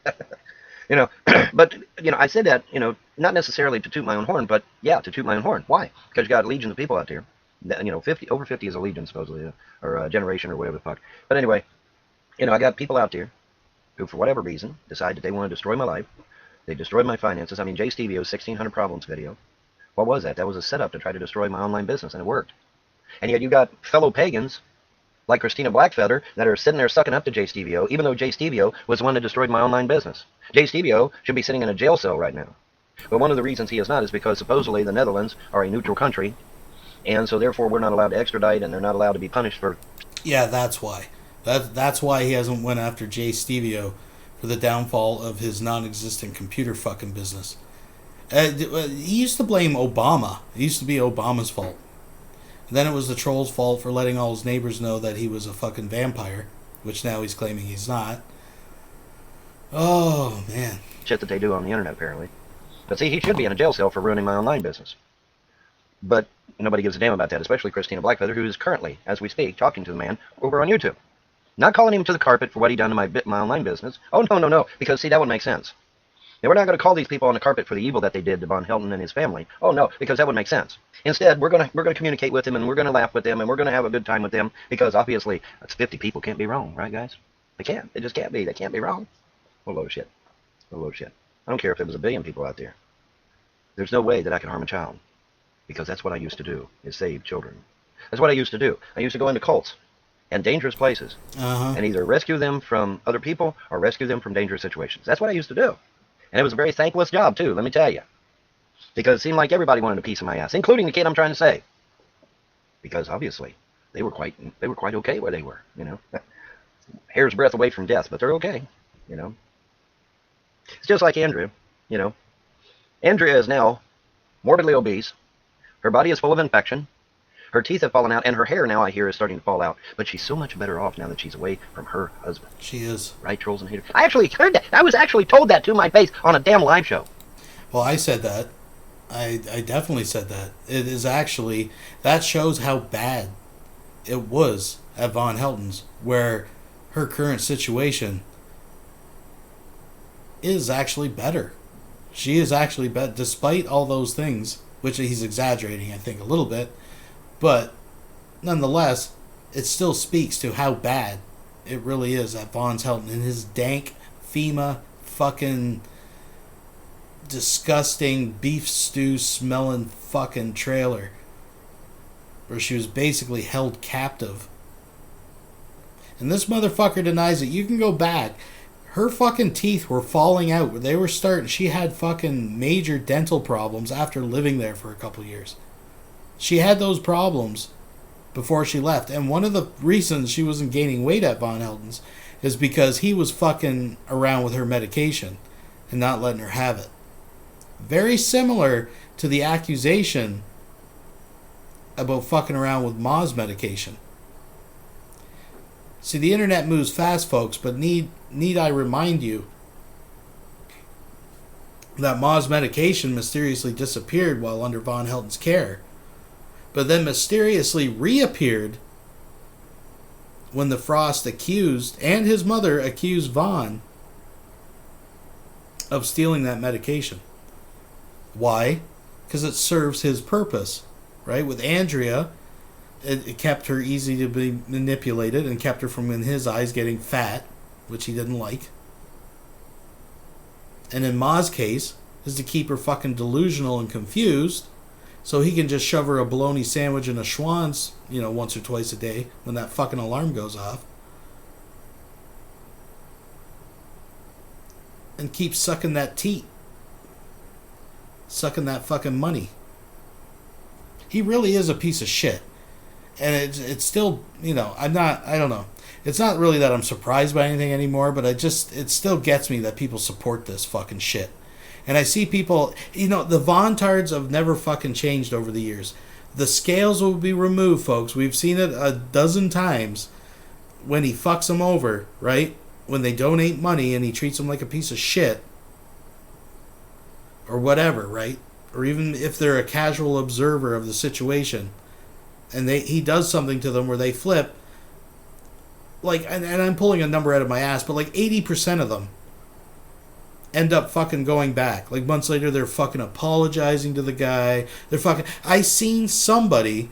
You know, but, you know, I said that, you know, not necessarily to toot my own horn, but, yeah, to toot my own horn. Why? Because you got legions of people out there. That, you know, over 50 is a legion, supposedly, or a generation, or whatever the fuck. But anyway, you know, I got people out there who, for whatever reason, decide that they want to destroy my life. They destroyed my finances. I mean, Jay Stevio's 1600 Problems video. What was that? That was a setup to try to destroy my online business, and it worked. And yet you got fellow pagans like Christina Blackfeather that are sitting there sucking up to Jay Stevio, even though Jay Stevio was the one that destroyed my online business. Jay Stevio should be sitting in a jail cell right now. But one of the reasons he is not is because supposedly the Netherlands are a neutral country, and so therefore we're not allowed to extradite, and they're not allowed to be punished for... Yeah, that's why. That's why he hasn't went after Jay Stevio for the downfall of his non-existent computer fucking business. He used to blame Obama. It used to be Obama's fault. And then it was the troll's fault for letting all his neighbors know that he was a fucking vampire, which now he's claiming he's not. Oh, man. Shit that they do on the internet, apparently. But see, he should be in a jail cell for ruining my online business. But nobody gives a damn about that, especially Christina Blackfeather, who is currently, as we speak, talking to the man over on YouTube. Not calling him to the carpet for what he done to my online business. Oh, no, because, see, that would make sense. Now, we're not going to call these people on the carpet for the evil that they did to Vonhelton and his family. Oh, no, because that would make sense. Instead, we're going to communicate with them, and we're going to laugh with them, and we're going to have a good time with them, because obviously, that's 50 people can't be wrong, right, guys? They can't. They just can't be. They can't be wrong. What a load of shit. What a load of shit. I don't care if there was 1 billion people out there. There's no way that I can harm a child, because that's what I used to do, is save children. That's what I used to do. I used to go into cults and dangerous places and either rescue them from other people or rescue them from dangerous situations. That's what I used to do. And it was a very thankless job, too, let me tell you. Because it seemed like everybody wanted a piece of my ass, including the kid I'm trying to save. Because, obviously, they were quite okay where they were, you know. Hair's breadth away from death, but they're okay, you know. It's just like Andrea, you know. Andrea is now morbidly obese. Her body is full of infection. Her teeth have fallen out, and her hair now, I hear, is starting to fall out. But she's so much better off now that she's away from her husband. She is. Right, trolls and haters? I actually heard that. I was actually told that to my face on a damn live show. Well, I said that. I definitely said that. It is actually... That shows how bad it was at Vonhelton's, where her current situation is actually better. She is actually better, despite all those things, which he's exaggerating, I think, a little bit. But nonetheless, it still speaks to how bad it really is at Vonhelton in his dank FEMA fucking disgusting beef stew smelling fucking trailer where she was basically held captive. And this motherfucker denies it. You can go back. Her fucking teeth were falling out. They were starting. She had fucking major dental problems after living there for a couple years. She had those problems before she left. And one of the reasons she wasn't gaining weight at Vonhelton's is because he was fucking around with her medication and not letting her have it. Very similar to the accusation about fucking around with Ma's medication. See, the internet moves fast, folks, but need I remind you that Ma's medication mysteriously disappeared while under Vonhelton's care, but then mysteriously reappeared when the Frost accused, and his mother accused Vaughn of stealing that medication. Why? Because it serves his purpose, right? With Andrea, it kept her easy to be manipulated and kept her from, in his eyes, getting fat, which he didn't like. And in Ma's case, is to keep her fucking delusional and confused, so he can just shove her a bologna sandwich and a Schwann's, you know, once or twice a day when that fucking alarm goes off. And keep sucking that teat. Sucking that fucking money. He really is a piece of shit. And it's still, you know, I don't know. It's not really that I'm surprised by anything anymore, but it still gets me that people support this fucking shit. And I see people, you know, the Vontards have never fucking changed over the years. The scales will be removed, folks. We've seen it a dozen times when he fucks them over, right? When they donate money and he treats them like a piece of shit. Or whatever, right? Or even if they're a casual observer of the situation and he does something to them where they flip, like, and I'm pulling a number out of my ass, but like 80% of them end up fucking going back. Like months later, they're fucking apologizing to the guy. They're fucking... I seen somebody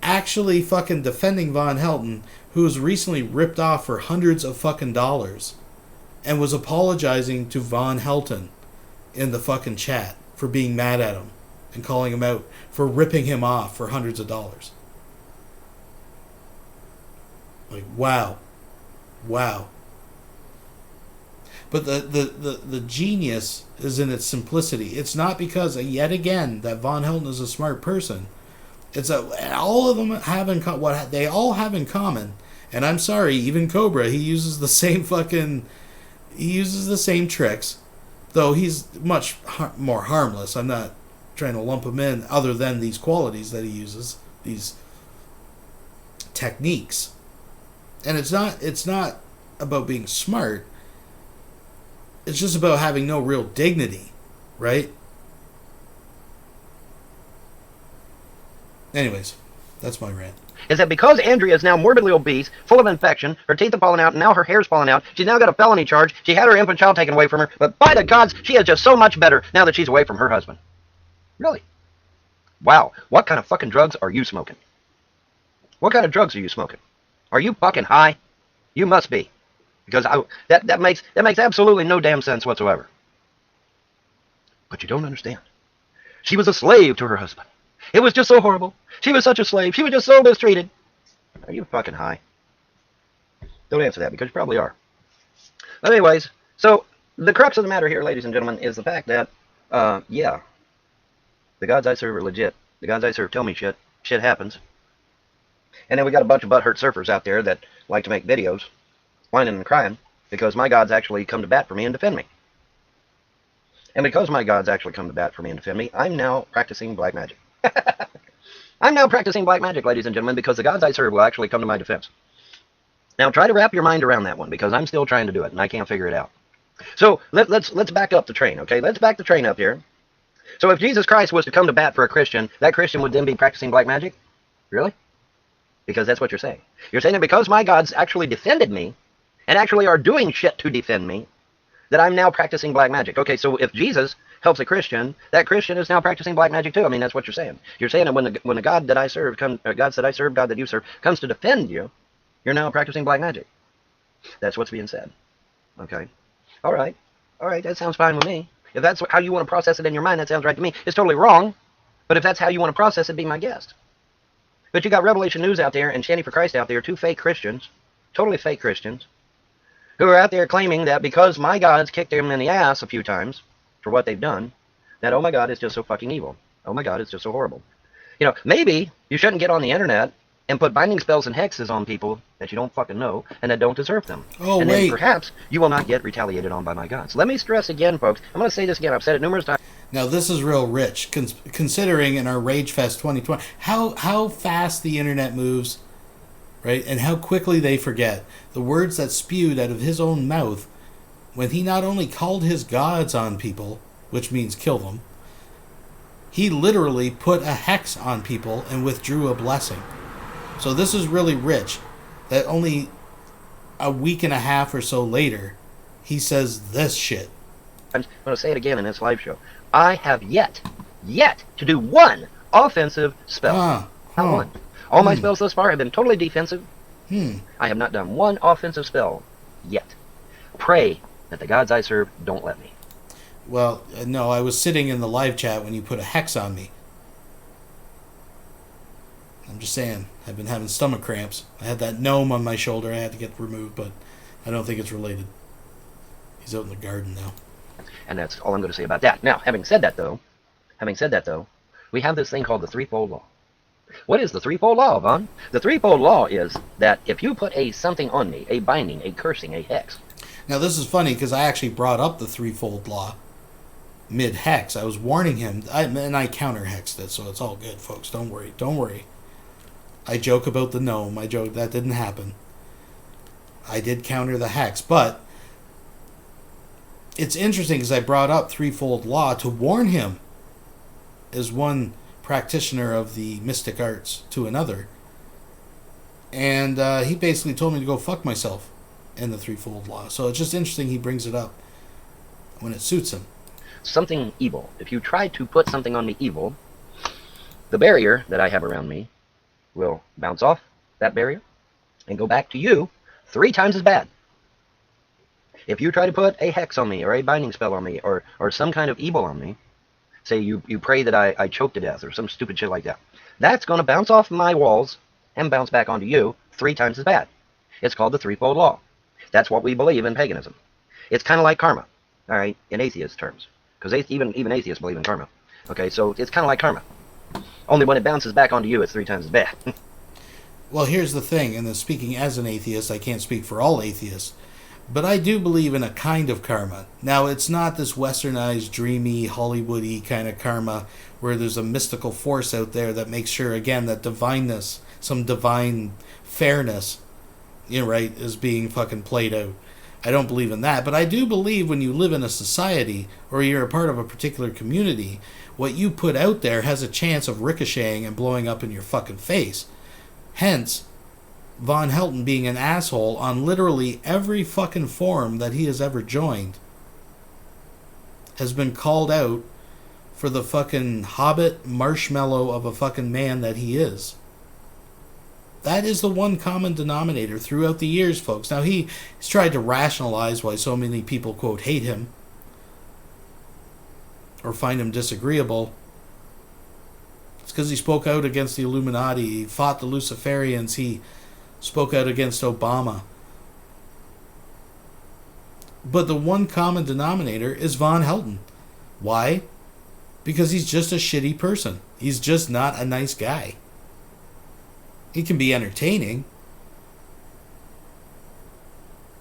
actually fucking defending Vonhelton who was recently ripped off for hundreds of fucking dollars and was apologizing to Vonhelton in the fucking chat for being mad at him and calling him out for ripping him off for hundreds of dollars. Like, wow. But the genius is in its simplicity. It's not because, yet again, that Vonhelton is a smart person. It's all of them have what they all have in common. And I'm sorry, even Cobra, he uses the same tricks, though he's much more harmless. I'm not trying to lump him in other than these qualities that he uses, these techniques. And it's not about being smart. It's just about having no real dignity, right? Anyways, That's my rant. Is that because Andrea is now morbidly obese, full of infection, her teeth are falling out, and now her hair's falling out, she's now got a felony charge, she had her infant child taken away from her, but by the gods, she is just so much better now that she's away from her husband. Really? Wow. What kind of fucking drugs are you smoking? What kind of drugs are you smoking? Are you fucking high? You must be. Because that makes absolutely no damn sense whatsoever. But you don't understand. She was a slave to her husband. It was just so horrible. She was such a slave. She was just so mistreated. Are you fucking high? Don't answer that because you probably are. But anyways, so the crux of the matter here, ladies and gentlemen, is the fact that, yeah, the gods I serve are legit. The gods I serve tell me shit. Shit happens. And then we got a bunch of butthurt surfers out there that like to make videos, whining and crying, because my gods actually come to bat for me and defend me. And because my gods actually come to bat for me and defend me, I'm now practicing black magic. I'm now practicing black magic, ladies and gentlemen, because the gods I serve will actually come to my defense. Now try to wrap your mind around that one, because I'm still trying to do it, and I can't figure it out. So let's back up the train, okay? Let's back the train up here. So if Jesus Christ was to come to bat for a Christian, that Christian would then be practicing black magic? Really? Because that's what you're saying. You're saying that because my gods actually defended me, and actually are doing shit to defend me, that I'm now practicing black magic. Okay, so if Jesus helps a Christian, that Christian is now practicing black magic too. I mean, that's what you're saying. You're saying that when the God that I serve, gods that I serve, God that you serve, comes to defend you, you're now practicing black magic. That's what's being said. Okay. All right. That sounds fine with me. If that's how you want to process it in your mind, that sounds right to me. It's totally wrong, but if that's how you want to process it, be my guest. But you got Revelation News out there and Shanty for Christ out there, two fake Christians, totally fake Christians, who are out there claiming that because my gods kicked them in the ass a few times for what they've done, that, oh my God, it's just so fucking evil. Oh my God, it's just so horrible. You know, maybe you shouldn't get on the internet and put binding spells and hexes on people that you don't fucking know and that don't deserve them. Oh, and wait. then perhaps you will not get retaliated on by my gods. Let me stress again, folks. I'm going to say this again. I've said it numerous times. Now, this is real rich, considering in our Rage Fest 2020, how fast the internet moves, right? And how quickly they forget the words that spewed out of his own mouth when he not only called his gods on people, which means kill them, he literally put a hex on people and withdrew a blessing. So this is really rich, that only a week and a half or so later, he says this shit. I'm going to say it again in this live show. I have yet to do one offensive spell. Not one. All my spells thus far have been totally defensive. I have not done one offensive spell yet. Pray that the gods I serve don't let me. Well, no, I was sitting in the live chat when you put a hex on me. I'm just saying, I've been having stomach cramps. I had that gnome on my shoulder I had to get removed, but I don't think it's related. He's out in the garden now. And that's all I'm going to say about that. Now, having said that though, we have this thing called the threefold law. What is the threefold law, Vaughn? The threefold law is that if you put something on me, a binding, a cursing, a hex. Now this is funny because I actually brought up the threefold law mid-hex. I was warning him, and I counter-hexed it, so it's all good, folks. Don't worry. I joke about the gnome. I joke that didn't happen. I did counter the hex, but it's interesting because I brought up threefold law to warn him as one practitioner of the mystic arts to another. And he basically told me to go fuck myself in the threefold law. So it's just interesting he brings it up when it suits him. Something evil. If you try to put something on me evil, the barrier that I have around me will bounce off that barrier and go back to you 3 times as bad. If you try to put a hex on me or a binding spell on me or some kind of evil on me, say you pray that I choke to death or some stupid shit like that, that's going to bounce off my walls and bounce back onto you 3 times as bad. It's called the threefold law. That's what we believe in paganism. It's kind of like karma, all right, in atheist terms, because even atheists believe in karma. Okay, so it's kind of like karma. Only when it bounces back onto you, it's 3 times as bad. Well, here's the thing, and then speaking as an atheist, I can't speak for all atheists, but I do believe in a kind of karma. Now, it's not this westernized, dreamy, Hollywood-y kind of karma where there's a mystical force out there that makes sure, again, that divineness, some divine fairness, right, is being fucking played out. I don't believe in that, but I do believe when you live in a society or you're a part of a particular community, what you put out there has a chance of ricocheting and blowing up in your fucking face. Hence, Vonhelton being an asshole on literally every fucking forum that he has ever joined has been called out for the fucking hobbit marshmallow of a fucking man that he is. That is the one common denominator throughout the years, folks. Now, he's tried to rationalize why so many people, quote, hate him or find him disagreeable. It's because he spoke out against the Illuminati. He fought the Luciferians. He spoke out against Obama. But the one common denominator is Vonhelton. Why? Because he's just a shitty person. He's just not a nice guy. He can be entertaining,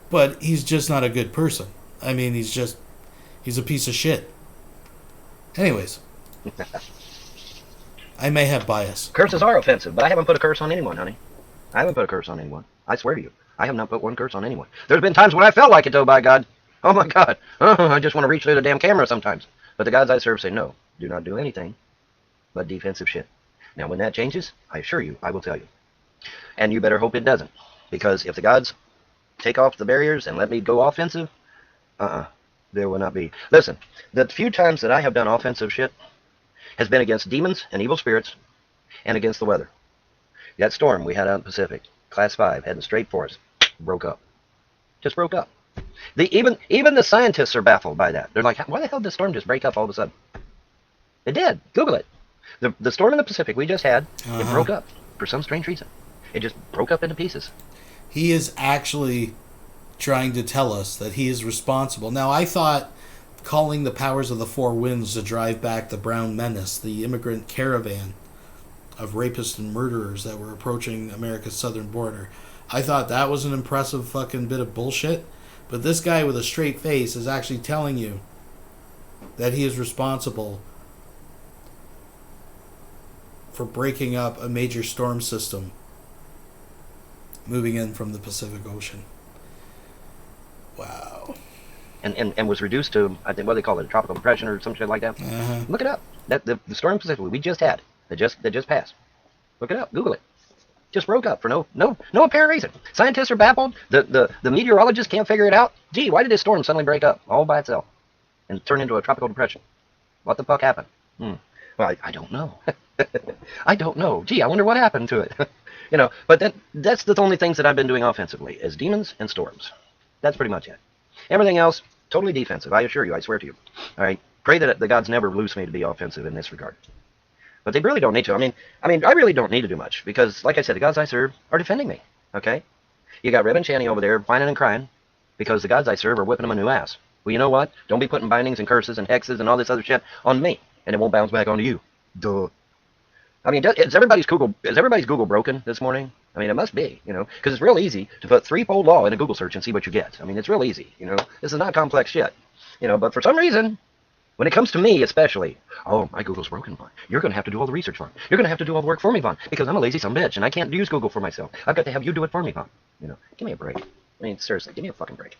but he's just not a good person. I mean, he's a piece of shit. Anyways, I may have bias. Curses are offensive, but I haven't put a curse on anyone, honey. I haven't put a curse on anyone. I swear to you. I have not put one curse on anyone. There's been times when I felt like it, though, by God. Oh, my God. I just want to reach through the damn camera sometimes. But the gods I serve say, no, do not do anything but defensive shit. Now, when that changes, I assure you, I will tell you. And you better hope it doesn't. Because if the gods take off the barriers and let me go offensive, there will not be. Listen, the few times that I have done offensive shit has been against demons and evil spirits and against the weather. That storm we had out in the Pacific, Class 5, heading straight for us, broke up. Just broke up. Even the scientists are baffled by that. They're like, why the hell did the storm just break up all of a sudden? It did. Google it. The storm in the Pacific we just had, it broke up for some strange reason. It just broke up into pieces. He is actually trying to tell us that he is responsible. Now, I thought calling the powers of the four winds to drive back the Brown Menace, the immigrant caravan of rapists and murderers that were approaching America's southern border, I thought that was an impressive fucking bit of bullshit. But this guy with a straight face is actually telling you that he is responsible for breaking up a major storm system moving in from the Pacific Ocean. Wow. And was reduced to, I think, what they call it, a tropical depression or some shit like that. Look it up. The storm specifically we just had, that just passed. Look it up. Google it. Just broke up for no apparent reason. Scientists are baffled. The meteorologists can't figure it out. Gee, why did this storm suddenly break up all by itself and turn into a tropical depression? What the fuck happened? Well, I don't know. I don't know. Gee, I wonder what happened to it. But that's the only things that I've been doing offensively, is demons and storms. That's pretty much it. Everything else, totally defensive. I assure you, I swear to you. All right? Pray that the gods never loose me to be offensive in this regard. But they really don't need to. I mean, I really don't need to do much because, like I said, the gods I serve are defending me. Okay? You got Reb and Channy over there whining and crying because the gods I serve are whipping them a new ass. Well, you know what? Don't be putting bindings and curses and hexes and all this other shit on me, and it won't bounce back onto you. Duh. I mean, is everybody's Google broken this morning? I mean, it must be, because it's real easy to put threefold law in a Google search and see what you get. I mean, it's real easy, This is not complex shit, But for some reason, when it comes to me especially, oh, my Google's broken, Vaughn. You're going to have to do all the research, Vaughn. You're going to have to do all the work for me, Vaughn, because I'm a lazy sumbitch, and I can't use Google for myself. I've got to have you do it for me, Vaughn. Give me a break. I mean, seriously, give me a fucking break.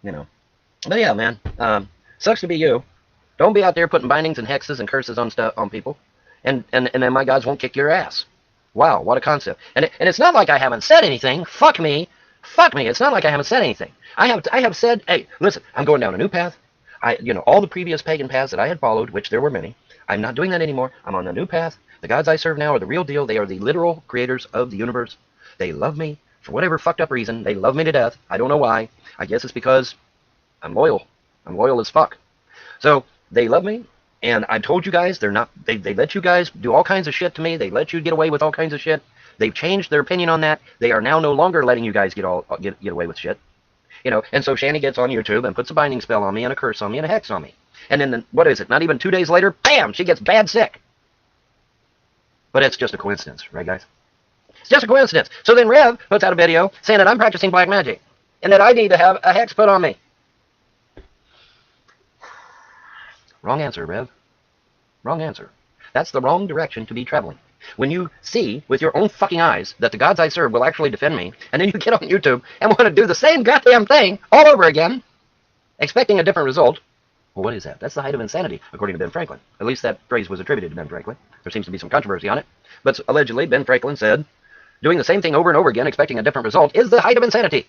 But yeah, man, sucks to be you. Don't be out there putting bindings and hexes and curses on people. And then my gods won't kick your ass. Wow, what a concept. And it's not like I haven't said anything. Fuck me. It's not like I haven't said anything. I have said, hey, listen, I'm going down a new path. All the previous pagan paths that I had followed, which there were many, I'm not doing that anymore. I'm on a new path. The gods I serve now are the real deal. They are the literal creators of the universe. They love me for whatever fucked up reason. They love me to death. I don't know why. I guess it's because I'm loyal. I'm loyal as fuck. So they love me. And I told you guys, they let you guys do all kinds of shit to me. They let you get away with all kinds of shit. They've changed their opinion on that. They are now no longer letting you guys get away with shit. And so Shanny gets on YouTube and puts a binding spell on me and a curse on me and a hex on me. And then, what is it? Not even 2 days later, bam, she gets bad sick. But it's just a coincidence, right, guys? It's just a coincidence. So then Rev puts out a video saying that I'm practicing black magic and that I need to have a hex put on me. Wrong answer, Rev. Wrong answer. That's the wrong direction to be traveling. When you see with your own fucking eyes that the gods I serve will actually defend me, and then you get on YouTube and want to do the same goddamn thing all over again, expecting a different result, well, what is that? That's the height of insanity, according to Ben Franklin. At least that phrase was attributed to Ben Franklin. There seems to be some controversy on it. But allegedly, Ben Franklin said, doing the same thing over and over again, expecting a different result, is the height of insanity.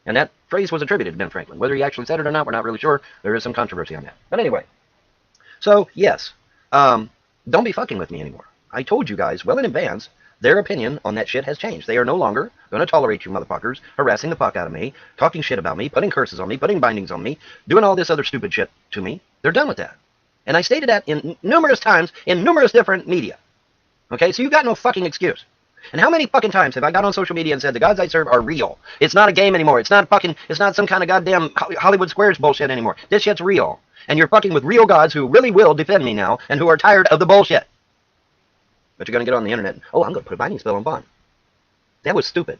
And that phrase was attributed to Ben Franklin. Whether he actually said it or not, we're not really sure. There is some controversy on that. But anyway, so yes, don't be fucking with me anymore. I told you guys well in advance, their opinion on that shit has changed. They are no longer going to tolerate you motherfuckers harassing the fuck out of me, talking shit about me, putting curses on me, putting bindings on me, doing all this other stupid shit to me. They're done with that. And I stated that in numerous times in numerous different media. Okay, so you got no fucking excuse. And how many fucking times have I got on social media and said the gods I serve are real? It's not a game anymore. It's not some kind of goddamn Hollywood Squares bullshit anymore. This shit's real. And you're fucking with real gods who really will defend me now and who are tired of the bullshit. But you're going to get on the internet and, oh, I'm going to put a binding spell on Vaughn. That was stupid.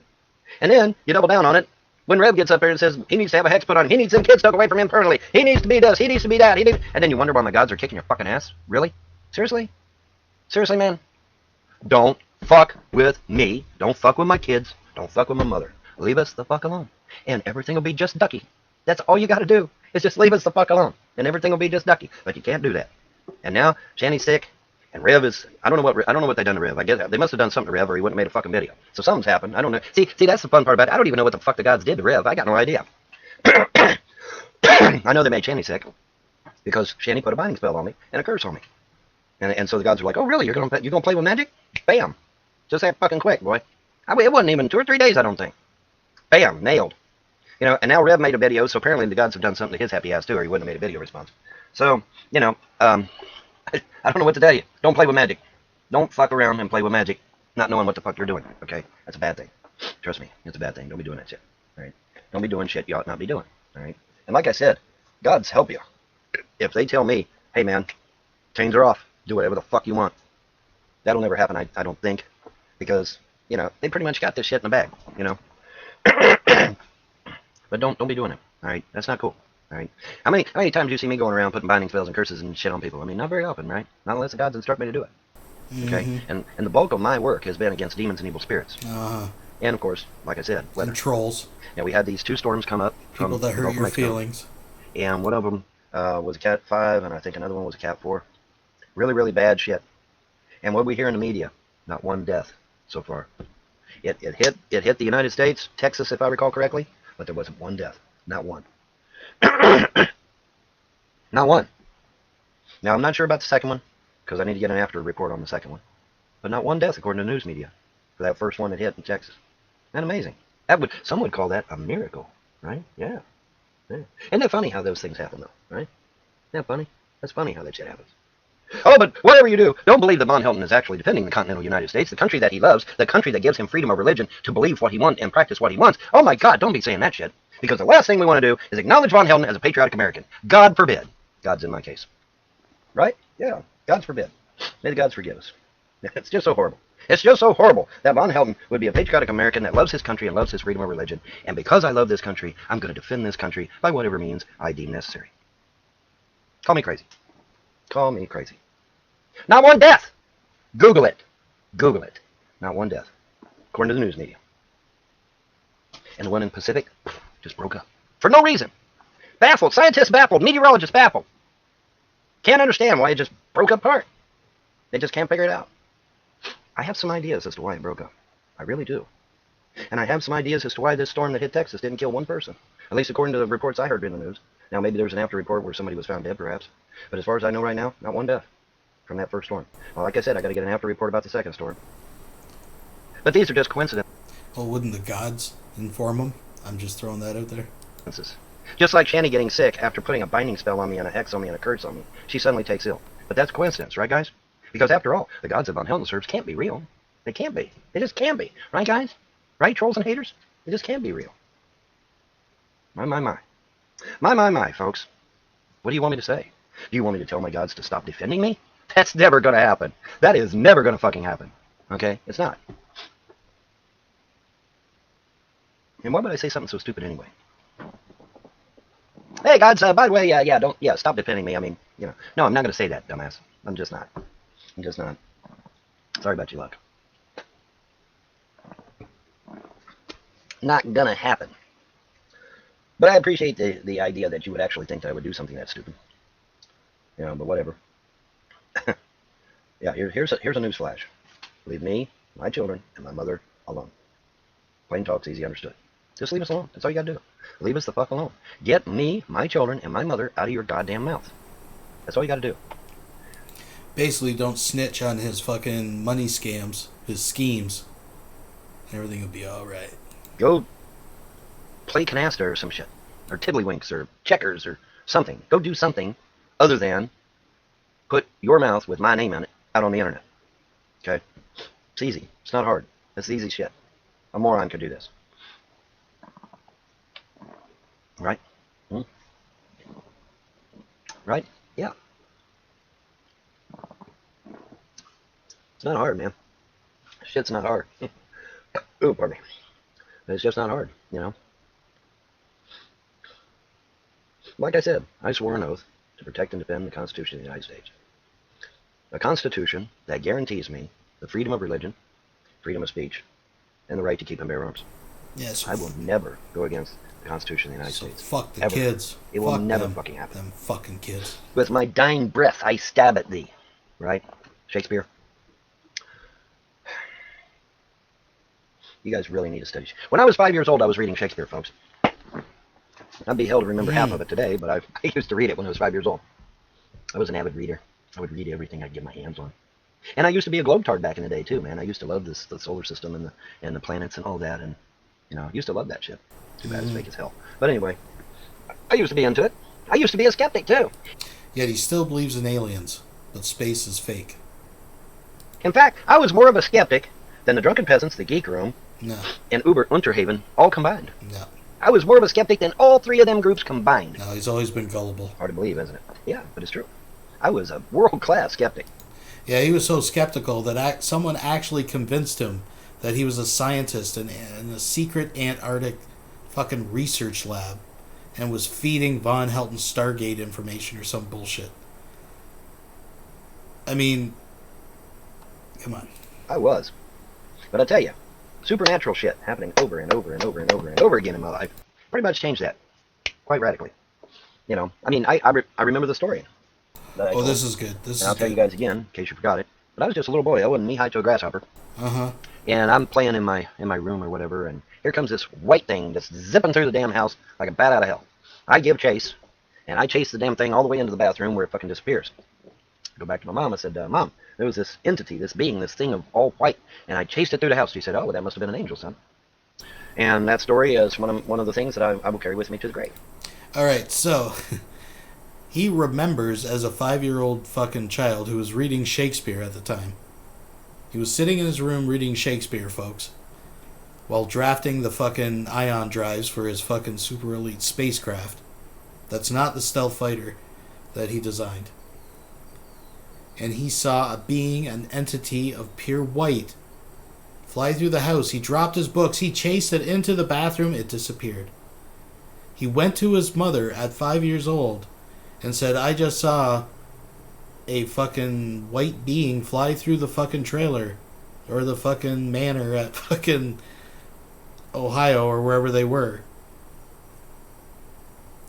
And then you double down on it when Rev gets up there and says he needs to have a hex put on him. He needs some kids took away from him permanently. He needs to be this. He needs to be that. And then you wonder why my gods are kicking your fucking ass. Really? Seriously? Seriously, man? Don't fuck with me. Don't fuck with my kids. Don't fuck with my mother. Leave us the fuck alone. And everything will be just ducky. That's all you got to do is just leave us the fuck alone. And everything will be just ducky. But you can't do that. And now Shanny's sick. And Rev is, I don't know what they done to Rev. I guess they must have done something to Rev or he wouldn't have made a fucking video. So something's happened. I don't know. See, that's the fun part about it. I don't even know what the fuck the gods did to Rev. I got no idea. I know they made Shanny sick because Shanny put a binding spell on me and a curse on me. And so the gods were like, oh really? You're gonna play with magic? Bam. Just that fucking quick, boy. It wasn't even 2 or 3 days, I don't think. Bam, nailed. You know, and now Rev made a video, so apparently the gods have done something to his happy ass too, or he wouldn't have made a video response. So, you know, I don't know what to tell you. Don't play with magic. Don't fuck around and play with magic, not knowing what the fuck you're doing, okay? That's a bad thing. Trust me, it's a bad thing. Don't be doing that shit, all right? Don't be doing shit you ought not be doing, all right? And like I said, gods help you. If they tell me, hey man, chains are off, do whatever the fuck you want. That'll never happen, I don't think, because, you know, they pretty much got this shit in the bag, you know? But don't be doing it, all right? That's not cool. All right. How many times do you see me going around putting binding spells and curses and shit on people? I mean, not very often, right? Not unless the gods instruct me to do it. Okay. Mm-hmm. And the bulk of my work has been against demons and evil spirits. And of course, like I said, weather. And trolls. Yeah, we had these 2 storms come up. People that hurt your feelings. And one of them was a Cat 5, and I think another one was a Cat 4. Really, really bad shit. And what we hear in the media, not one death so far. It hit the United States, Texas, if I recall correctly, but there wasn't one death, not one. Not one. Now, I'm not sure about the second one, because I need to get an after report on the second one. But not one death, according to the news media, for that first one that hit in Texas. Isn't that amazing? Some would call that a miracle, right? Yeah. Isn't that funny how those things happen, though, right? Isn't that funny? That's funny how that shit happens. Oh, but whatever you do, don't believe that Vonhelton is actually defending the continental United States, the country that he loves, the country that gives him freedom of religion to believe what he wants and practice what he wants. Oh my God, don't be saying that shit. Because the last thing we want to do is acknowledge Vonhelton as a patriotic American. God forbid. God's in my case. Right? Yeah. God forbid. May the gods forgive us. It's just so horrible. It's just so horrible that Vonhelton would be a patriotic American that loves his country and loves his freedom of religion. And because I love this country, I'm going to defend this country by whatever means I deem necessary. Call me crazy. Call me crazy. Not one death. Google it. Google it. Not one death. According to the news media. And the one in Pacific just broke up. For no reason. Baffled. Scientists baffled. Meteorologists baffled. Can't understand why it just broke apart. They just can't figure it out. I have some ideas as to why it broke up. I really do. And I have some ideas as to why this storm that hit Texas didn't kill one person. At least according to the reports I heard in the news. Now maybe there's an after report where somebody was found dead perhaps. But as far as I know right now, not one death from that first storm. Well, like I said, I got to get an after report about the second storm. But these are just coincidences. Well, wouldn't the gods inform them? I'm just throwing that out there. Just like Shanny getting sick after putting a binding spell on me and a hex on me and a curse on me. She suddenly takes ill. But that's coincidence, right guys? Because after all, the gods of Vonhelton serves can't be real. They can't be. They just can't be. Right guys? Right, trolls and haters? They just can't be real. My. My, folks. What do you want me to say? Do you want me to tell my gods to stop defending me? That's never going to happen. That is never going to fucking happen. Okay? It's not. And why would I say something so stupid anyway? Hey, gods, by the way, stop defending me. I mean, you know. No, I'm not going to say that, dumbass. I'm just not. Sorry about your luck. Not gonna happen. But I appreciate the idea that you would actually think that I would do something that stupid. You know, but whatever. Yeah, here's a news flash. Leave me, my children, and my mother alone. Plain talk's easy understood. Just leave us alone. That's all you gotta do. Leave us the fuck alone. Get me, my children, and my mother out of your goddamn mouth. That's all you gotta do. Basically, don't snitch on his fucking money scams, his schemes. Everything will be alright. Go play canasta or some shit. Or tiddlywinks or checkers or something. Go do something other than put your mouth with my name on it out on the internet. Okay? It's easy. It's not hard. It's easy shit. A moron could do this. Right? Hmm? Right? Yeah. It's not hard, man. Shit's not hard. Ooh, pardon me. But it's just not hard, you know? Like I said, I swore an oath to protect and defend the Constitution of the United States. A Constitution that guarantees me the freedom of religion, freedom of speech, and the right to keep and bear arms. Yes. I will never go against the Constitution of the United States. Fuck the Ever. kids. It will Fuck never them. fucking happen. Them fucking kids. With my dying breath, I stab at thee. Right? Shakespeare? You guys really need to study. When I was 5 years old, I was reading Shakespeare, folks. I'd be held to remember half of it today, but I used to read it when I was 5 years old. I was an avid reader. I would read everything I'd get my hands on. And I used to be a globetard back in the day, too, man. I used to love the solar system and the planets and all that, and, you know, I used to love that shit. Too bad it's fake as hell. But anyway, I used to be into it. I used to be a skeptic, too. Yet he still believes in aliens, but space is fake. In fact, I was more of a skeptic than the Drunken Peasants, the Geek Room, No. and Uber Unterhaven all combined. No. I was more of a skeptic than all three of them groups combined. No, he's always been gullible. Hard to believe, isn't it? Yeah, but it's true. I was a world-class skeptic. Yeah, he was so skeptical that someone actually convinced him that he was a scientist in a secret Antarctic fucking research lab and was feeding Vonhelton Stargate information or some bullshit. I mean, come on. I was. But I tell you, supernatural shit happening over and over and over and over and over again in my life pretty much changed that quite radically. You know, I mean, I remember the story. Oh, this is good. I'll tell you guys again, in case you forgot it. But I was just a little boy. I wasn't knee-high to a grasshopper. Uh-huh. And I'm playing in my room or whatever, and here comes this white thing that's zipping through the damn house like a bat out of hell. I give chase, and I chase the damn thing all the way into the bathroom where it fucking disappears. I go back to my mom. I said, Mom, there was this entity, this being, this thing of all white, and I chased it through the house. She said, oh, well, that must have been an angel, son. And that story is one of the things that I will carry with me to the grave. All right, so he remembers as a 5-year-old fucking child who was reading Shakespeare at the time. He was sitting in his room reading Shakespeare, folks, while drafting the fucking ion drives for his fucking super elite spacecraft. That's not the stealth fighter that he designed. And he saw a being, an entity of pure white, fly through the house. He dropped his books. He chased it into the bathroom. It disappeared. He went to his mother at 5 years old and said, I just saw a fucking white being fly through the fucking trailer or the fucking manor at fucking Ohio or wherever they were.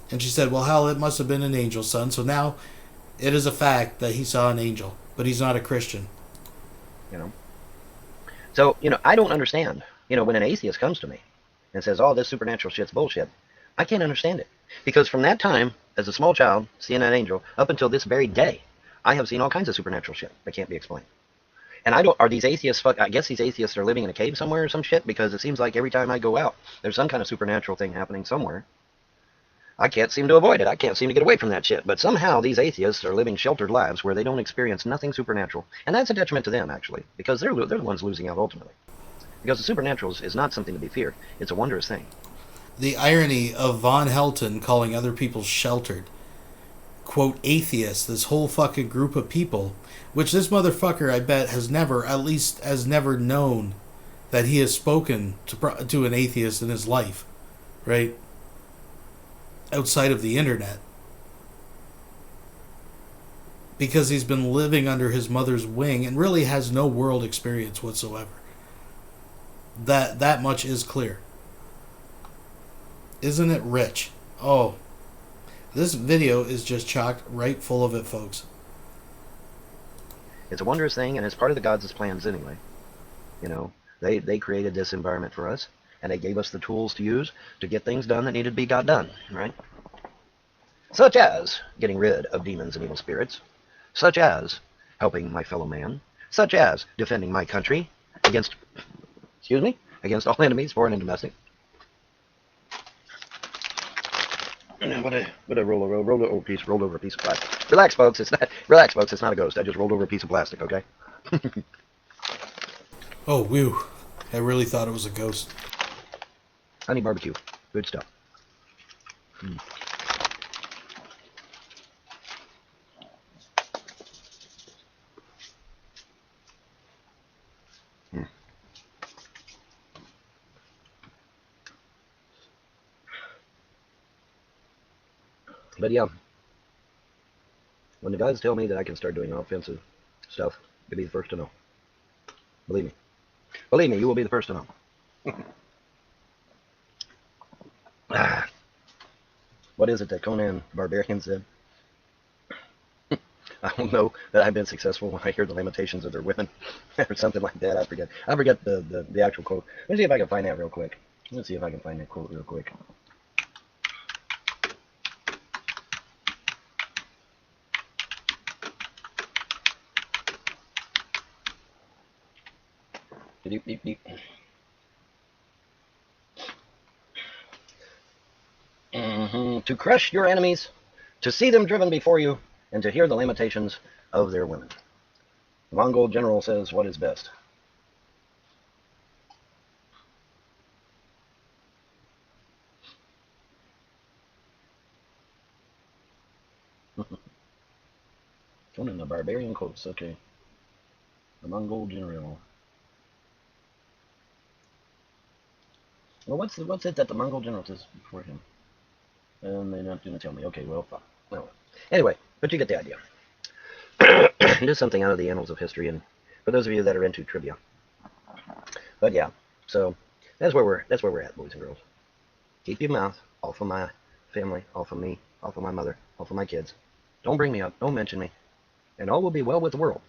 And she said, well, hell, it must have been an angel, son. So now it is a fact that he saw an angel, but he's not a Christian. You know? So, you know, I don't understand. You know, when an atheist comes to me and says, oh, this supernatural shit's bullshit, I can't understand it. Because from that time, as a small child, seeing an angel, up until this very day, I have seen all kinds of supernatural shit that can't be explained. And are these atheists, I guess these atheists are living in a cave somewhere or some shit, because it seems like every time I go out, there's some kind of supernatural thing happening somewhere. I can't seem to avoid it. I can't seem to get away from that shit. But somehow these atheists are living sheltered lives where they don't experience nothing supernatural. And that's a detriment to them, actually, because they're the ones losing out ultimately. Because the supernatural is not something to be feared. It's a wondrous thing. The irony of Vonhelton calling other people sheltered. Quote, atheists, this whole fucking group of people, which this motherfucker, I bet, has never known that he has spoken to an atheist in his life, right? Outside of the internet. because he's been living under his mother's wing and really has no world experience whatsoever. That much is clear. Isn't it rich? Oh, this video is just chocked right full of it, folks. It's a wondrous thing, and it's part of the gods' plans anyway. You know, they created this environment for us, and they gave us the tools to use to get things done that needed to be got done, right? Such as getting rid of demons and evil spirits, such as helping my fellow man, such as defending my country against, against all enemies, foreign and domestic. What a roll over piece of plastic. Relax, folks. It's not a ghost. I just rolled over a piece of plastic. Okay. Oh, whew! I really thought it was a ghost. Honey barbecue, good stuff. But yeah, when the guys tell me that I can start doing offensive stuff, you'll be the first to know. Believe me. Believe me, you will be the first to know. What is it that Conan Barbarian said? I don't know that I've been successful when I hear the lamentations of their women, or something like that. I forget the actual quote. Let me see if I can find that real quick. Let's see if I can find that quote real quick. To crush your enemies, to see them driven before you, and to hear the lamentations of their women. The Mongol general says what is best. Conan the Barbarian quotes, okay. The Mongol general. Well, what's it that the Mongol general says before him? And they're not going to tell me. Okay, well, fine. Well, anyway, but you get the idea. It is something out of the annals of history, and for those of you that are into trivia. But yeah, so that's where we're at, boys and girls. Keep your mouth off of my family, off of me, off of my mother, off of my kids. Don't bring me up. Don't mention me, and all will be well with the world.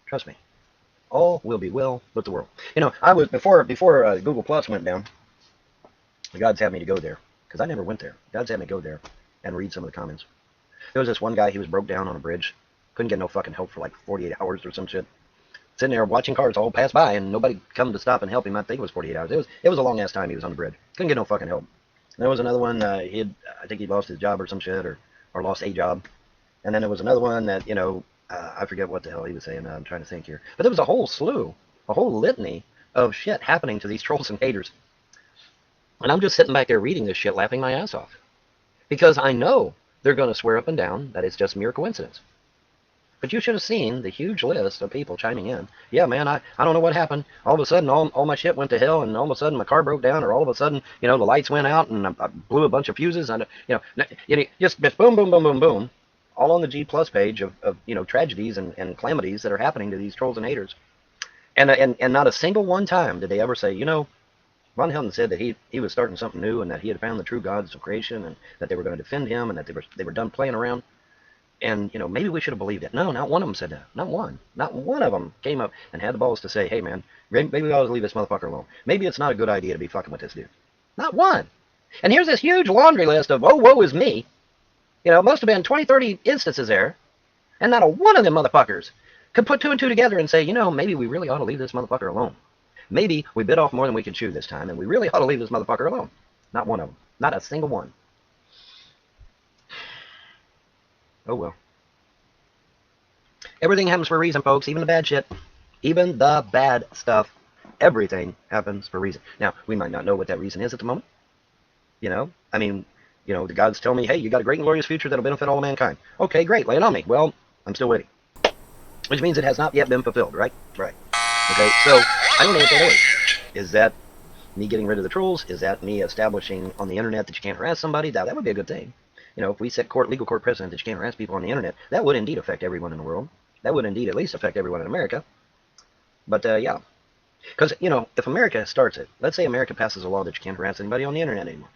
Trust me, all will be well with the world. You know, I was before Google Plus went down. The gods had me to go there because I never went there. Gods had me go there and read some of the comments. There was this one guy. He was broke down on a bridge. Couldn't get no fucking help for like 48 hours or some shit. Sitting there watching cars all pass by and nobody come to stop and help him. I think it was 48 hours. It was a long ass time he was on the bridge. Couldn't get no fucking help. And there was another one. I think he lost his job or some shit or lost a job. And then there was another one that, you know, I forget what the hell he was saying. I'm trying to think here. But there was a whole slew, a whole litany of shit happening to these trolls and haters. And I'm just sitting back there reading this shit, laughing my ass off. Because I know they're going to swear up and down that it's just mere coincidence. But you should have seen the huge list of people chiming in. Yeah, man, I don't know what happened. All of a sudden, all my shit went to hell, and all of a sudden my car broke down, or all of a sudden, you know, the lights went out, and I blew a bunch of fuses, and, you know, just boom, boom, boom, boom, boom, all on the G Plus page of you know, tragedies and calamities that are happening to these trolls and haters. And not a single one time did they ever say, you know, Vonhelton said that he was starting something new, and that he had found the true gods of creation, and that they were going to defend him, and that they were done playing around. And, you know, maybe we should have believed it. No, not one of them said that. Not one. Not one of them came up and had the balls to say, hey, man, maybe we ought to leave this motherfucker alone. Maybe it's not a good idea to be fucking with this dude. Not one. And here's this huge laundry list of, oh, woe is me. You know, it must have been 20, 30 instances there. And not a one of them motherfuckers could put two and two together and say, you know, maybe we really ought to leave this motherfucker alone. Maybe we bit off more than we could chew this time, and we really ought to leave this motherfucker alone. Not one of them. Not a single one. Oh, well. Everything happens for a reason, folks. Even the bad shit. Even the bad stuff. Everything happens for a reason. Now, we might not know what that reason is at the moment. You know? I mean, you know, the gods tell me, hey, you got a great and glorious future that'll benefit all of mankind. Okay, great. Lay it on me. Well, I'm still waiting. Which means it has not yet been fulfilled, right? Right. Okay, so I don't know what that is. Is that me getting rid of the trolls? Is that me establishing on the internet that you can't harass somebody? That would be a good thing. if we set legal court precedent that you can't harass people on the internet, that would indeed affect everyone in the world. That would indeed at least affect everyone in America. But yeah, because if America starts it, let's say America passes a law that you can't harass anybody on the internet anymore.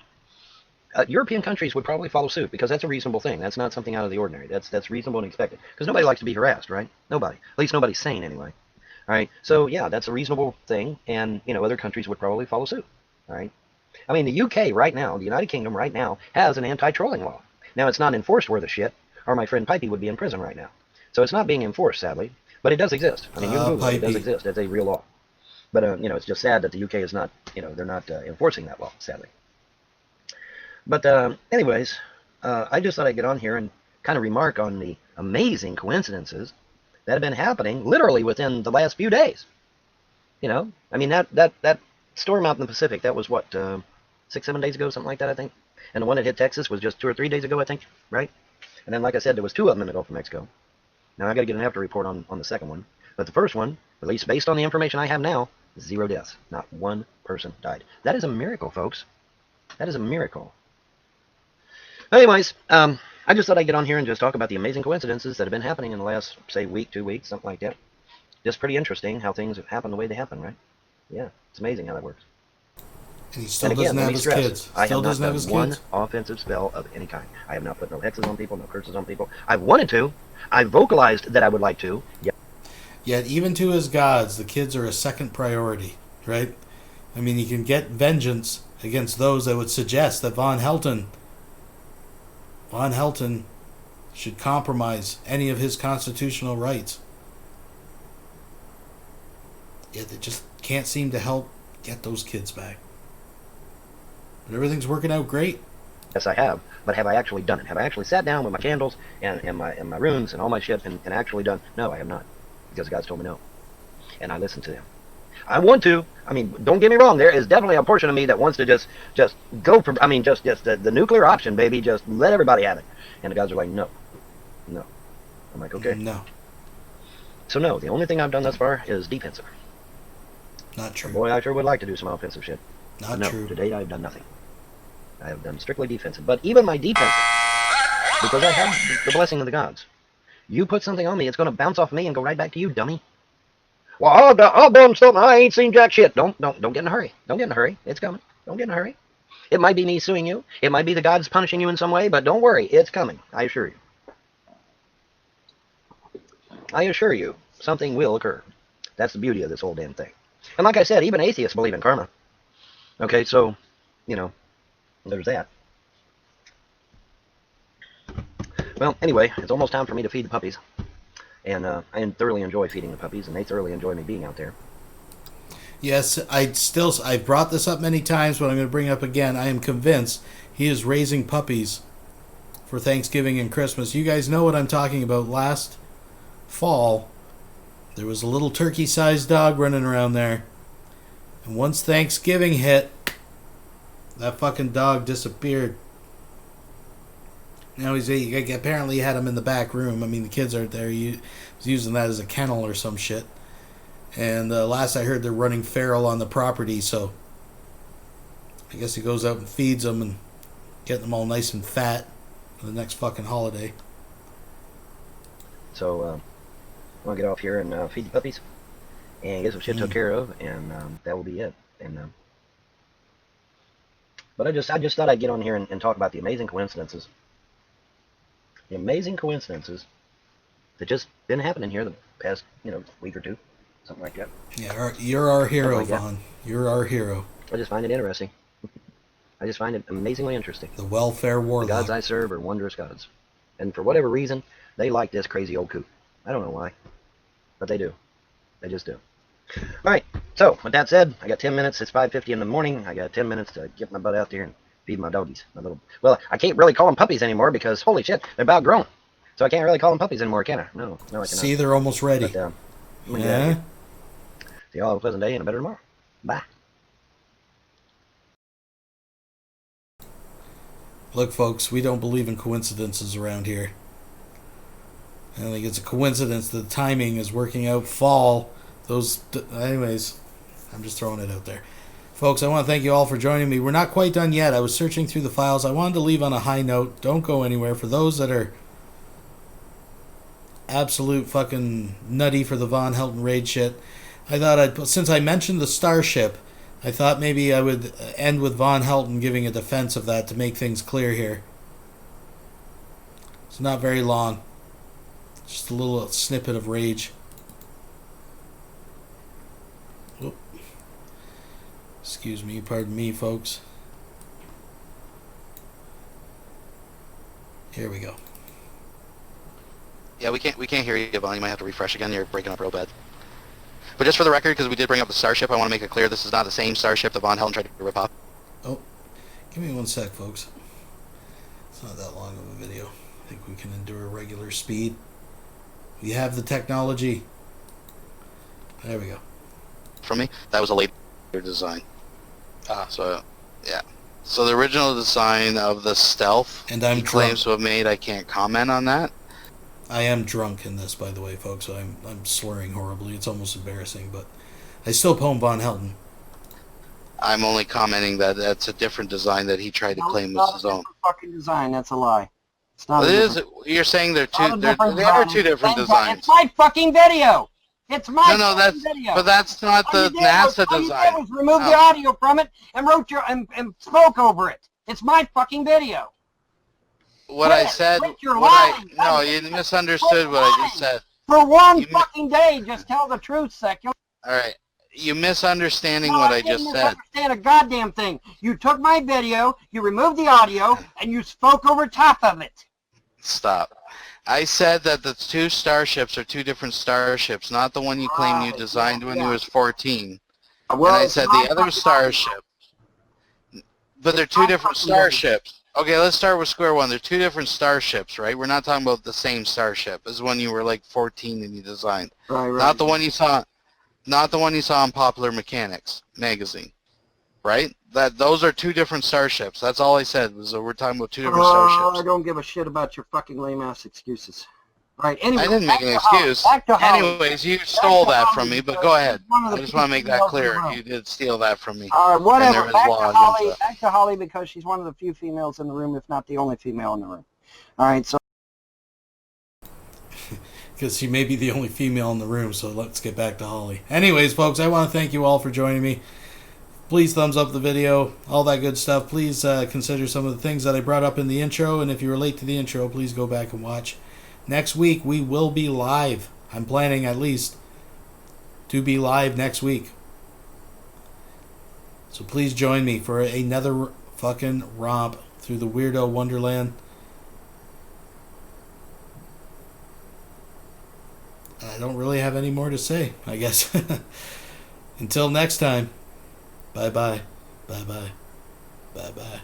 European countries would probably follow suit because that's a reasonable thing. That's not something out of the ordinary. That's reasonable and expected. Because nobody likes to be harassed, right? Nobody. At least nobody's sane anyway. All right. So yeah, that's a reasonable thing, and other countries would probably follow suit. All right. I mean, the UK right now, the United Kingdom right now, has an anti-trolling law. Now it's not enforced worth a shit, or my friend Pipey would be in prison right now. So it's not being enforced, sadly, but it does exist. I mean, you can Google it. It does exist. It's a real law. But it's just sad that the UK is not, they're not enforcing that law, sadly. But anyways, I just thought I'd get on here and kind of remark on the amazing coincidences that have been happening literally within the last few days. I mean, that storm out in the Pacific, that was what, 6-7 days ago, something like that, I think. And the one that hit Texas was just 2 or 3 days ago, I think, right? And then, like I said, there was 2 of them in the Gulf of Mexico. Now I got to get an after report on the second one. But the first one, at least based on the information I have now, 0 deaths. Not 1 person died. That is a miracle, folks. That is a miracle. Anyways, I just thought I'd get on here and just talk about the amazing coincidences that have been happening in the last, say, week, 2 weeks, something like that. Just pretty interesting how things happen the way they happen, right? Yeah, it's amazing how that works. And he still doesn't have his kids. I have not done one offensive spell of any kind. I have not put no hexes on people, no curses on people. I've wanted to. I vocalized that I would like to. Yet even to his gods, the kids are a second priority, right? I mean, he can get vengeance against those that would suggest that Vonhelton should compromise any of his constitutional rights. Yet they just can't seem to help get those kids back. But everything's working out great. Yes, I have. But have I actually done it? Have I actually sat down with my candles and my runes and all my shit and actually done? No, I have not. Because God's told me no. And I listen to them. I want to. I mean, don't get me wrong. There is definitely a portion of me that wants to just go for, just the nuclear option, baby. Just let everybody have it. And the guys are like, no. No. I'm like, okay. No. So no, the only thing I've done thus far is defensive. Not true. Boy, I sure would like to do some offensive shit. Not no, true. To date, I've done nothing. I have done strictly defensive. But even my defensive, because I have the blessing of the gods. You put something on me, it's going to bounce off me and go right back to you, dummy. Well, I'll done something. I ain't seen jack shit. Don't get in a hurry. Don't get in a hurry. It's coming. Don't get in a hurry. It might be me suing you. It might be the gods punishing you in some way, but don't worry. It's coming. I assure you. I assure you, something will occur. That's the beauty of this whole damn thing. And like I said, even atheists believe in karma. Okay, so, there's that. Well, anyway, it's almost time for me to feed the puppies. And I thoroughly enjoy feeding the puppies, and they thoroughly enjoy me being out there. Yes, I've brought this up many times, but I'm going to bring it up again. I am convinced he is raising puppies for Thanksgiving and Christmas. You guys know what I'm talking about. Last fall, there was a little turkey-sized dog running around there. And once Thanksgiving hit, that fucking dog disappeared. Now apparently he had him in the back room. I mean, the kids aren't there. He was using that as a kennel or some shit. And last I heard, they're running feral on the property, so I guess he goes out and feeds them and getting them all nice and fat for the next fucking holiday. So, I'll get off here and feed the puppies and get some shit took care of, and that will be it. And but I just thought I'd get on here and talk about the amazing coincidences. The amazing coincidences that just been happening here the past, week or two. Something like that. Yeah, you're our hero, Vaughn. You're our hero. I just find it interesting. I just find it amazingly interesting. The welfare warlock. The gods I serve are wondrous gods. And for whatever reason, they like this crazy old coot. I don't know why. But they do. They just do. Alright, so, with that said, I got 10 minutes. It's 5:50 in the morning. I got 10 minutes to get my butt out there and feed my doggies. Well, I can't really call them puppies anymore because, holy shit, they're about grown. So I can't really call them puppies anymore, can I? No, I cannot. See, they're almost ready. But, yeah. See y'all have a pleasant day and a better tomorrow. Bye. Look, folks, we don't believe in coincidences around here. I don't think it's a coincidence that the timing is working out. Anyways, I'm just throwing it out there. Folks, I want to thank you all for joining me. We're not quite done yet. I was searching through the files. I wanted to leave on a high note. Don't go anywhere. For those that are absolute fucking nutty for the Vonhelton raid shit, I thought since I mentioned the Starship, I thought maybe I would end with Vonhelton giving a defense of that to make things clear here. It's not very long. Just a little snippet of rage. Whoop. Excuse me, pardon me, folks. Here we go. Yeah, we can't hear you, Vaughn. You might have to refresh again. You're breaking up real bad. But just for the record, because we did bring up the Starship, I want to make it clear this is not the same Starship that Vonhelton tried to rip off. Oh, give me 1 sec, folks. It's not that long of a video. I think we can endure regular speed. We have the technology. There we go. From me, that was a later design. So, yeah. So the original design of the Stealth, and he claims to have made, I can't comment on that. I am drunk in this, by the way, folks, so I'm slurring horribly. It's almost embarrassing, but I still poem Vonhelton. I'm only commenting that that's a different design that he tried to claim was his own. Fucking design, that's a lie. It's not. Well, it is. You're saying they are two different designs. It's my fucking video. It's my that's video. But that's not the NASA design. All you did was remove the audio from it and wrote and spoke over it. It's my fucking video. What I said, no, you misunderstood what I just said. For one fucking day, just tell the truth, secular. All right, you misunderstanding what I just said. I didn't understand a goddamn thing. You took my video, you removed the audio, and you spoke over top of it. Stop. I said that the two starships are two different starships, not the one you claim you designed when you was 14. And I said the other starship. But they're two different starships. Okay, let's start with square one. They're two different starships, right? We're not talking about the same starship as when you were like 14 and you designed. Right. Not the one you saw. Not the one you saw in Popular Mechanics magazine, right? Those are two different starships. That's all I said was that we're talking about two different starships. I don't give a shit about your fucking lame ass excuses. Right. Anyway, I didn't make an excuse. Anyways, you stole that from me, but go ahead. I just want to make that clear. You did steal that from me. Whatever. Back to Holly because she's one of the few females in the room, if not the only female in the room. All right. So. Because she may be the only female in the room, so let's get back to Holly. Anyways, folks, I want to thank you all for joining me. Please thumbs up the video, all that good stuff. Please consider some of the things that I brought up in the intro, and if you were late to the intro, please go back and watch. Next week, we will be live. I'm planning at least to be live next week. So please join me for another fucking romp through the Weirdo Wonderland. I don't really have any more to say, I guess. Until next time. Bye-bye. Bye-bye. Bye-bye.